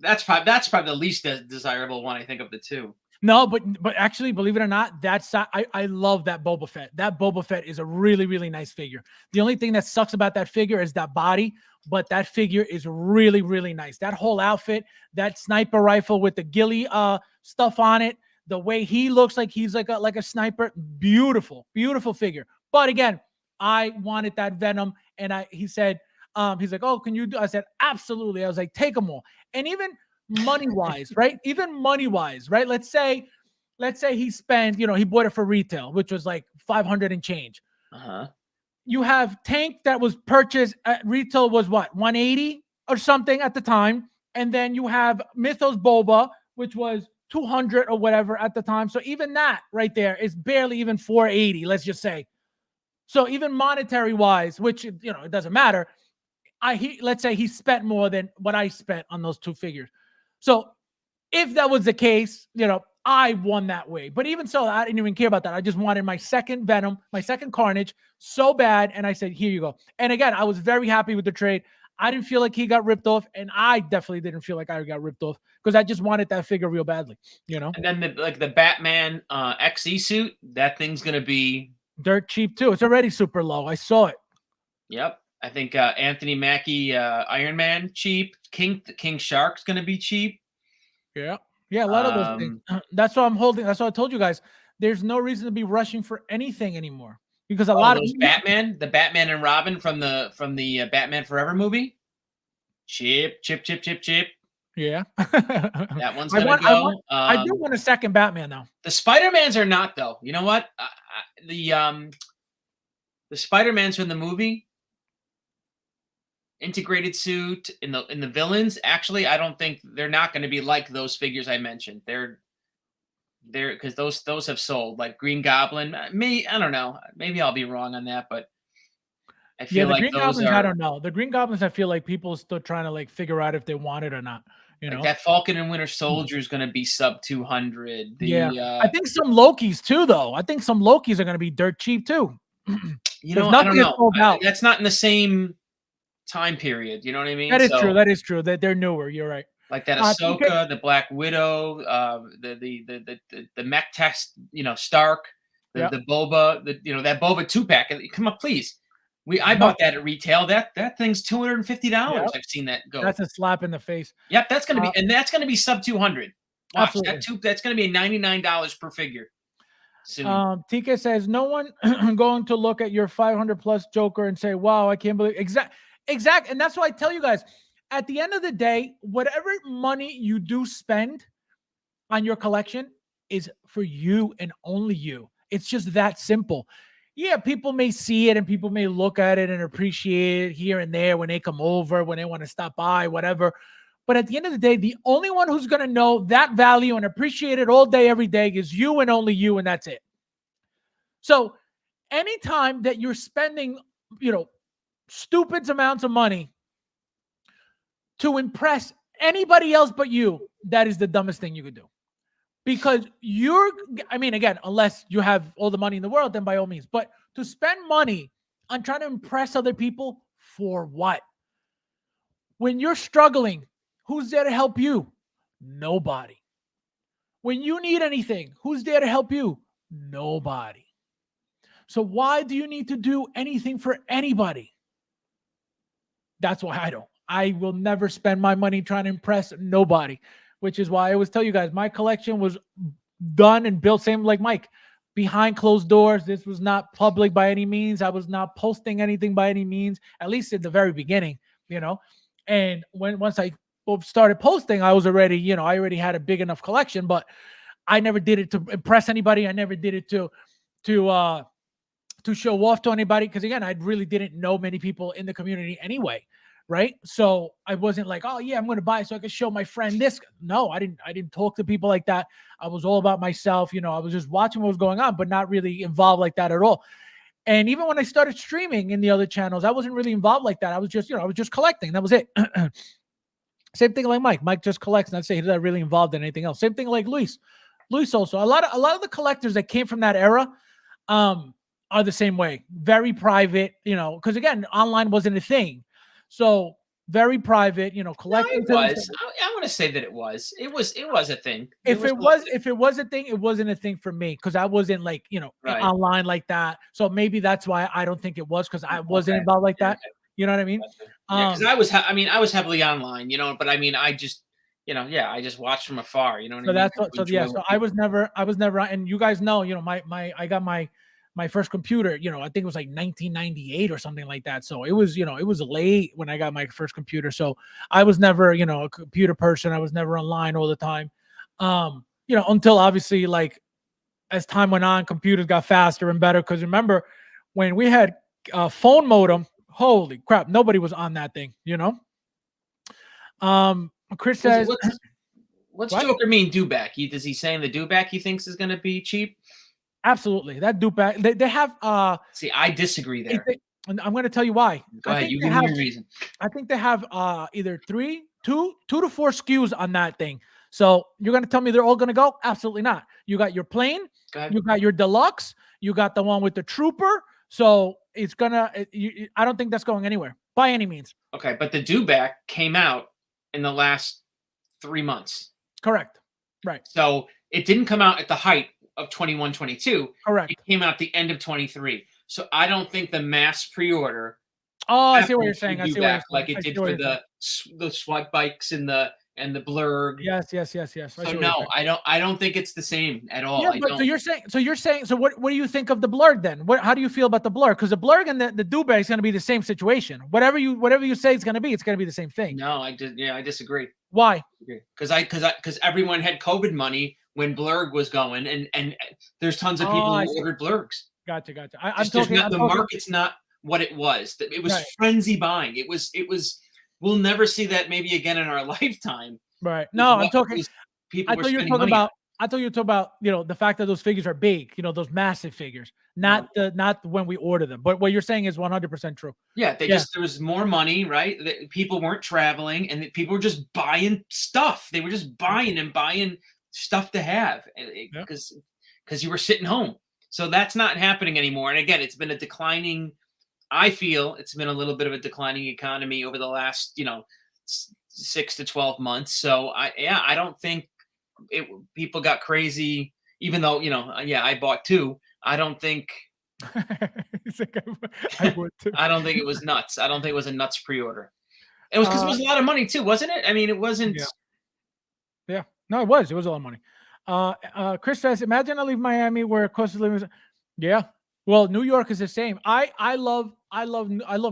that's probably the least desirable one, I think, of the two. No, but actually, believe it or not, I love that Boba Fett. That Boba Fett is a really, really nice figure. The only thing that sucks about that figure is that body, but that figure is really, really nice. That whole outfit, that sniper rifle with the ghillie stuff on it, the way he looks like he's like a sniper, beautiful, beautiful figure. But again, I wanted that Venom, and he said, he's like, oh, can you do? I said, absolutely. I was like, take them all, and even money-wise, right? Even money-wise, right? Let's say he spent, he bought it for retail, which was like 500 and change. You have Tank that was purchased at retail was what, 180 or something at the time, and then you have Mythos Boba, which was 200 or whatever at the time. So even that right there is barely even 480, let's just say. So even monetary-wise, which it doesn't matter. Let's say he spent more than what I spent on those two figures. So if that was the case, I won that way. But even so, I didn't even care about that. I just wanted my second Venom, my second Carnage so bad. And I said, here you go. And again, I was very happy with the trade. I didn't feel like he got ripped off. And I definitely didn't feel like I got ripped off because I just wanted that figure real badly, And then the Batman XE suit, that thing's going to be dirt cheap too. It's already super low. I saw it. Yep. I think Anthony Mackie, Iron Man, cheap. King Shark's going to be cheap. Yeah, a lot of those things. That's why I'm holding. That's why I told you guys. There's no reason to be rushing for anything anymore because a lot of those the Batman and Robin from the Batman Forever movie, cheap. Yeah, that one's going to go. I do want a second Batman though. The Spider-Mans are not though. You know what? The Spider-Mans from the movie. Integrated suit in the villains, actually, I don't think they're not going to be like those figures I mentioned. They're because those have sold, like Green Goblin. I don't know. Maybe I'll be wrong on that, but I feel like Green Goblins, I don't know. The Green Goblins, I feel like people are still trying to figure out if they want it or not. Like that Falcon and Winter Soldier is going to be sub 200. I think some Lokis too, though. I think some Lokis are going to be dirt cheap too. I don't know. That's not in the same time period, you know what I mean? That is true. That is true. That they're newer. You're right. Like that Ahsoka, the Black Widow, the mech test, Stark, the Boba, that Boba 2-pack. Come on, please. I bought that at retail. That thing's $250. Yep. I've seen that go. That's a slap in the face. Yep, that's gonna be, and that's gonna be sub 200. Watch absolutely. That's gonna be $99 per figure. Soon. TK says no one going to look at your 500 plus Joker and say, "Wow, I can't believe." Exact. And that's why I tell you guys, at the end of the day, whatever money you do spend on your collection is for you and only you. It's just that simple. yeah, people may see it and people may look at it and appreciate it here and there when they come over, when they want to stop by, whatever. But at the end of the day, the only one who's going to know that value and appreciate it all day, every day is you and only you, and that's it. So anytime that you're spending, stupid amounts of money to impress anybody else but you, that is the dumbest thing you could do. Because again, unless you have all the money in the world, then by all means. But to spend money on trying to impress other people for what? When you're struggling, who's there to help you? Nobody. When you need anything, who's there to help you? Nobody. So why do you need to do anything for anybody? That's why I don't. I will never spend my money trying to impress nobody, which is why I always tell you guys, my collection was done and built, same like Mike, behind closed doors. This was not public by any means. I was not posting anything by any means, at least at the very beginning, And once I started posting, I was already, I already had a big enough collection, but I never did it to impress anybody. I never did it to show off to anybody. Cause again, I really didn't know many people in the community anyway. Right. So I wasn't like, oh yeah, I'm going to buy so I could show my friend this. No, I didn't talk to people like that. I was all about myself. I was just watching what was going on, but not really involved like that at all. And even when I started streaming in the other channels, I wasn't really involved like that. I was just, I was just collecting. That was it. Same thing like Mike. Mike just collects, and I'd say he's not really involved in anything else. Same thing like Luis. Luis also. A lot of the collectors that came from that era are the same way. Very private, because again, online wasn't a thing. So very private, collecting. No, it was. I want to say that it was. It was a thing. If it was a thing, it wasn't a thing for me because I wasn't like, right. online like that. So maybe that's why I don't think it was, because I wasn't involved like that. Okay. You know what I mean? Yeah, because I was heavily online, but I just, I just watched from afar. You know what I mean? That's what. So yeah. So I was never, and you guys know, I got my first computer, I think it was like 1998 or something like that. So it was, it was late when I got my first computer. So I was never, a computer person. I was never online all the time. Until obviously, like, as time went on, computers got faster and better. Because remember when we had a phone modem, holy crap, nobody was on that thing, Chris says, what's Joker mean do-back? Does he saying the do-back he thinks is going to be cheap? Absolutely. That do-back. They have see, I disagree there. And I'm going to tell you why. Go ahead. You give me your reason. I think they have either two to four SKUs on that thing. So you're going to tell me they're all going to go? Absolutely not. You got your plain, you got your deluxe, you got the one with the trooper. So it's I don't think that's going anywhere by any means. Okay. But the do-back came out in the last 3 months. Correct. Right. So it didn't come out at the height of 21-22. Correct. It came out at the end of 23. So I don't think the mass pre-order. Oh, I see what you're saying. I see what you're saying. Like it did for the swipe bikes and the blurg. Yes. So no, I don't think it's the same at all. Yeah, but so you're saying what do you think of the blurg then? How do you feel about the blurg? Because the blurg and the do-back is going to be the same situation. Whatever you say it's going to be the same thing. No, I disagree. Why? Because everyone had COVID money when blurg was going, and there's tons of people who ordered blurgs. Gotcha. The market's not what it was. It was frenzy buying. It was. We'll never see that maybe again in our lifetime. Right. No, I'm talking. I thought you were talking about the fact that those figures are big. Those massive figures, not when we order them. But what you're saying is 100% true. Yeah, there was more money, right? People weren't traveling, and people were just buying stuff. They were just buying stuff to have because you were sitting home. So that's not happening anymore. And again, it's been a declining. I feel it's been a little bit of a declining economy over the last 6 to 12 months. So I don't think people got crazy. Even though I bought 2. I don't think. I would too. I don't think it was nuts. I don't think it was a nuts pre-order. It was because it was a lot of money too, wasn't it? I mean, it wasn't. Yeah. No, it was. It was a lot of money. Chris says, "Imagine I leave Miami where cost of living is." Yeah. Well, New York is the same. I love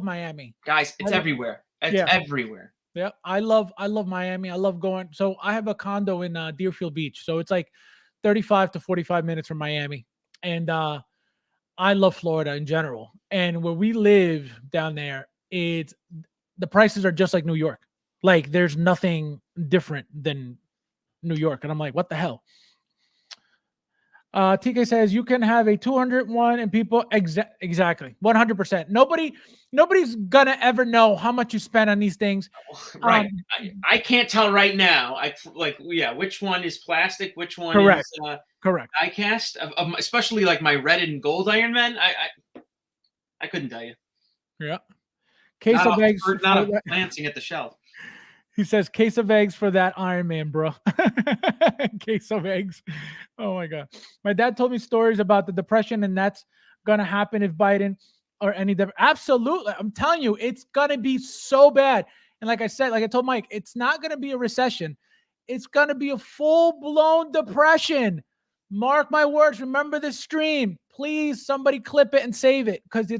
Miami. Guys, it's everywhere. It's everywhere. Yeah, I love Miami. I love going. So I have a condo in Deerfield Beach. So it's like 35 to 45 minutes from Miami. And I love Florida in general, and where we live down there, it's the prices are just like New York. Like there's nothing different than New York, and I'm like, what the hell? TK says you can have a 201 and people exactly 100%. Nobody's gonna ever know how much you spend on these things. Right. I can't tell right now. Which one is plastic, which one Correct. is Correct. die cast, especially like my red and gold Iron Man. I couldn't tell you. Yeah. Case of eggs. Not glancing at the shelf. He says case of eggs for that Iron Man, bro. Case of eggs. Oh my God. My dad told me stories about the depression, and that's gonna happen if Biden or any absolutely. I'm telling you, it's gonna be so bad. And like I said, like I told Mike, it's not gonna be a recession. It's gonna be a full-blown depression. Mark my words. Remember this stream. Please, somebody clip it and save it. Because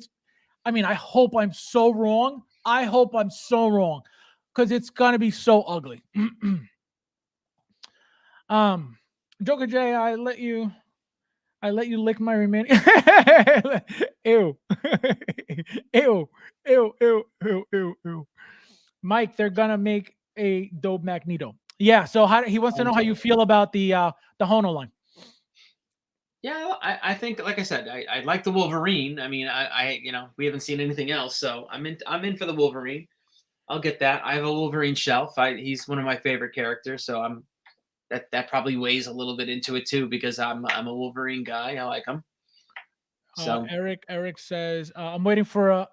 I hope I'm so wrong. I hope I'm so wrong. Because it's gonna be so ugly. Joker J, I let you lick my remaining. Ew. Ew. Ew. Ew. Ew. Ew. Ew. Mike, they're gonna make a dope Magneto. Yeah. So he wants to know how you feel about the Hono line. Yeah, I think, like I said, I like the Wolverine. I mean, we haven't seen anything else, so I'm in for the Wolverine. I'll get that. I have a Wolverine shelf. He's one of my favorite characters, so that probably weighs a little bit into it too, because I'm a Wolverine guy. I like him. So Eric says, I'm waiting for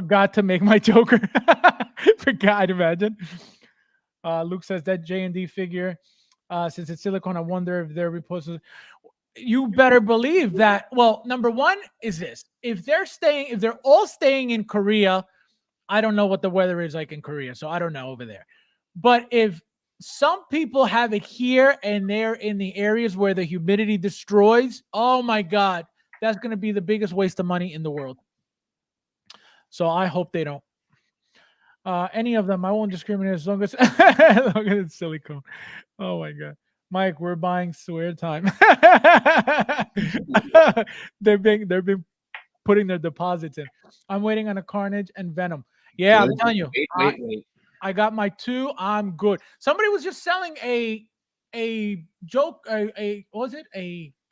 God to make my Joker. For God, imagine. Luke says that J&D figure, since it's silicone, I wonder if they're reposted. You better believe that. Well, number one is this: if they're all staying in Korea, I don't know what the weather is like in Korea, so I don't know over there. But if some people have it here and they're in the areas where the humidity destroys, oh my God, that's going to be the biggest waste of money in the world. So I hope they don't. Any of them, I won't discriminate as long as it's silicone. Oh my God. Mike, we're buying swear time. They've been putting their deposits in. I'm waiting on a Carnage and Venom. Yeah, I'm telling you. Wait. I got my 2. I'm good. Somebody was just selling a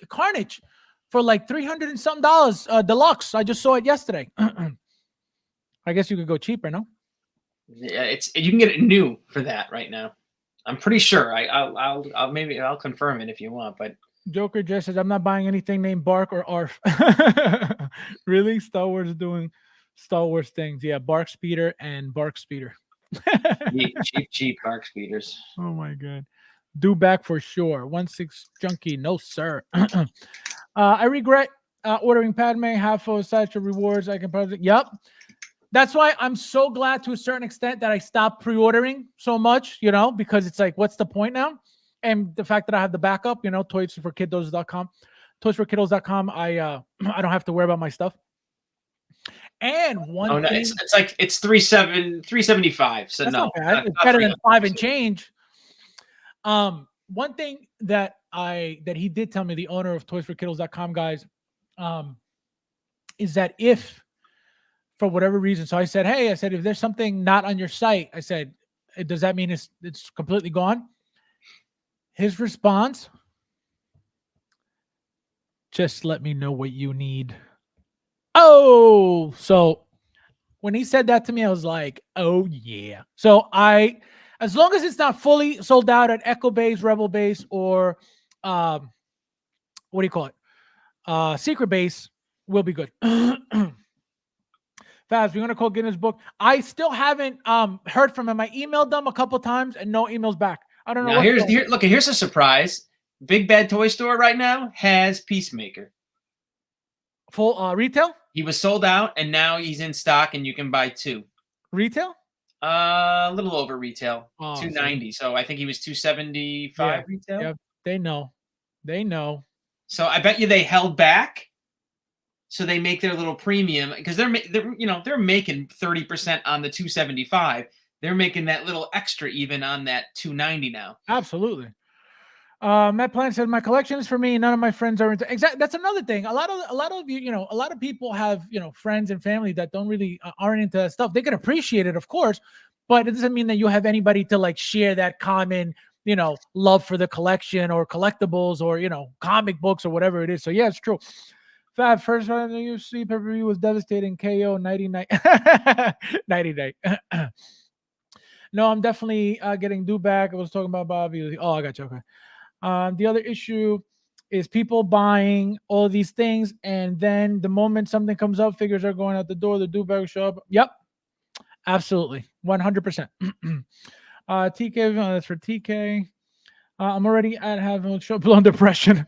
Carnage for like $300 and something deluxe. I just saw it yesterday. I guess you could go cheaper, no? Yeah, you can get it new for that right now. I'm pretty sure. I'll confirm it if you want, but Joker just says I'm not buying anything named Bark or Arf. Really? Star Wars is doing Star Wars things. Yeah, Bark Speeder and Bark Speeder. cheap Bark Speeders. Oh my God. Due back for sure. 1-6 junkie. No, sir. I regret ordering Padme half of such rewards. I can probably. Yep. That's why I'm so glad to a certain extent that I stopped pre-ordering so much, because it's like, what's the point now? And the fact that I have the backup, toysforkiddos.com. Toysforkiddos.com, I don't have to worry about my stuff. And one thing, it's like it's $375. So that's no, not bad. It's better than 5 and change. One thing that he did tell me, the owner of toysforkiddos.com, guys, is that if for whatever reason, so I said, if there's something not on your site, I said, does that mean it's completely gone? His response, just let me know what you need. Oh, so when he said that to me, I was like, oh yeah. So as long as it's not fully sold out at Echo Base, Rebel Base, or what do you call it? Secret Base, we'll be good. Fabs, we're gonna call Guinness Book. I still haven't heard from him. I emailed them a couple times and no emails back. I don't know. Now here's a surprise. Big Bad Toy Store right now has Peacemaker. Full retail? He was sold out and now he's in stock and you can buy 2. Retail? A little over retail. Oh, $290. So I think he was $275 retail. Yeah, they know. So I bet you they held back. So they make their little premium because they're making 30% on the $275. They're making that little extra even on that $290 now. Absolutely. Matt Plant said, "My collection is for me. None of my friends are into." Exactly. That's another thing. A lot of you, a lot of people have, friends and family that don't really aren't into that stuff. They can appreciate it, of course, but it doesn't mean that you have anybody to like share that common, love for the collection or collectibles or comic books or whatever it is. So yeah, it's true. Fab, first round of the UFC pay-per-view was devastating. KO 99. 99. No, I'm definitely getting due back. I was talking about Bobby. Oh, I got you. Okay. The other issue is people buying all these things, and then the moment something comes up, figures are going out the door, the due bag show up. Yep, absolutely, 100%. TK, that's for TK. I'm already at having blown depression.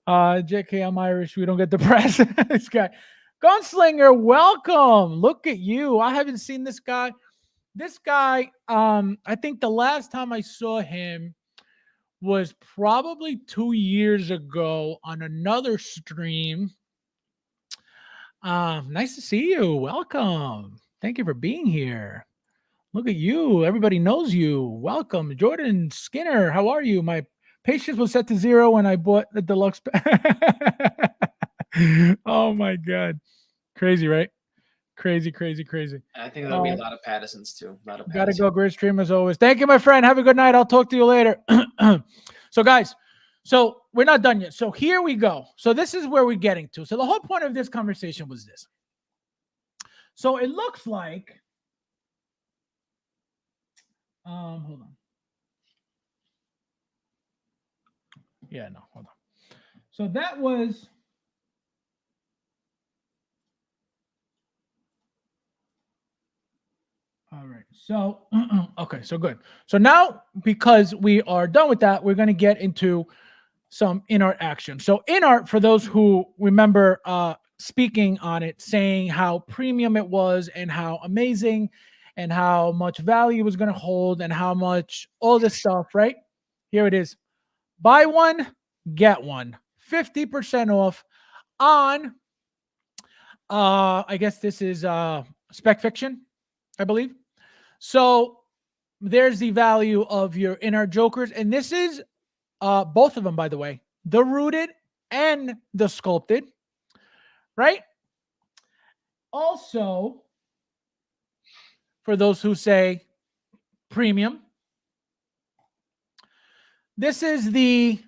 JK, I'm Irish. We don't get depressed. This guy, Gunslinger, welcome. Look at you. I haven't seen this guy. This guy, I think the last time I saw him was probably 2 years ago on another stream. Nice to see you. Welcome. Thank you for being here. Look at you. Everybody knows you. Welcome. Jordan Skinner, how are you? My patience was set to 0 when I bought the deluxe. Oh my God. Crazy, right? Crazy. I think there'll be a lot of Pattersons too. A lot of Gotta Patterson. go. Great stream as always. Thank you, my friend. Have a good night. I'll talk to you later. So, guys, so we're not done yet. So here we go. So this is where we're getting to. So the whole point of this conversation was this. So it looks like, hold on. Yeah, no, hold on. So that was. All right. So, okay. So good. So now, because we are done with that, we're going to get into some in-art action. So in-art, for those who remember speaking on it, saying how premium it was and how amazing and how much value it was going to hold and how much all this stuff, right? Here it is. Buy one, get one. 50% off on, I guess this is Spec Fiction, I believe. So there's the value of your in-art jokers. And this is both of them, by the way, the rooted and the sculpted, right? Also, for those who say premium, this is the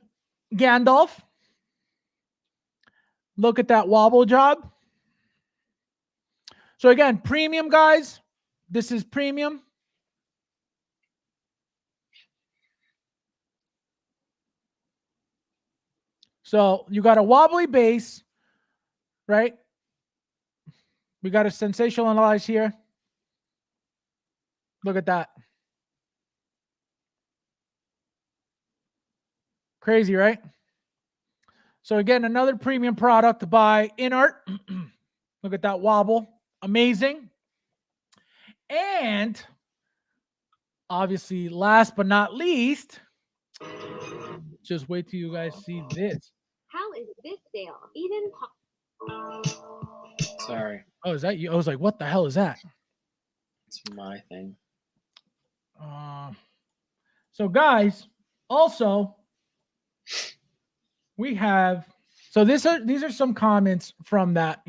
Gandalf. Look at that wobble job. So again, premium, guys. This is premium. So you got a wobbly base, right? We got to sensationalize here. Look at that. Crazy, right? So again, another premium product by InArt. Look at that wobble. Amazing. And obviously, last but not least, just wait till you guys see this. How is this sale even Sorry. Oh, is that you? I was like, what the hell is that? It's my thing. So guys, also we have, so these are some comments from that,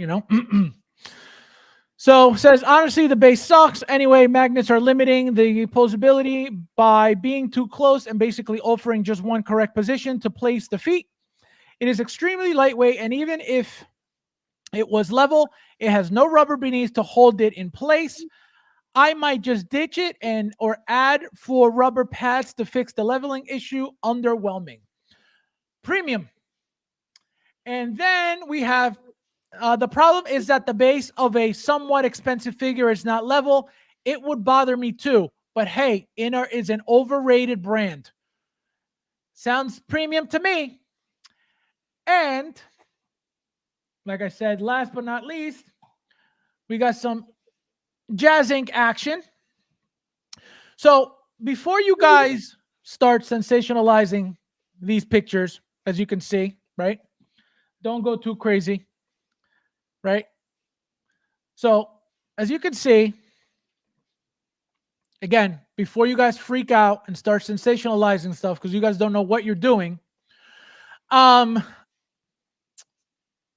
So says, honestly, the base sucks. Anyway, magnets are limiting the posability by being too close and basically offering just one correct position to place the feet. It is extremely lightweight, and even if it was level, it has no rubber beneath to hold it in place. I might just ditch it or add 4 rubber pads to fix the leveling issue. Underwhelming. Premium. And then we have the problem is that the base of a somewhat expensive figure is not level. It would bother me too. But hey, InArt is an overrated brand. Sounds premium to me. And like I said, last but not least, we got some Jazz Inc. action. So before you guys start sensationalizing these pictures, as you can see, right? Don't go too crazy, right? So as you can see, again, before you guys freak out and start sensationalizing stuff, because you guys don't know what you're doing, I'd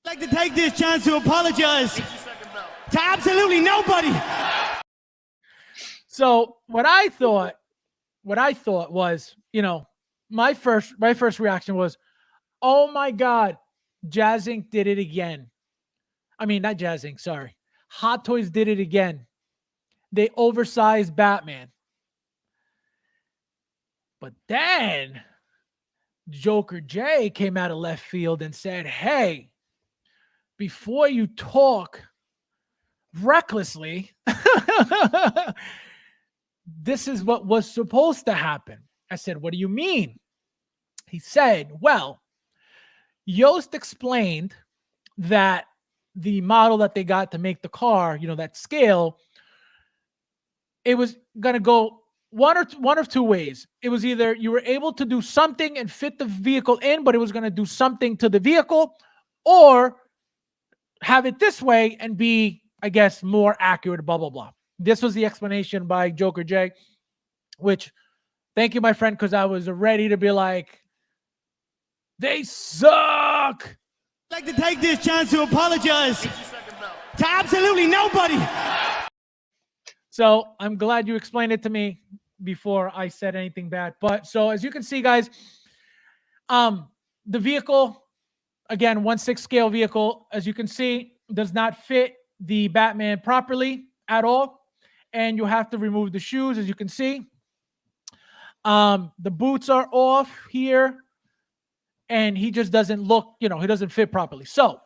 like to take this chance to apologize to absolutely nobody. So what I thought was, my first reaction was, oh my God, Jazz Inc. did it again. I mean, not Jazz Inc., sorry. Hot Toys did it again. They oversized Batman. But then Joker J came out of left field and said, hey, before you talk recklessly, this is what was supposed to happen. I said, what do you mean? He said, well, Yost explained that the model that they got to make the car, that scale, it was going to go one of two ways. It was either you were able to do something and fit the vehicle in, but it was going to do something to the vehicle, or have it this way and be, I guess, more accurate, blah, blah, blah. This was the explanation by Joker J, which, thank you, my friend, because I was ready to be like, they suck. I'd like to take this chance to apologize to absolutely nobody. So I'm glad you explained it to me before I said anything bad. But so as you can see, guys, the vehicle, again, 1/6 scale vehicle, as you can see, does not fit the Batman properly at all. And you have to remove the shoes, as you can see. The boots are off here. And he just doesn't look, he doesn't fit properly. So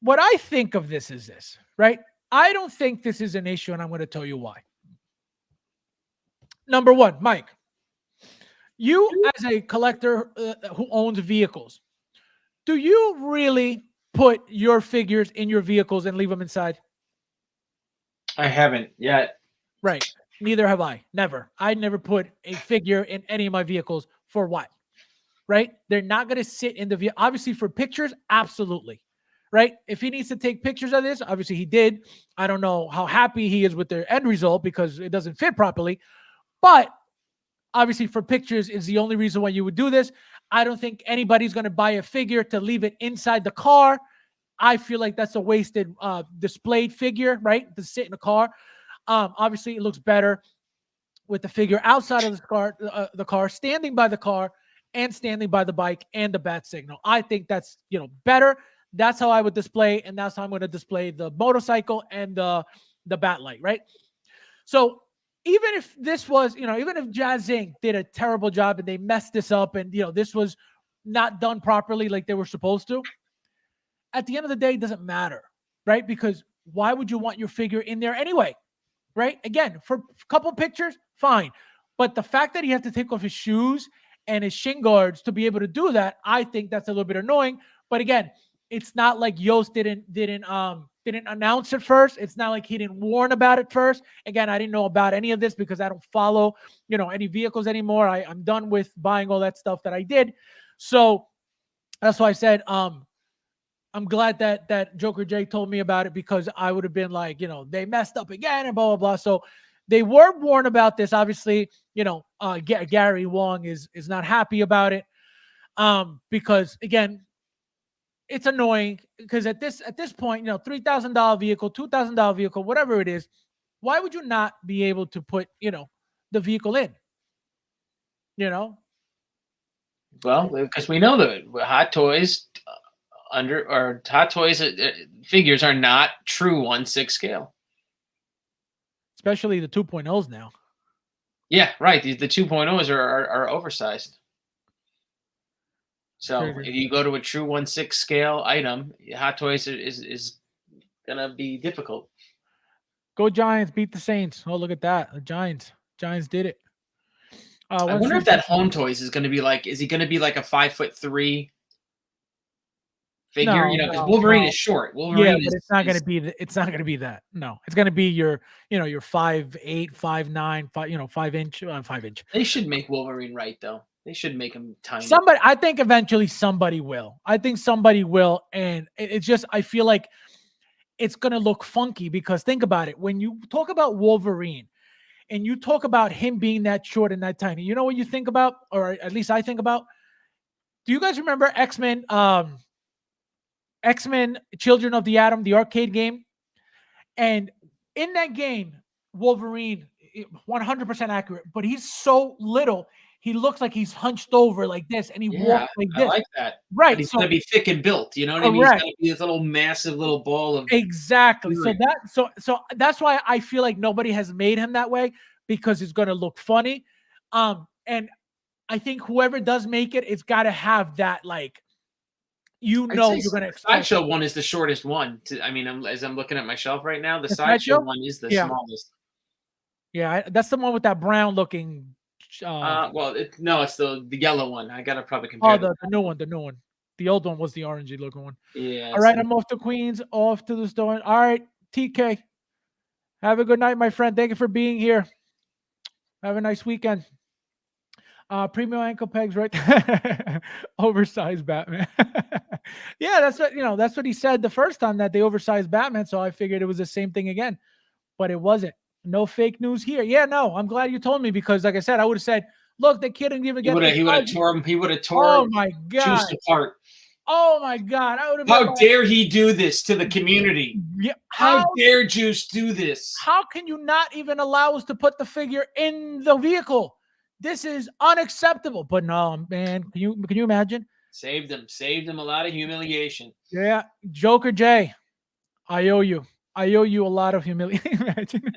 what I think of this is this, right? I don't think this is an issue, and I'm going to tell you why. Number one, Mike, you as a collector who owns vehicles, do you really put your figures in your vehicles and leave them inside? I haven't yet. Right. Neither have I. Never. I never put a figure in any of my vehicles. For what? Right? They're not going to sit in the vehicle. Obviously, for pictures, absolutely. Right? If he needs to take pictures of this, obviously he did. I don't know how happy he is with the end result because it doesn't fit properly. But obviously, for pictures is the only reason why you would do this. I don't think anybody's going to buy a figure to leave it inside the car. I feel like that's a wasted displayed figure, right? To sit in the car. Obviously, it looks better with the figure outside of the car, standing by the car, and standing by the bike and the bat signal. I think that's, better. That's how I would display, and that's how I'm going to display the motorcycle and the bat light, right? So even if this was, even if Jazz Inc. did a terrible job and they messed this up and, this was not done properly like they were supposed to, at the end of the day, it doesn't matter, right? Because why would you want your figure in there anyway, right? Again, for a couple pictures, fine. But the fact that he has to take off his shoes and his shin guards to be able to do that, I think that's a little bit annoying. But again, it's not like Yost didn't announce it first. It's not like he didn't warn about it first. Again, I didn't know about any of this because I don't follow, any vehicles anymore. I'm done with buying all that stuff that I did. So that's why I said, I'm glad that Joker J told me about it, because I would have been like, they messed up again and blah, blah, blah. So they were warned about this. Obviously, Gary Wong is not happy about it, because again, it's annoying because at this point, $3,000 vehicle, $2,000 vehicle, whatever it is, why would you not be able to put, the vehicle in? Well, because we know that Hot Toys figures are not true 1/6 scale. Especially the 2.0s now. Yeah, right. The 2.0s are oversized. So if you go to a true 1/6 scale item, Hot Toys is gonna be difficult. Go Giants, beat the Saints. Oh, look at that. The Giants did it. I wonder if that Home Toys is going to be like, is he going to be like a 5'3" figure? No, because Wolverine is short. Wolverine but it's not going to be it's not going to be that. No, it's going to be your 5'8", 5'9", 5 inch, 5 inch. They should make Wolverine right though. They should make him tiny. I think eventually somebody will. And it's just, I feel like it's going to look funky, because think about it. When you talk about Wolverine and you talk about him being that short and that tiny, you know what you think about, or at least I think about? Do you guys remember X-Men? X-Men: Children of the Atom, the arcade game, and in that game, Wolverine, 100% accurate, but he's so little. He looks like he's hunched over like this, and he Yeah, walks like I this. like that. But Right. he's So gonna be thick and built. You know what I mean? He's correct. gonna be this little massive little ball of. Exactly. So Right. so that's why I feel like nobody has made him that way because it's going to look funny. And I think whoever does make it, it's got to have that like I'd say you're going to the expect sideshow one is the shortest one. I mean, as I'm looking at my shelf right now, the the sideshow sideshow. one is the Yeah, smallest. yeah, that's the one with that brown looking. Well, no, it's the yellow one. I gotta probably compare Oh, them. the new one, the new one. The old one was the orangey looking one. Yeah. All right, I'm off to Queens, off to the store. All right, TK, have a good night, my friend. Thank you for being here. Have a nice weekend. Premium ankle pegs, right? Oversized Batman. Yeah, that's what he said the first time that they oversized Batman. So I figured it was the same thing again, but it wasn't. No fake news here. Yeah, no, I'm glad you told me because, like I said, I would have said, look, the kid didn't even He get would the have. He would have size. tore him. He would have Oh tore my god. Juiced apart. Oh my god. I would have been How like, dare he do this to the community? yeah, How dare Juice do this? how can you not even allow us to put the figure in the vehicle? This is unacceptable. But no, man, can you imagine? Saved him a lot of humiliation. Yeah, Joker J, I owe you. I owe you a lot of humiliation. Imagine.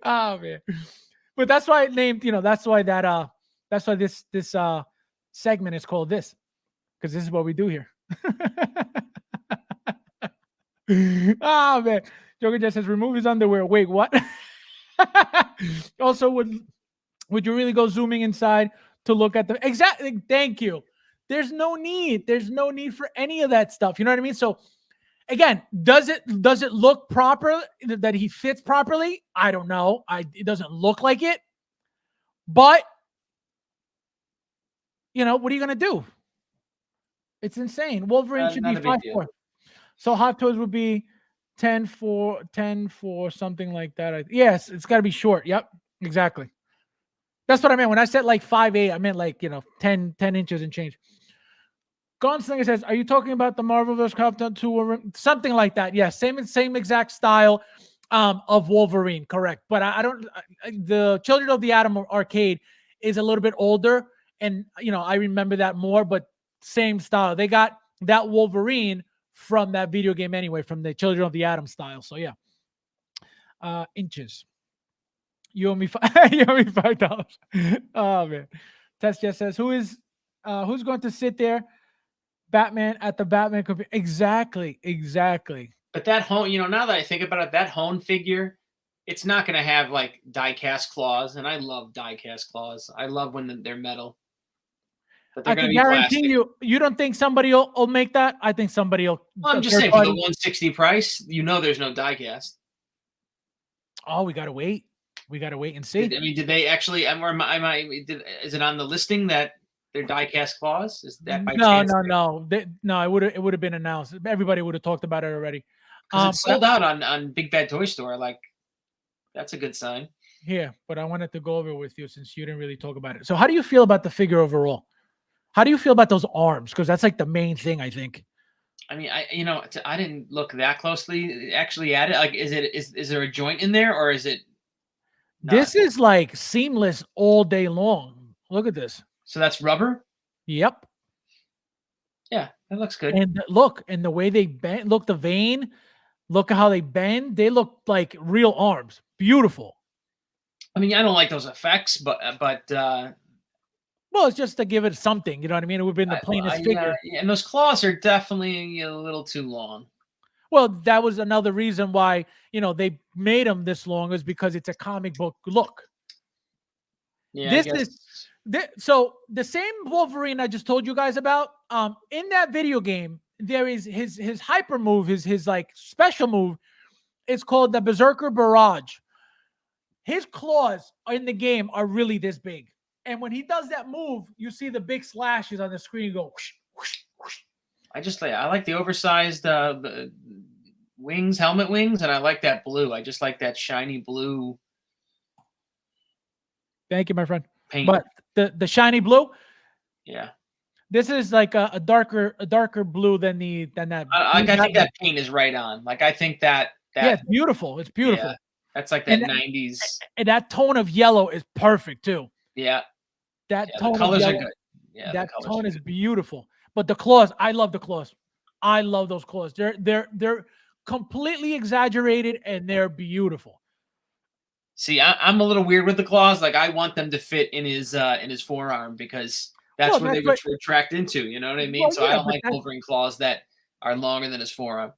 Oh man. But that's why it named, that's why this segment is called this. Because this is what we do here. Oh man. Joker just says remove his underwear. Wait, what? Also, would you really go zooming inside to look at the exactly? Thank you. There's no need. There's no need for any of that stuff. You know what I mean? So again, does it look proper that he fits properly? I don't know. It doesn't look like it. But what are you gonna do? It's insane. Wolverine should be Not a big 5'4". So Hot Toys would be 10'4", something like that. Yes, it's got to be short. Yep, exactly. That's what I meant when I said like 5'8". I meant like 10 inches and change. Gunslinger says, "Are you talking about the Marvel vs. Capcom 2 or something like that?" Yeah, same exact style of Wolverine, correct. But I don't. The Children of the Atom arcade is a little bit older, and I remember that more. But same style. They got that Wolverine from that video game anyway, from the Children of the Atom style. So yeah, inches. You owe me you owe me $5. Oh man. Tess just says, who's going to sit there? Batman at the Batman computer. Exactly. But that hone, now that I think about it, that hone figure, it's not going to have like die-cast claws, and I love die-cast claws. I love when they're metal. But they're I going to can be guarantee plastic. you don't think somebody will make that? I think somebody will. Well, I'm just saying, for the 160 price, there's no die-cast. Oh, we gotta wait. We gotta wait and see. Did they actually? Is it on the listing that they're die-cast claws? Is that by chance? No. No, it would have been announced. Everybody would have talked about it already. Because it's sold out on Big Bad Toy Store. Like, that's a good sign. Yeah, but I wanted to go over with you since you didn't really talk about it. So, how do you feel about the figure overall? How do you feel about those arms? Because that's like the main thing, I think. I mean, I didn't look that closely actually at it. Like, is there a joint in there, or is it? Not? This is like seamless all day long. Look at this. So that's rubber? Yep. Yeah, that looks good. And look, and the way they bend, look, the vein, look at how they bend. They look like real arms. Beautiful. I mean, I don't like those effects, but well, it's just to give it something. You know what I mean? It would have been the plainest figure. And those claws are definitely a little too long. Well, that was another reason why, they made them this long, is because it's a comic book look. Yeah. So the same Wolverine I just told you guys about, in that video game, there is his hyper move, his like special move. It's called the Berserker Barrage. His claws in the game are really this big. And when he does that move, you see the big slashes on the screen go whoosh, whoosh, whoosh. I like the oversized wings, helmet wings, and I like that blue. I just like that shiny blue. Thank you, my friend. Paint. But the shiny blue, Yeah. This is like a darker blue than that Like, blue I think Batman. that paint is right on. Like, I think that Yeah, that it's beautiful. It's yeah, beautiful. that's like And that 90s. and that tone of yellow is perfect too. Yeah. That Yeah, the tone of colors are yellow, good. Yeah, the that colors tone are is good. beautiful. But the claws, I love the claws. I love those claws. They're completely exaggerated and they're beautiful. See, I'm a little weird with the claws. Like, I want them to fit in his forearm because that's Well, where that's they what. retract into. You know what I mean? Well, So I yeah, don't but like that's Wolverine claws that are longer than his forearm.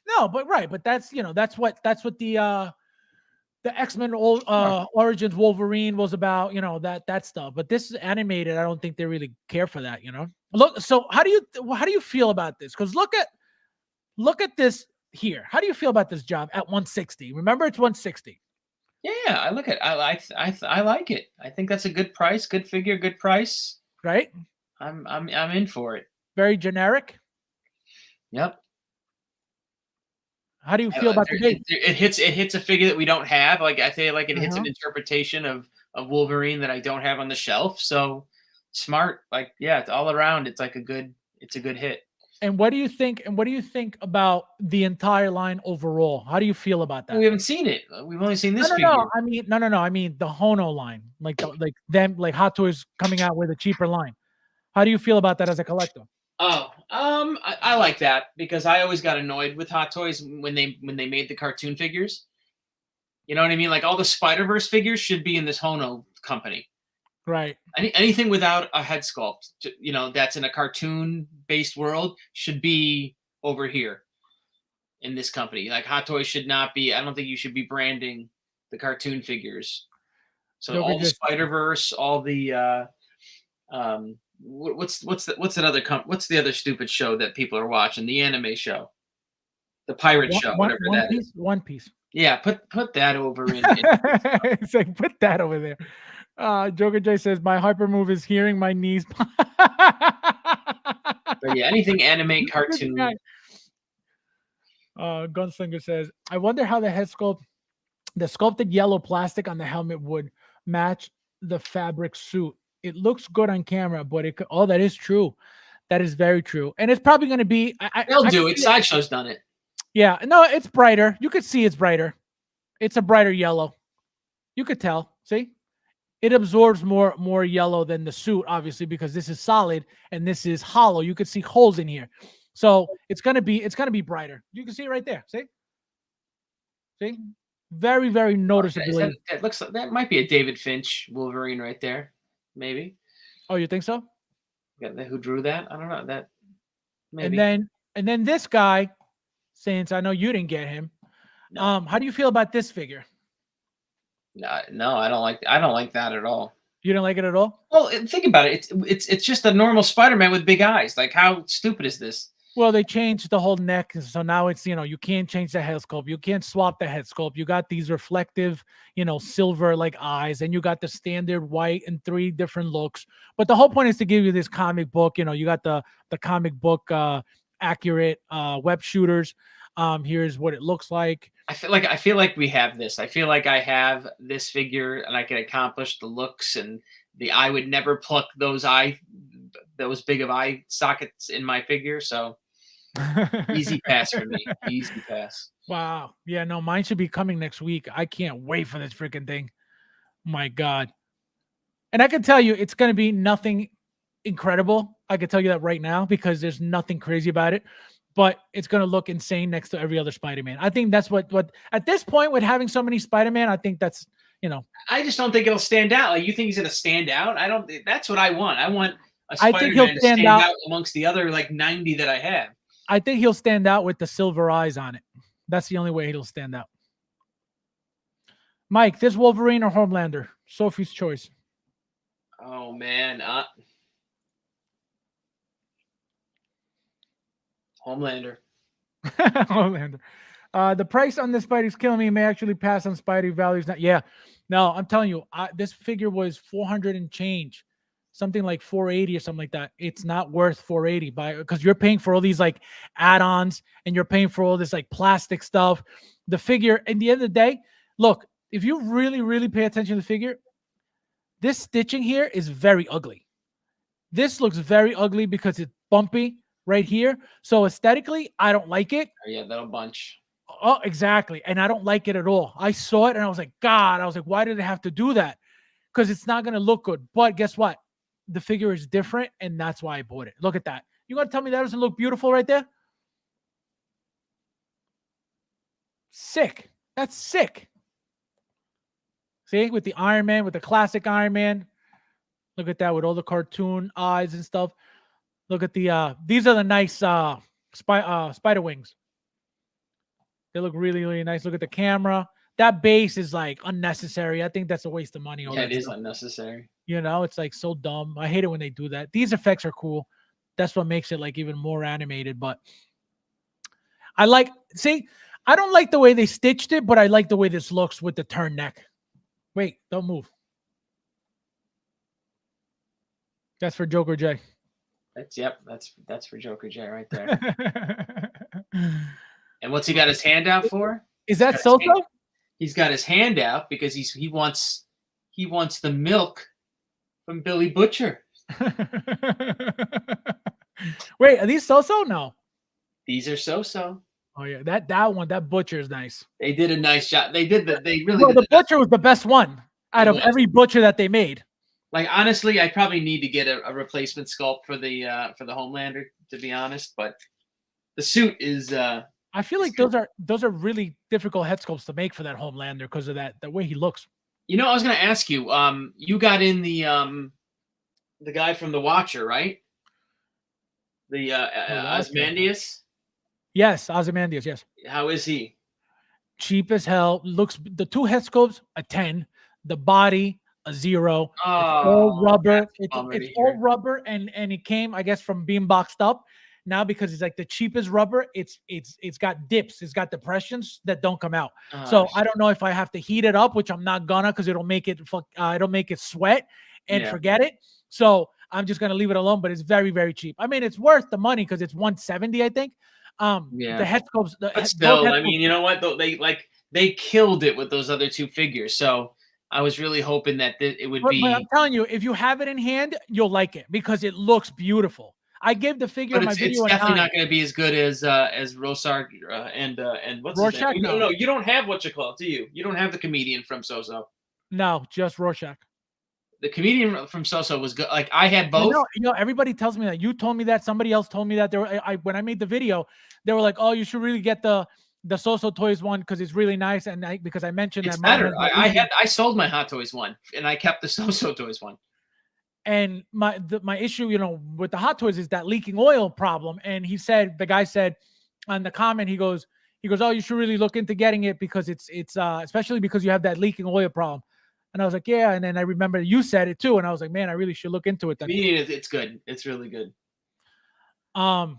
no, but right, but that's that's what the X-Men Sure. Origins Wolverine was about, that stuff. But this is animated. I don't think they really care for that, Look, so how do you feel about this? Because look at this here. How do you feel about this job at 160? Remember, it's 160, Yeah, I look at. I like it. I think that's a good price, good figure, good price. right? I'm in for it. Very generic. Yep. How do you feel about the date? It hits a figure that we don't have. Like, I feel like it hits Uh-huh. an interpretation of Wolverine that I don't have on the shelf. So smart. Like, yeah, it's all around. It's a good hit. And what do you think? And what do you think about the entire line overall? How do you feel about We that? haven't seen it. We've only seen No, this no, no. figure. I mean, no, no, no. I mean the Hono line, like Hot Toys coming out with a cheaper line. How do you feel about that as a collector? Oh, I like that because I always got annoyed with Hot Toys when they made the cartoon figures. You know what I mean? Like, all the Spider-Verse figures should be in this Hono company. Right. Anything without a head sculpt, that's in a cartoon-based world should be over here in this company. Like, Hot Toys should not be. I don't think you should be branding the cartoon figures. So Joker all the just Spider-Verse, all the what's that other what's the other stupid show that people are watching? The anime show, the pirate one, show, one, whatever one that is. piece, one piece. Yeah, put that over in. It's like put that over there. Joker J says my hyper move is hearing my knees. But yeah, anything anime, This guy. cartoon. Gunslinger says, I wonder how the sculpted yellow plastic on the helmet would match the fabric suit. It looks good on camera, but that is true. That is very true. And it's probably going to be, They'll I do can it. see it. Sideshow's done it. Yeah, no, it's brighter. You could see it's brighter. It's a brighter yellow. You could tell. See, it absorbs more yellow than the suit, obviously, because this is solid and this is hollow. You could see holes in here, so it's gonna be brighter. You can see it right there. See, very very noticeably. That looks like that might be a David Finch Wolverine right there, maybe. Oh, you think so? Who drew that? I don't know that. And Maybe. then this guy, since I know you didn't get him, No, how do you feel about this figure? no, I don't like that at all. You don't like it at all? Well, think about it. It's just a normal Spider-Man with big eyes. Like, how stupid is this? Well, they changed the whole neck, so now it's you can't change the head sculpt. You can't swap the head sculpt. You got these reflective, silver like eyes, and you got the standard white and 3 different looks. But the whole point is to give you this comic book. You got the comic book accurate web shooters. Here's what it looks like. I feel like we have this. I feel like I have this figure, and I can accomplish the looks, and I would never pluck those big of eye sockets in my figure. So easy pass for me. Easy pass. Wow. Yeah, no, mine should be coming next week. I can't wait for this freaking thing. My God. And I can tell you it's going to be nothing incredible. I can tell you that right now because there's nothing crazy about it, but it's going to look insane next to every other Spider-Man. I think that's what at this point with having so many Spider-Man, I think that's, I just don't think it'll stand out. Like, you think he's going to stand out? I don't. That's what I want. I want a I think he'll Spider-Man to stand stand out. out amongst the other like 90 that I have. I think he'll stand out with the silver eyes on it. That's the only way he'll stand out. Mike, this Wolverine or Homelander? Sophie's choice. Oh man, Homelander. Homelander. The price on this Spidey's killing me. May actually pass on Spidey values. Yeah. No, I'm telling you, this figure was 400 and change, something like 480 or something like that. It's not worth 480 because you're paying for all these like add-ons and you're paying for all this like plastic stuff. The figure, at the end of the day, look, if you really, really pay attention to the figure, this stitching here is very ugly. This looks very ugly because it's bumpy right here. So aesthetically, I don't like it. Oh, yeah, that'll bunch. Oh, exactly. And I don't like it at all. I saw it and I was like, God, I was like, why did they have to do that? Because it's not going to look good. But guess what? The figure is different, and that's why I bought it. Look at that. You going to tell me that doesn't look beautiful right there? Sick. That's sick. See, with the Iron Man, with the classic Iron Man. Look at that with all the cartoon eyes and stuff. Look at the these are the nice spider wings. They look really, really nice. Look at the camera. That base is like unnecessary. I think that's a waste of money. All Yeah, that it is stuff. unnecessary. You know, it's like so dumb. I hate it when they do that. These effects are cool. That's what makes it like even more animated. But I don't like the way they stitched it, but I like the way this looks with the turn neck. Wait, don't move. That's for Joker J. That's for Joker J right there. And what's he got his hand out for? Is that Soso? He's got his hand out because he wants the milk from Billy Butcher. Wait, are these Soso? No. These are so. Oh yeah, that butcher is nice. They did a nice job. They really Well, did the butcher was the best one out of every butcher that they made. Like honestly, I probably need to get a replacement sculpt for the Homelander, to be honest. But the suit is. I feel like those are really difficult head sculpts to make for that Homelander because of the way he looks. You know, I was going to ask you. You got in the guy from The Watcher, right? The Ozymandias. Yes, Ozymandias. Yes. How is he? Cheap as hell. Looks the two head sculpts a 10. The body a 0. It's all rubber. It's all rubber, and it came, I guess, from being boxed up. Now because it's like the cheapest rubber, it's got dips, it's got depressions that don't come out. So I don't know if I have to heat it up, which I'm not gonna, because it'll make it sweat and forget it. So I'm just gonna leave it alone. But it's very, very cheap. I mean, it's worth the money because it's $170, I think. The head sculpts. But still, I mean, you know what? They killed it with those other two figures. So I was really hoping that it would be. But I'm telling you, if you have it in hand, you'll like it because it looks beautiful. I gave the figure but my video. It's definitely not going to be as good as Rorschach and what's Rorschach. His name? No, you don't have what you call it, do you? You don't have the comedian from Soso. No, just Rorschach. The comedian from Soso was good. Like I had both. You know, everybody tells me that. You told me that. Somebody else told me that. When I made the video, they were like, "Oh, you should really get the Soso Toys one because it's really nice." And because I mentioned it's that better. I sold my Hot Toys one and I kept the Soso Toys one. And my issue, you know, with the Hot Toys is that leaking oil problem. And the guy said on the comment, he goes, "Oh, you should really look into getting it because it's especially because you have that leaking oil problem." And I was like, "Yeah." And then I remember you said it too, and I was like, "Man, I really should look into it." Then it's good. It's really good. All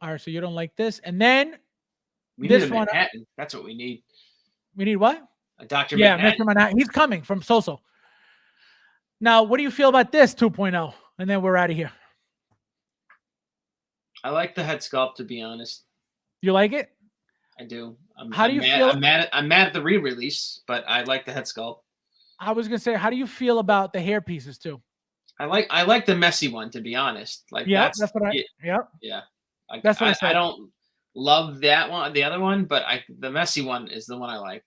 right, so you don't like this, and then we need a Manhattan. That's what we need. We need what? A Dr. Yeah, Manhattan. Mr. Manhattan. He's coming from Soso. Now, what do you feel about this 2.0? And then we're out of here. I like the head sculpt, to be honest. You like it? I do. How do you feel? I'm mad at the re-release, but I like the head sculpt. I was gonna say, how do you feel about the hair pieces too? I like the messy one, to be honest. Like that's what I. Yeah. That's what I said. I don't love that one, the other one, but the messy one is the one I like.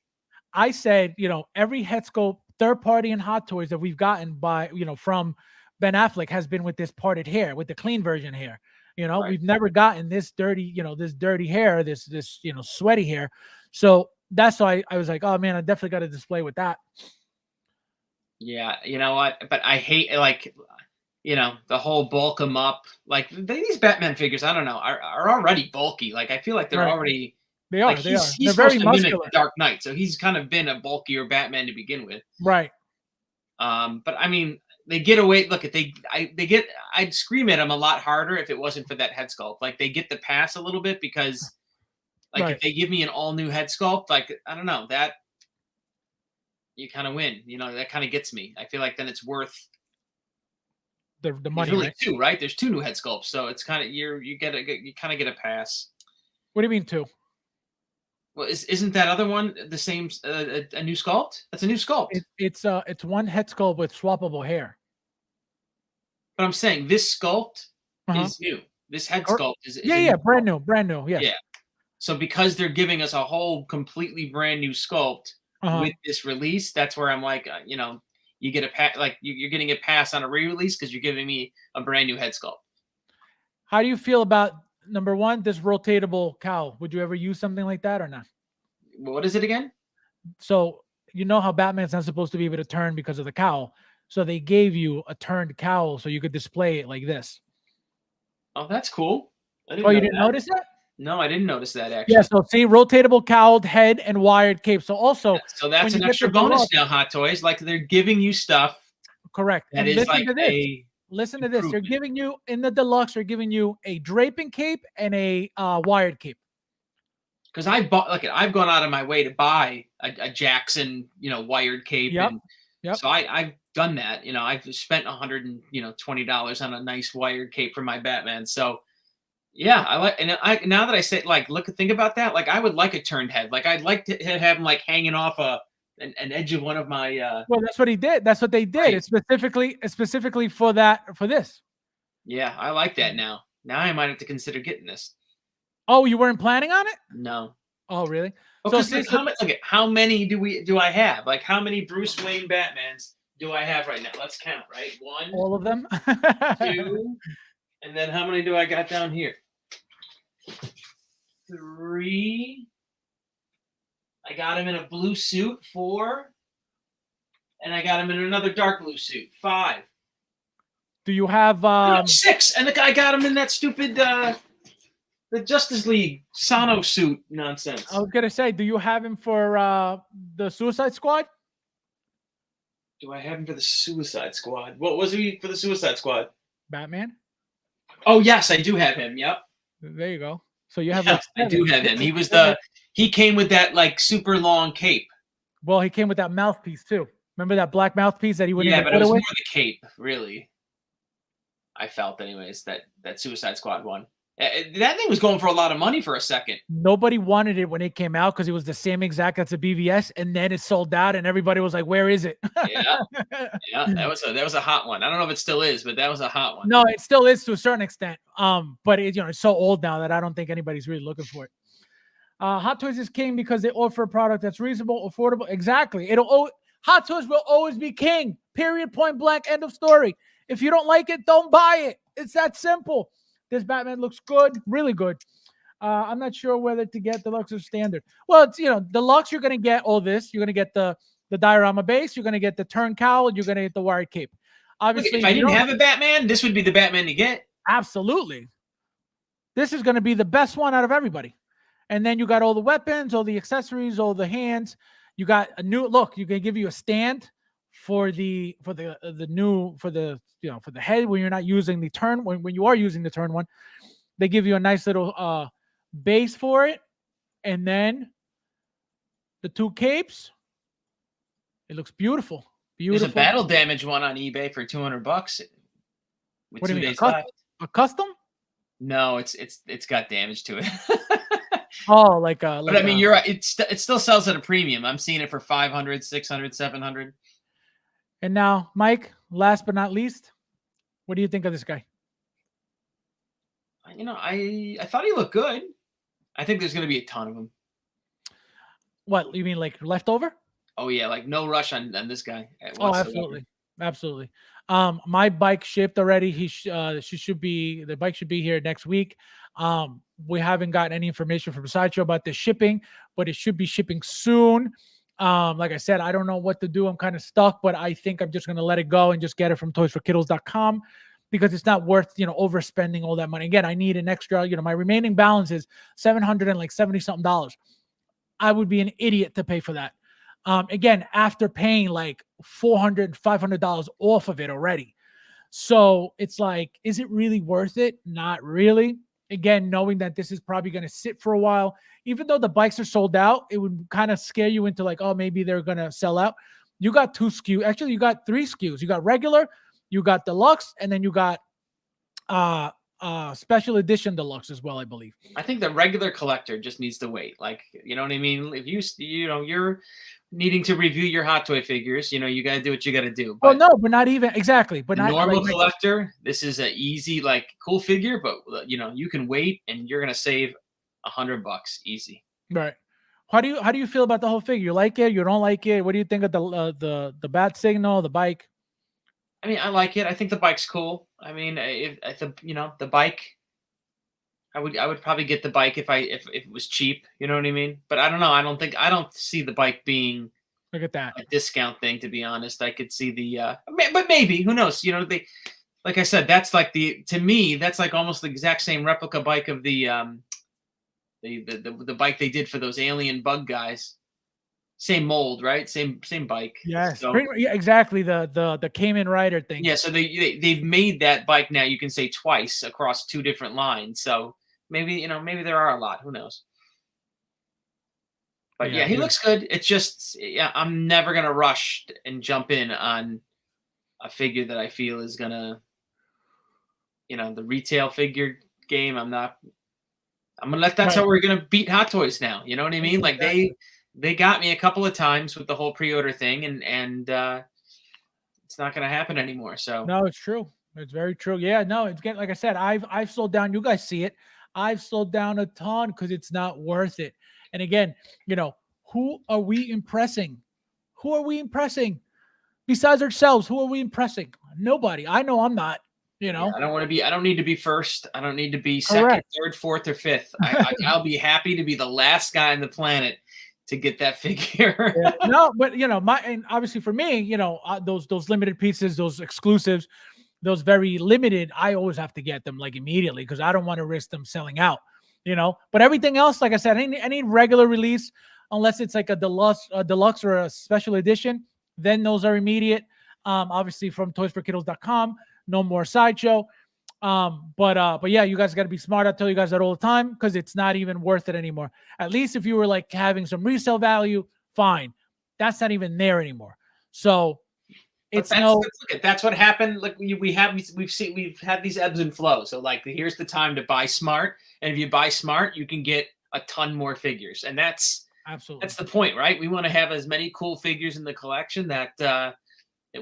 I said, you know, every head sculpt third party and Hot Toys that we've gotten by, you know, from Ben Affleck has been with this parted hair, with the clean version hair. You know, we've never gotten this dirty, you know, this dirty hair, this, you know, sweaty hair. So that's why I was like, oh man, I definitely got a display with that. Yeah, you know what? But I hate, like, you know, the whole bulk them up. Like these Batman figures, I don't know, are already bulky. Like I feel like they're already. They are. Like they are. He's They're supposed very to mimic muscular. Dark Knight, so he's kind of been a bulkier Batman to begin with. Right. But I mean, they get away. Look, I'd scream at them a lot harder if it wasn't for that head sculpt. Like they get the pass a little bit because, like, if they give me an all new head sculpt, like I don't know, that you kind of win. You know, that kind of gets me. I feel like then it's worth the money. Really, two, right? There's two new head sculpts, so it's kind of you kind of get a pass. What do you mean two? Well, isn't that other one the same? A new sculpt? That's a new sculpt. It's one head sculpt with swappable hair. But I'm saying this sculpt Uh-huh. is new. This head Cor- sculpt is Yeah, a yeah, new brand sculpt. new. Yes. Yeah. So because they're giving us a whole completely brand new sculpt Uh-huh. with this release, that's where I'm like, you get a like you're getting a pass on a re-release because you're giving me a brand new head sculpt. How do you feel about number one, this rotatable cowl? Would you ever use something like that or not? What is it again? So you know how Batman's not supposed to be able to turn because of the cowl. So they gave you a turned cowl so you could display it like this. Oh, that's cool. I Oh, didn't you know didn't that. notice that? No, I didn't notice that Yeah. actually. So see, rotatable cowled head and wired cape. So also So that's when you an get the extra bonus deluxe, now, Hot Toys. Like they're giving you stuff correct. that And is listen like to this. a Listen to this. They're improvement. giving you in the deluxe. They're giving you a draping cape and a wired cape. Because I bought, like, I've gone out of my way to buy a Jackson, wired cape, Yep. and Yep. so I've done that. I've spent $120 on a nice wired cape for my Batman. So yeah, I like, and I now that I say, like, think about that. Like, I would like a turned head. Like, I'd like to have him like hanging off an edge of one of my. Well, that's what he did. That's what they did. Right. It's specifically for this. Yeah, I like that now. Now I might have to consider getting this. Oh, you weren't planning on it? No. Oh, really? Because how many do I have? Like, how many Bruce Wayne Batmans do I have right now? Let's count. Right, 1, All of them. 2, and then how many do I got down here? 3. I got him in a blue suit. 4, and I got him in another dark blue suit. 5. Do you have 6, and I got him in that stupid the Justice League Sano suit nonsense. I was gonna say, do you have him for the Suicide Squad? Do I have him for the Suicide Squad? What was he for the Suicide Squad? Batman. Oh yes, I do have him. Yep. There you go. So you have. Yeah, I do have him. He came with that like super long cape. Well, he came with that mouthpiece too. Remember that black mouthpiece that he went in? Yeah, but it was more the cape, really. I felt, anyways, that Suicide Squad one. That thing was going for a lot of money for a second. Nobody wanted it when it came out because it was the same exact as a BVS, and then it sold out, and everybody was like, "Where is it?" Yeah, that was a hot one. I don't know if it still is, but that was a hot one. No, it still is to a certain extent. But it's so old now that I don't think anybody's really looking for it. Hot Toys is king because they offer a product that's reasonable, affordable. Exactly. Hot Toys will always be king. Period. Point blank. End of story. If you don't like it, don't buy it. It's that simple. This Batman looks good, really good. I'm not sure whether to get deluxe or standard. Well, it's deluxe. You're gonna get all this. You're gonna get the diorama base. You're gonna get the turn cowl. You're gonna get the wired cape. Obviously, if I didn't have a Batman, this would be the Batman to get. Absolutely. This is gonna be the best one out of everybody. And then you got all the weapons, all the accessories, all the hands. You got a new look. You can give you a stand for the head when you're not using the turn. When you are using the turn one, they give you a nice little base for it, and then the 2 capes. It looks beautiful. Beautiful. There's a battle damage one on eBay for $200. With what do 2 you mean? days left. A custom? No, it's got damage to it. Oh, but I mean, you're right. It still sells at a premium. I'm seeing it for 500, 600, 700. And now, Mike, last but not least, what do you think of this guy? I thought he looked good. I think there's going to be a ton of them. What, you mean like leftover? Oh yeah, like no rush on this guy. Oh, absolutely. My bike shipped already. The bike should be here next week. We haven't gotten any information from Sideshow about the shipping, but it should be shipping soon. Like I said, I don't know what to do. I'm kind of stuck, but I think I'm just going to let it go and just get it from toysforkiddles.com because it's not worth, overspending all that money. Again, I need an extra, my remaining balance is $770 something. I would be an idiot to pay for that. Again, after paying like $400, $500 off of it already. So it's like, is it really worth it? Not really. Again, knowing that this is probably going to sit for a while, even though the bikes are sold out, it would kind of scare you into like, oh, maybe they're going to sell out. You got 2 SKUs. Actually, you got 3 SKUs. You got regular, you got deluxe, and then you got special edition deluxe as well, I believe. I think the regular collector just needs to wait. Like, you know what I mean? If you're needing to review your Hot Toy figures, you got to do what you got to do. Well, But no, but not even exactly. But the not normal like collector, this is an easy, like, cool figure, but you can wait and you're gonna save $100 easy. right. How do you feel about the whole figure? You like it? You don't like it? What do you think of the bat signal, the bike? I mean, I like it. I think the bike's cool. I mean, if the bike, I would probably get the bike if it was cheap. You know what I mean? But I don't know. I don't see the bike being Look at that. a discount thing. To be honest, I could see but maybe, who knows? Like I said, that's like to me, that's like almost the exact same replica bike of the bike they did for those alien bug guys. Same mold, right? Same bike. Yes, So, yeah, exactly. The Cayman Rider thing. yeah, so they've made that bike now, you can say, twice across 2 different lines. So maybe there are a lot. Who knows? But yeah, he looks good. It's just, yeah, I'm never gonna rush and jump in on a figure that I feel is gonna, the retail figure game. That's how we're gonna beat Hot Toys now. You know what I mean? Like they got me a couple of times with the whole pre-order thing, and it's not gonna happen anymore. So No, it's true. It's very true. Yeah, no, it's getting, like I said, I've slowed down. You guys see it. I've slowed down a ton because it's not worth it. And again, who are we impressing? Who are we impressing? Besides ourselves, who are we impressing? Nobody. I know I'm not. Yeah, I don't need to be first. I don't need to be second, Correct. third, fourth, or fifth. I'll be happy to be the last guy on the planet to get that figure. Yeah, no, but and obviously for me, those limited pieces, those exclusives, those very limited, I always have to get them like immediately because I don't want to risk them selling out. But everything else, like I said, any regular release, unless it's like a deluxe or a special edition, then those are immediate. Obviously from toysforkiddos.com, no more sideshow. But yeah, you guys got to be smart. I tell you guys that all the time because it's not even worth it anymore. At least if you were like having some resale value, fine. That's not even there anymore. So that's what happened. Like we've had these ebbs and flows. So like, here's the time to buy smart, and if you buy smart, you can get a ton more figures, and that's the point, right? We want to have as many cool figures in the collection that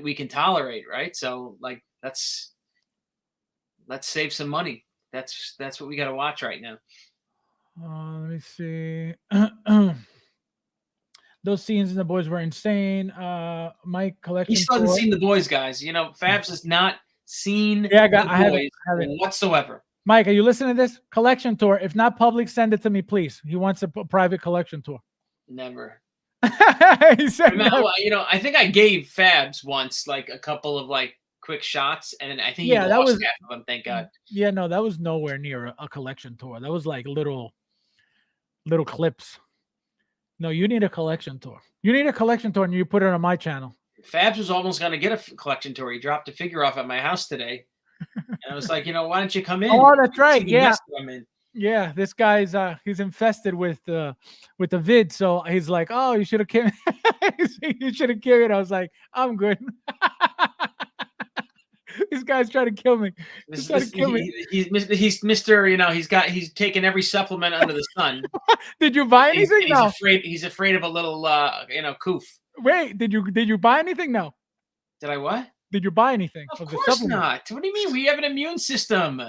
we can tolerate, right? So like, let's save some money. That's what we got to watch right now. Let me see. Those scenes in The Boys were insane. Mike collection. He still hasn't seen The Boys, guys. Fabs has not seen I haven't whatsoever. Mike, are you listening to this? Collection tour. If not public, send it to me, please. He wants a private collection tour. Never. He said no. I think I gave Fabs once like a couple of like quick shots, and I think that was half of them. Thank God. Yeah, no, that was nowhere near a collection tour. That was like little clips. No, you need a collection tour. You need a collection tour, and you put it on my channel. Fabs was almost going to get a collection tour. He dropped a figure off at my house today, and I was like, why don't you come in? Oh, that's right. Yeah. Yeah, this guy's he's infested with the vid, so he's like, oh, you should have came. You should have carried. I was like, I'm good. This guy's trying to kill me. He's Mr. He's taken every supplement under the sun. Did you buy anything? No. He's afraid of a little coof. Wait, did you buy anything? No. Did I what? Did you buy anything? Of course not. What do you mean? We have an immune system.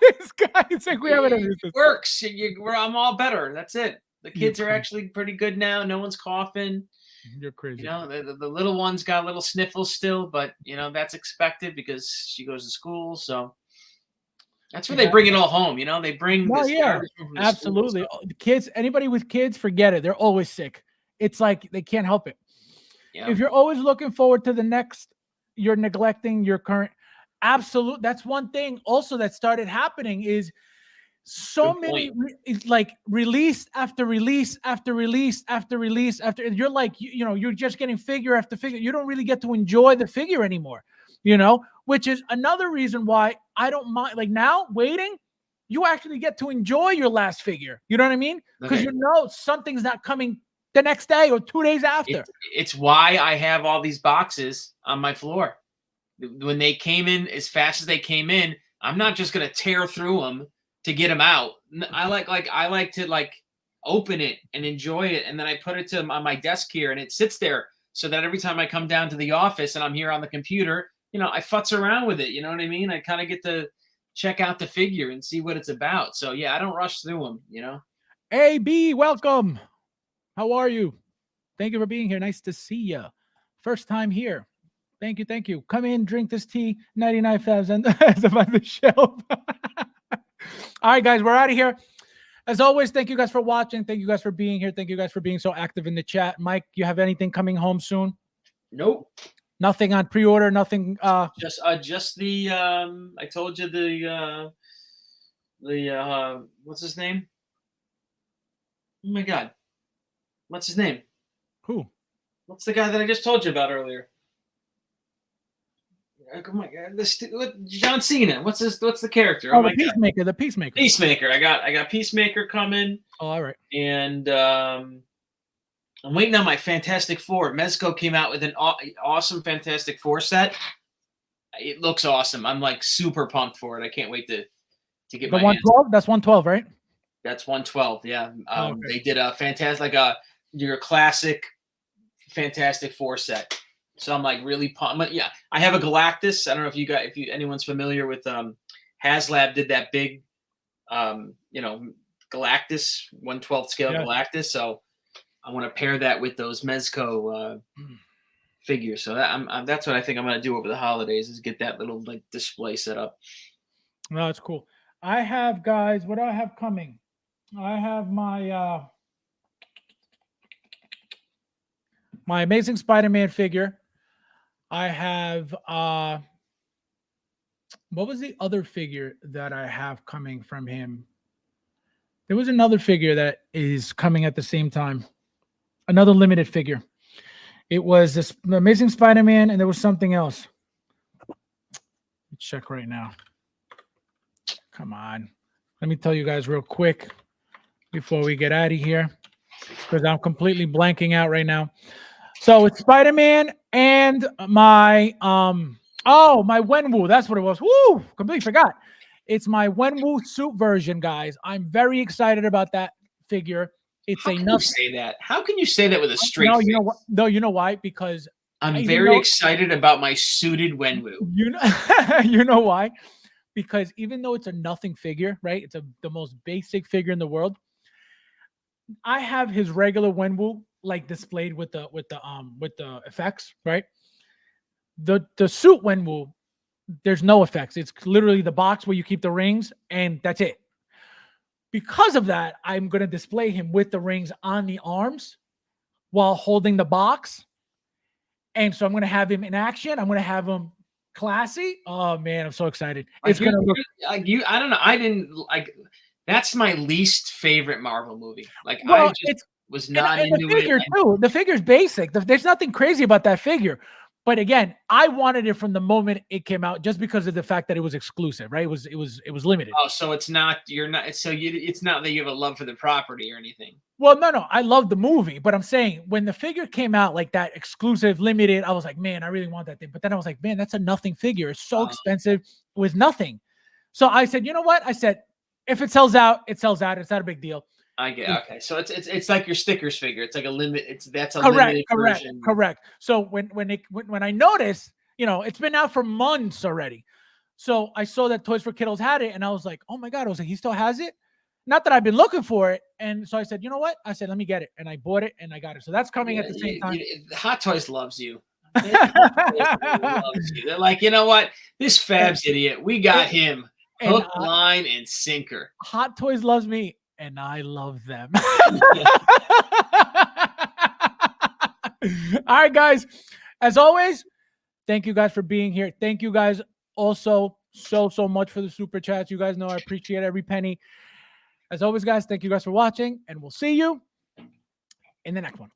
This guy's like, we have an immune system. It works. I'm all better. That's it. The kids are actually pretty good now. No one's coughing. You're crazy. The little one's got a little sniffles still, but that's expected because she goes to school. So that's where they bring it all home. They bring this garbage from the absolutely. School, so. The kids, anybody with kids, forget it. They're always sick. It's like they can't help it. Yeah. If you're always looking forward to the next, you're neglecting your current. Absolute. That's one thing also that started happening is so many like release after release after release after release after. You're like, you're just getting figure after figure. You don't really get to enjoy the figure anymore, which is another reason why I don't mind. Like now waiting, you actually get to enjoy your last figure. You know what I mean? Because something's not coming the next day or 2 days after. It's why I have all these boxes on my floor. When they came in as fast as they came in, I'm not just gonna tear through them to get them out. I like to like open it and enjoy it, and then I put it on my desk here, and it sits there so that every time I come down to the office and I'm here on the computer, I futz around with it. You know what I mean? I kind of get to check out the figure and see what it's about. So yeah, I don't rush through them. AB, welcome. How are you? Thank you for being here. Nice to see you. First time here. Thank you. Thank you. Come in, drink this tea. 99 Fabs and it's about the shelf. All right, guys, we're out of here. As always, thank you guys for watching. Thank you guys for being here. Thank you guys for being so active in the chat. Mike, you have anything coming home soon? Nope. Nothing on pre-order. Nothing. Just the I told you the what's his name? Oh my God, what's his name? Who? What's the guy that I just told you about earlier? Oh my God, John Cena. What's the character? Oh, my the Peacemaker. God. The Peacemaker. Peacemaker. I got Peacemaker coming. Oh, all right. And I'm waiting on my Fantastic Four. Mezco came out with an awesome Fantastic Four set. It looks awesome. I'm like super pumped for it. I can't wait to get the my 112. That's 112, right? That's 112. Yeah. Okay. They did a fantastic, your classic Fantastic Four set. So I'm like really pumped. But yeah, I have a Galactus. I don't know if anyone's familiar with HasLab did that big Galactus 1/12 scale Galactus. So I want to pair that with those Mezco figures. So that's what I think I'm going to do over the holidays is get that little like display set up. No, that's cool. I have, guys, what do I have coming? I have my my Amazing Spider-Man figure. I have what was the other figure that I have coming from him? There was another figure that is coming at the same time. Another limited figure. It was this Amazing Spider-Man, and there was something else. Let's check right now. Come on. Let me tell you guys real quick before we get out of here, because I'm completely blanking out right now. So it's Spider-Man and my my Wenwu. That's what it was. Woo! Completely forgot. It's my Wenwu suit version, guys. I'm very excited about that figure. It's How can you say that? How can you say that with a straight face? You know what? No, you know why? Because I'm very excited about my suited Wenwu. You know why? Because even though it's a nothing figure, right? It's the most basic figure in the world. I have his regular Wenwu like displayed with the effects, right? The suit Wenwu, there's no effects. It's literally the box where you keep the rings, and that's it. Because of that, I'm going to display him with the rings on the arms while holding the box. And so I'm going to have him in action. I'm going to have him classy. Oh man, I'm so excited. It's going to look I don't know. I didn't like that's my least favorite Marvel movie. Like well, I just was not and into the figure it. Too. The figure's basic. There's nothing crazy about that figure. But again, I wanted it from the moment it came out, just because of the fact that it was exclusive, right? It was limited. Oh, so it's not it's not that you have a love for the property or anything. Well, no, I love the movie, but I'm saying when the figure came out like that, exclusive, limited, I was like, man, I really want that thing. But then I was like, man, that's a nothing figure. It's so expensive. It was nothing. So I said, you know what? I said, if it sells out, it sells out. It's not a big deal. I get okay. So it's like your stickers figure. It's like a limit. That's a correct, limited correct, version. correct. So when I noticed, it's been out for months already. So I saw that Toys for Kiddos had it, and I was like, oh my God. I was like, he still has it? Not that I've been looking for it. And so I said, you know what? I said, let me get it. And I bought it and I got it. So that's coming at the same time. Hot Toys loves you. Loves you. They're like, you know what? This Fabs idiot, we got him. Hook, line, and sinker. Hot Toys loves me, and I love them. All right, guys. As always, thank you guys for being here. Thank you guys also so much for the super chats. You guys know I appreciate every penny. As always, guys, thank you guys for watching, and we'll see you in the next one.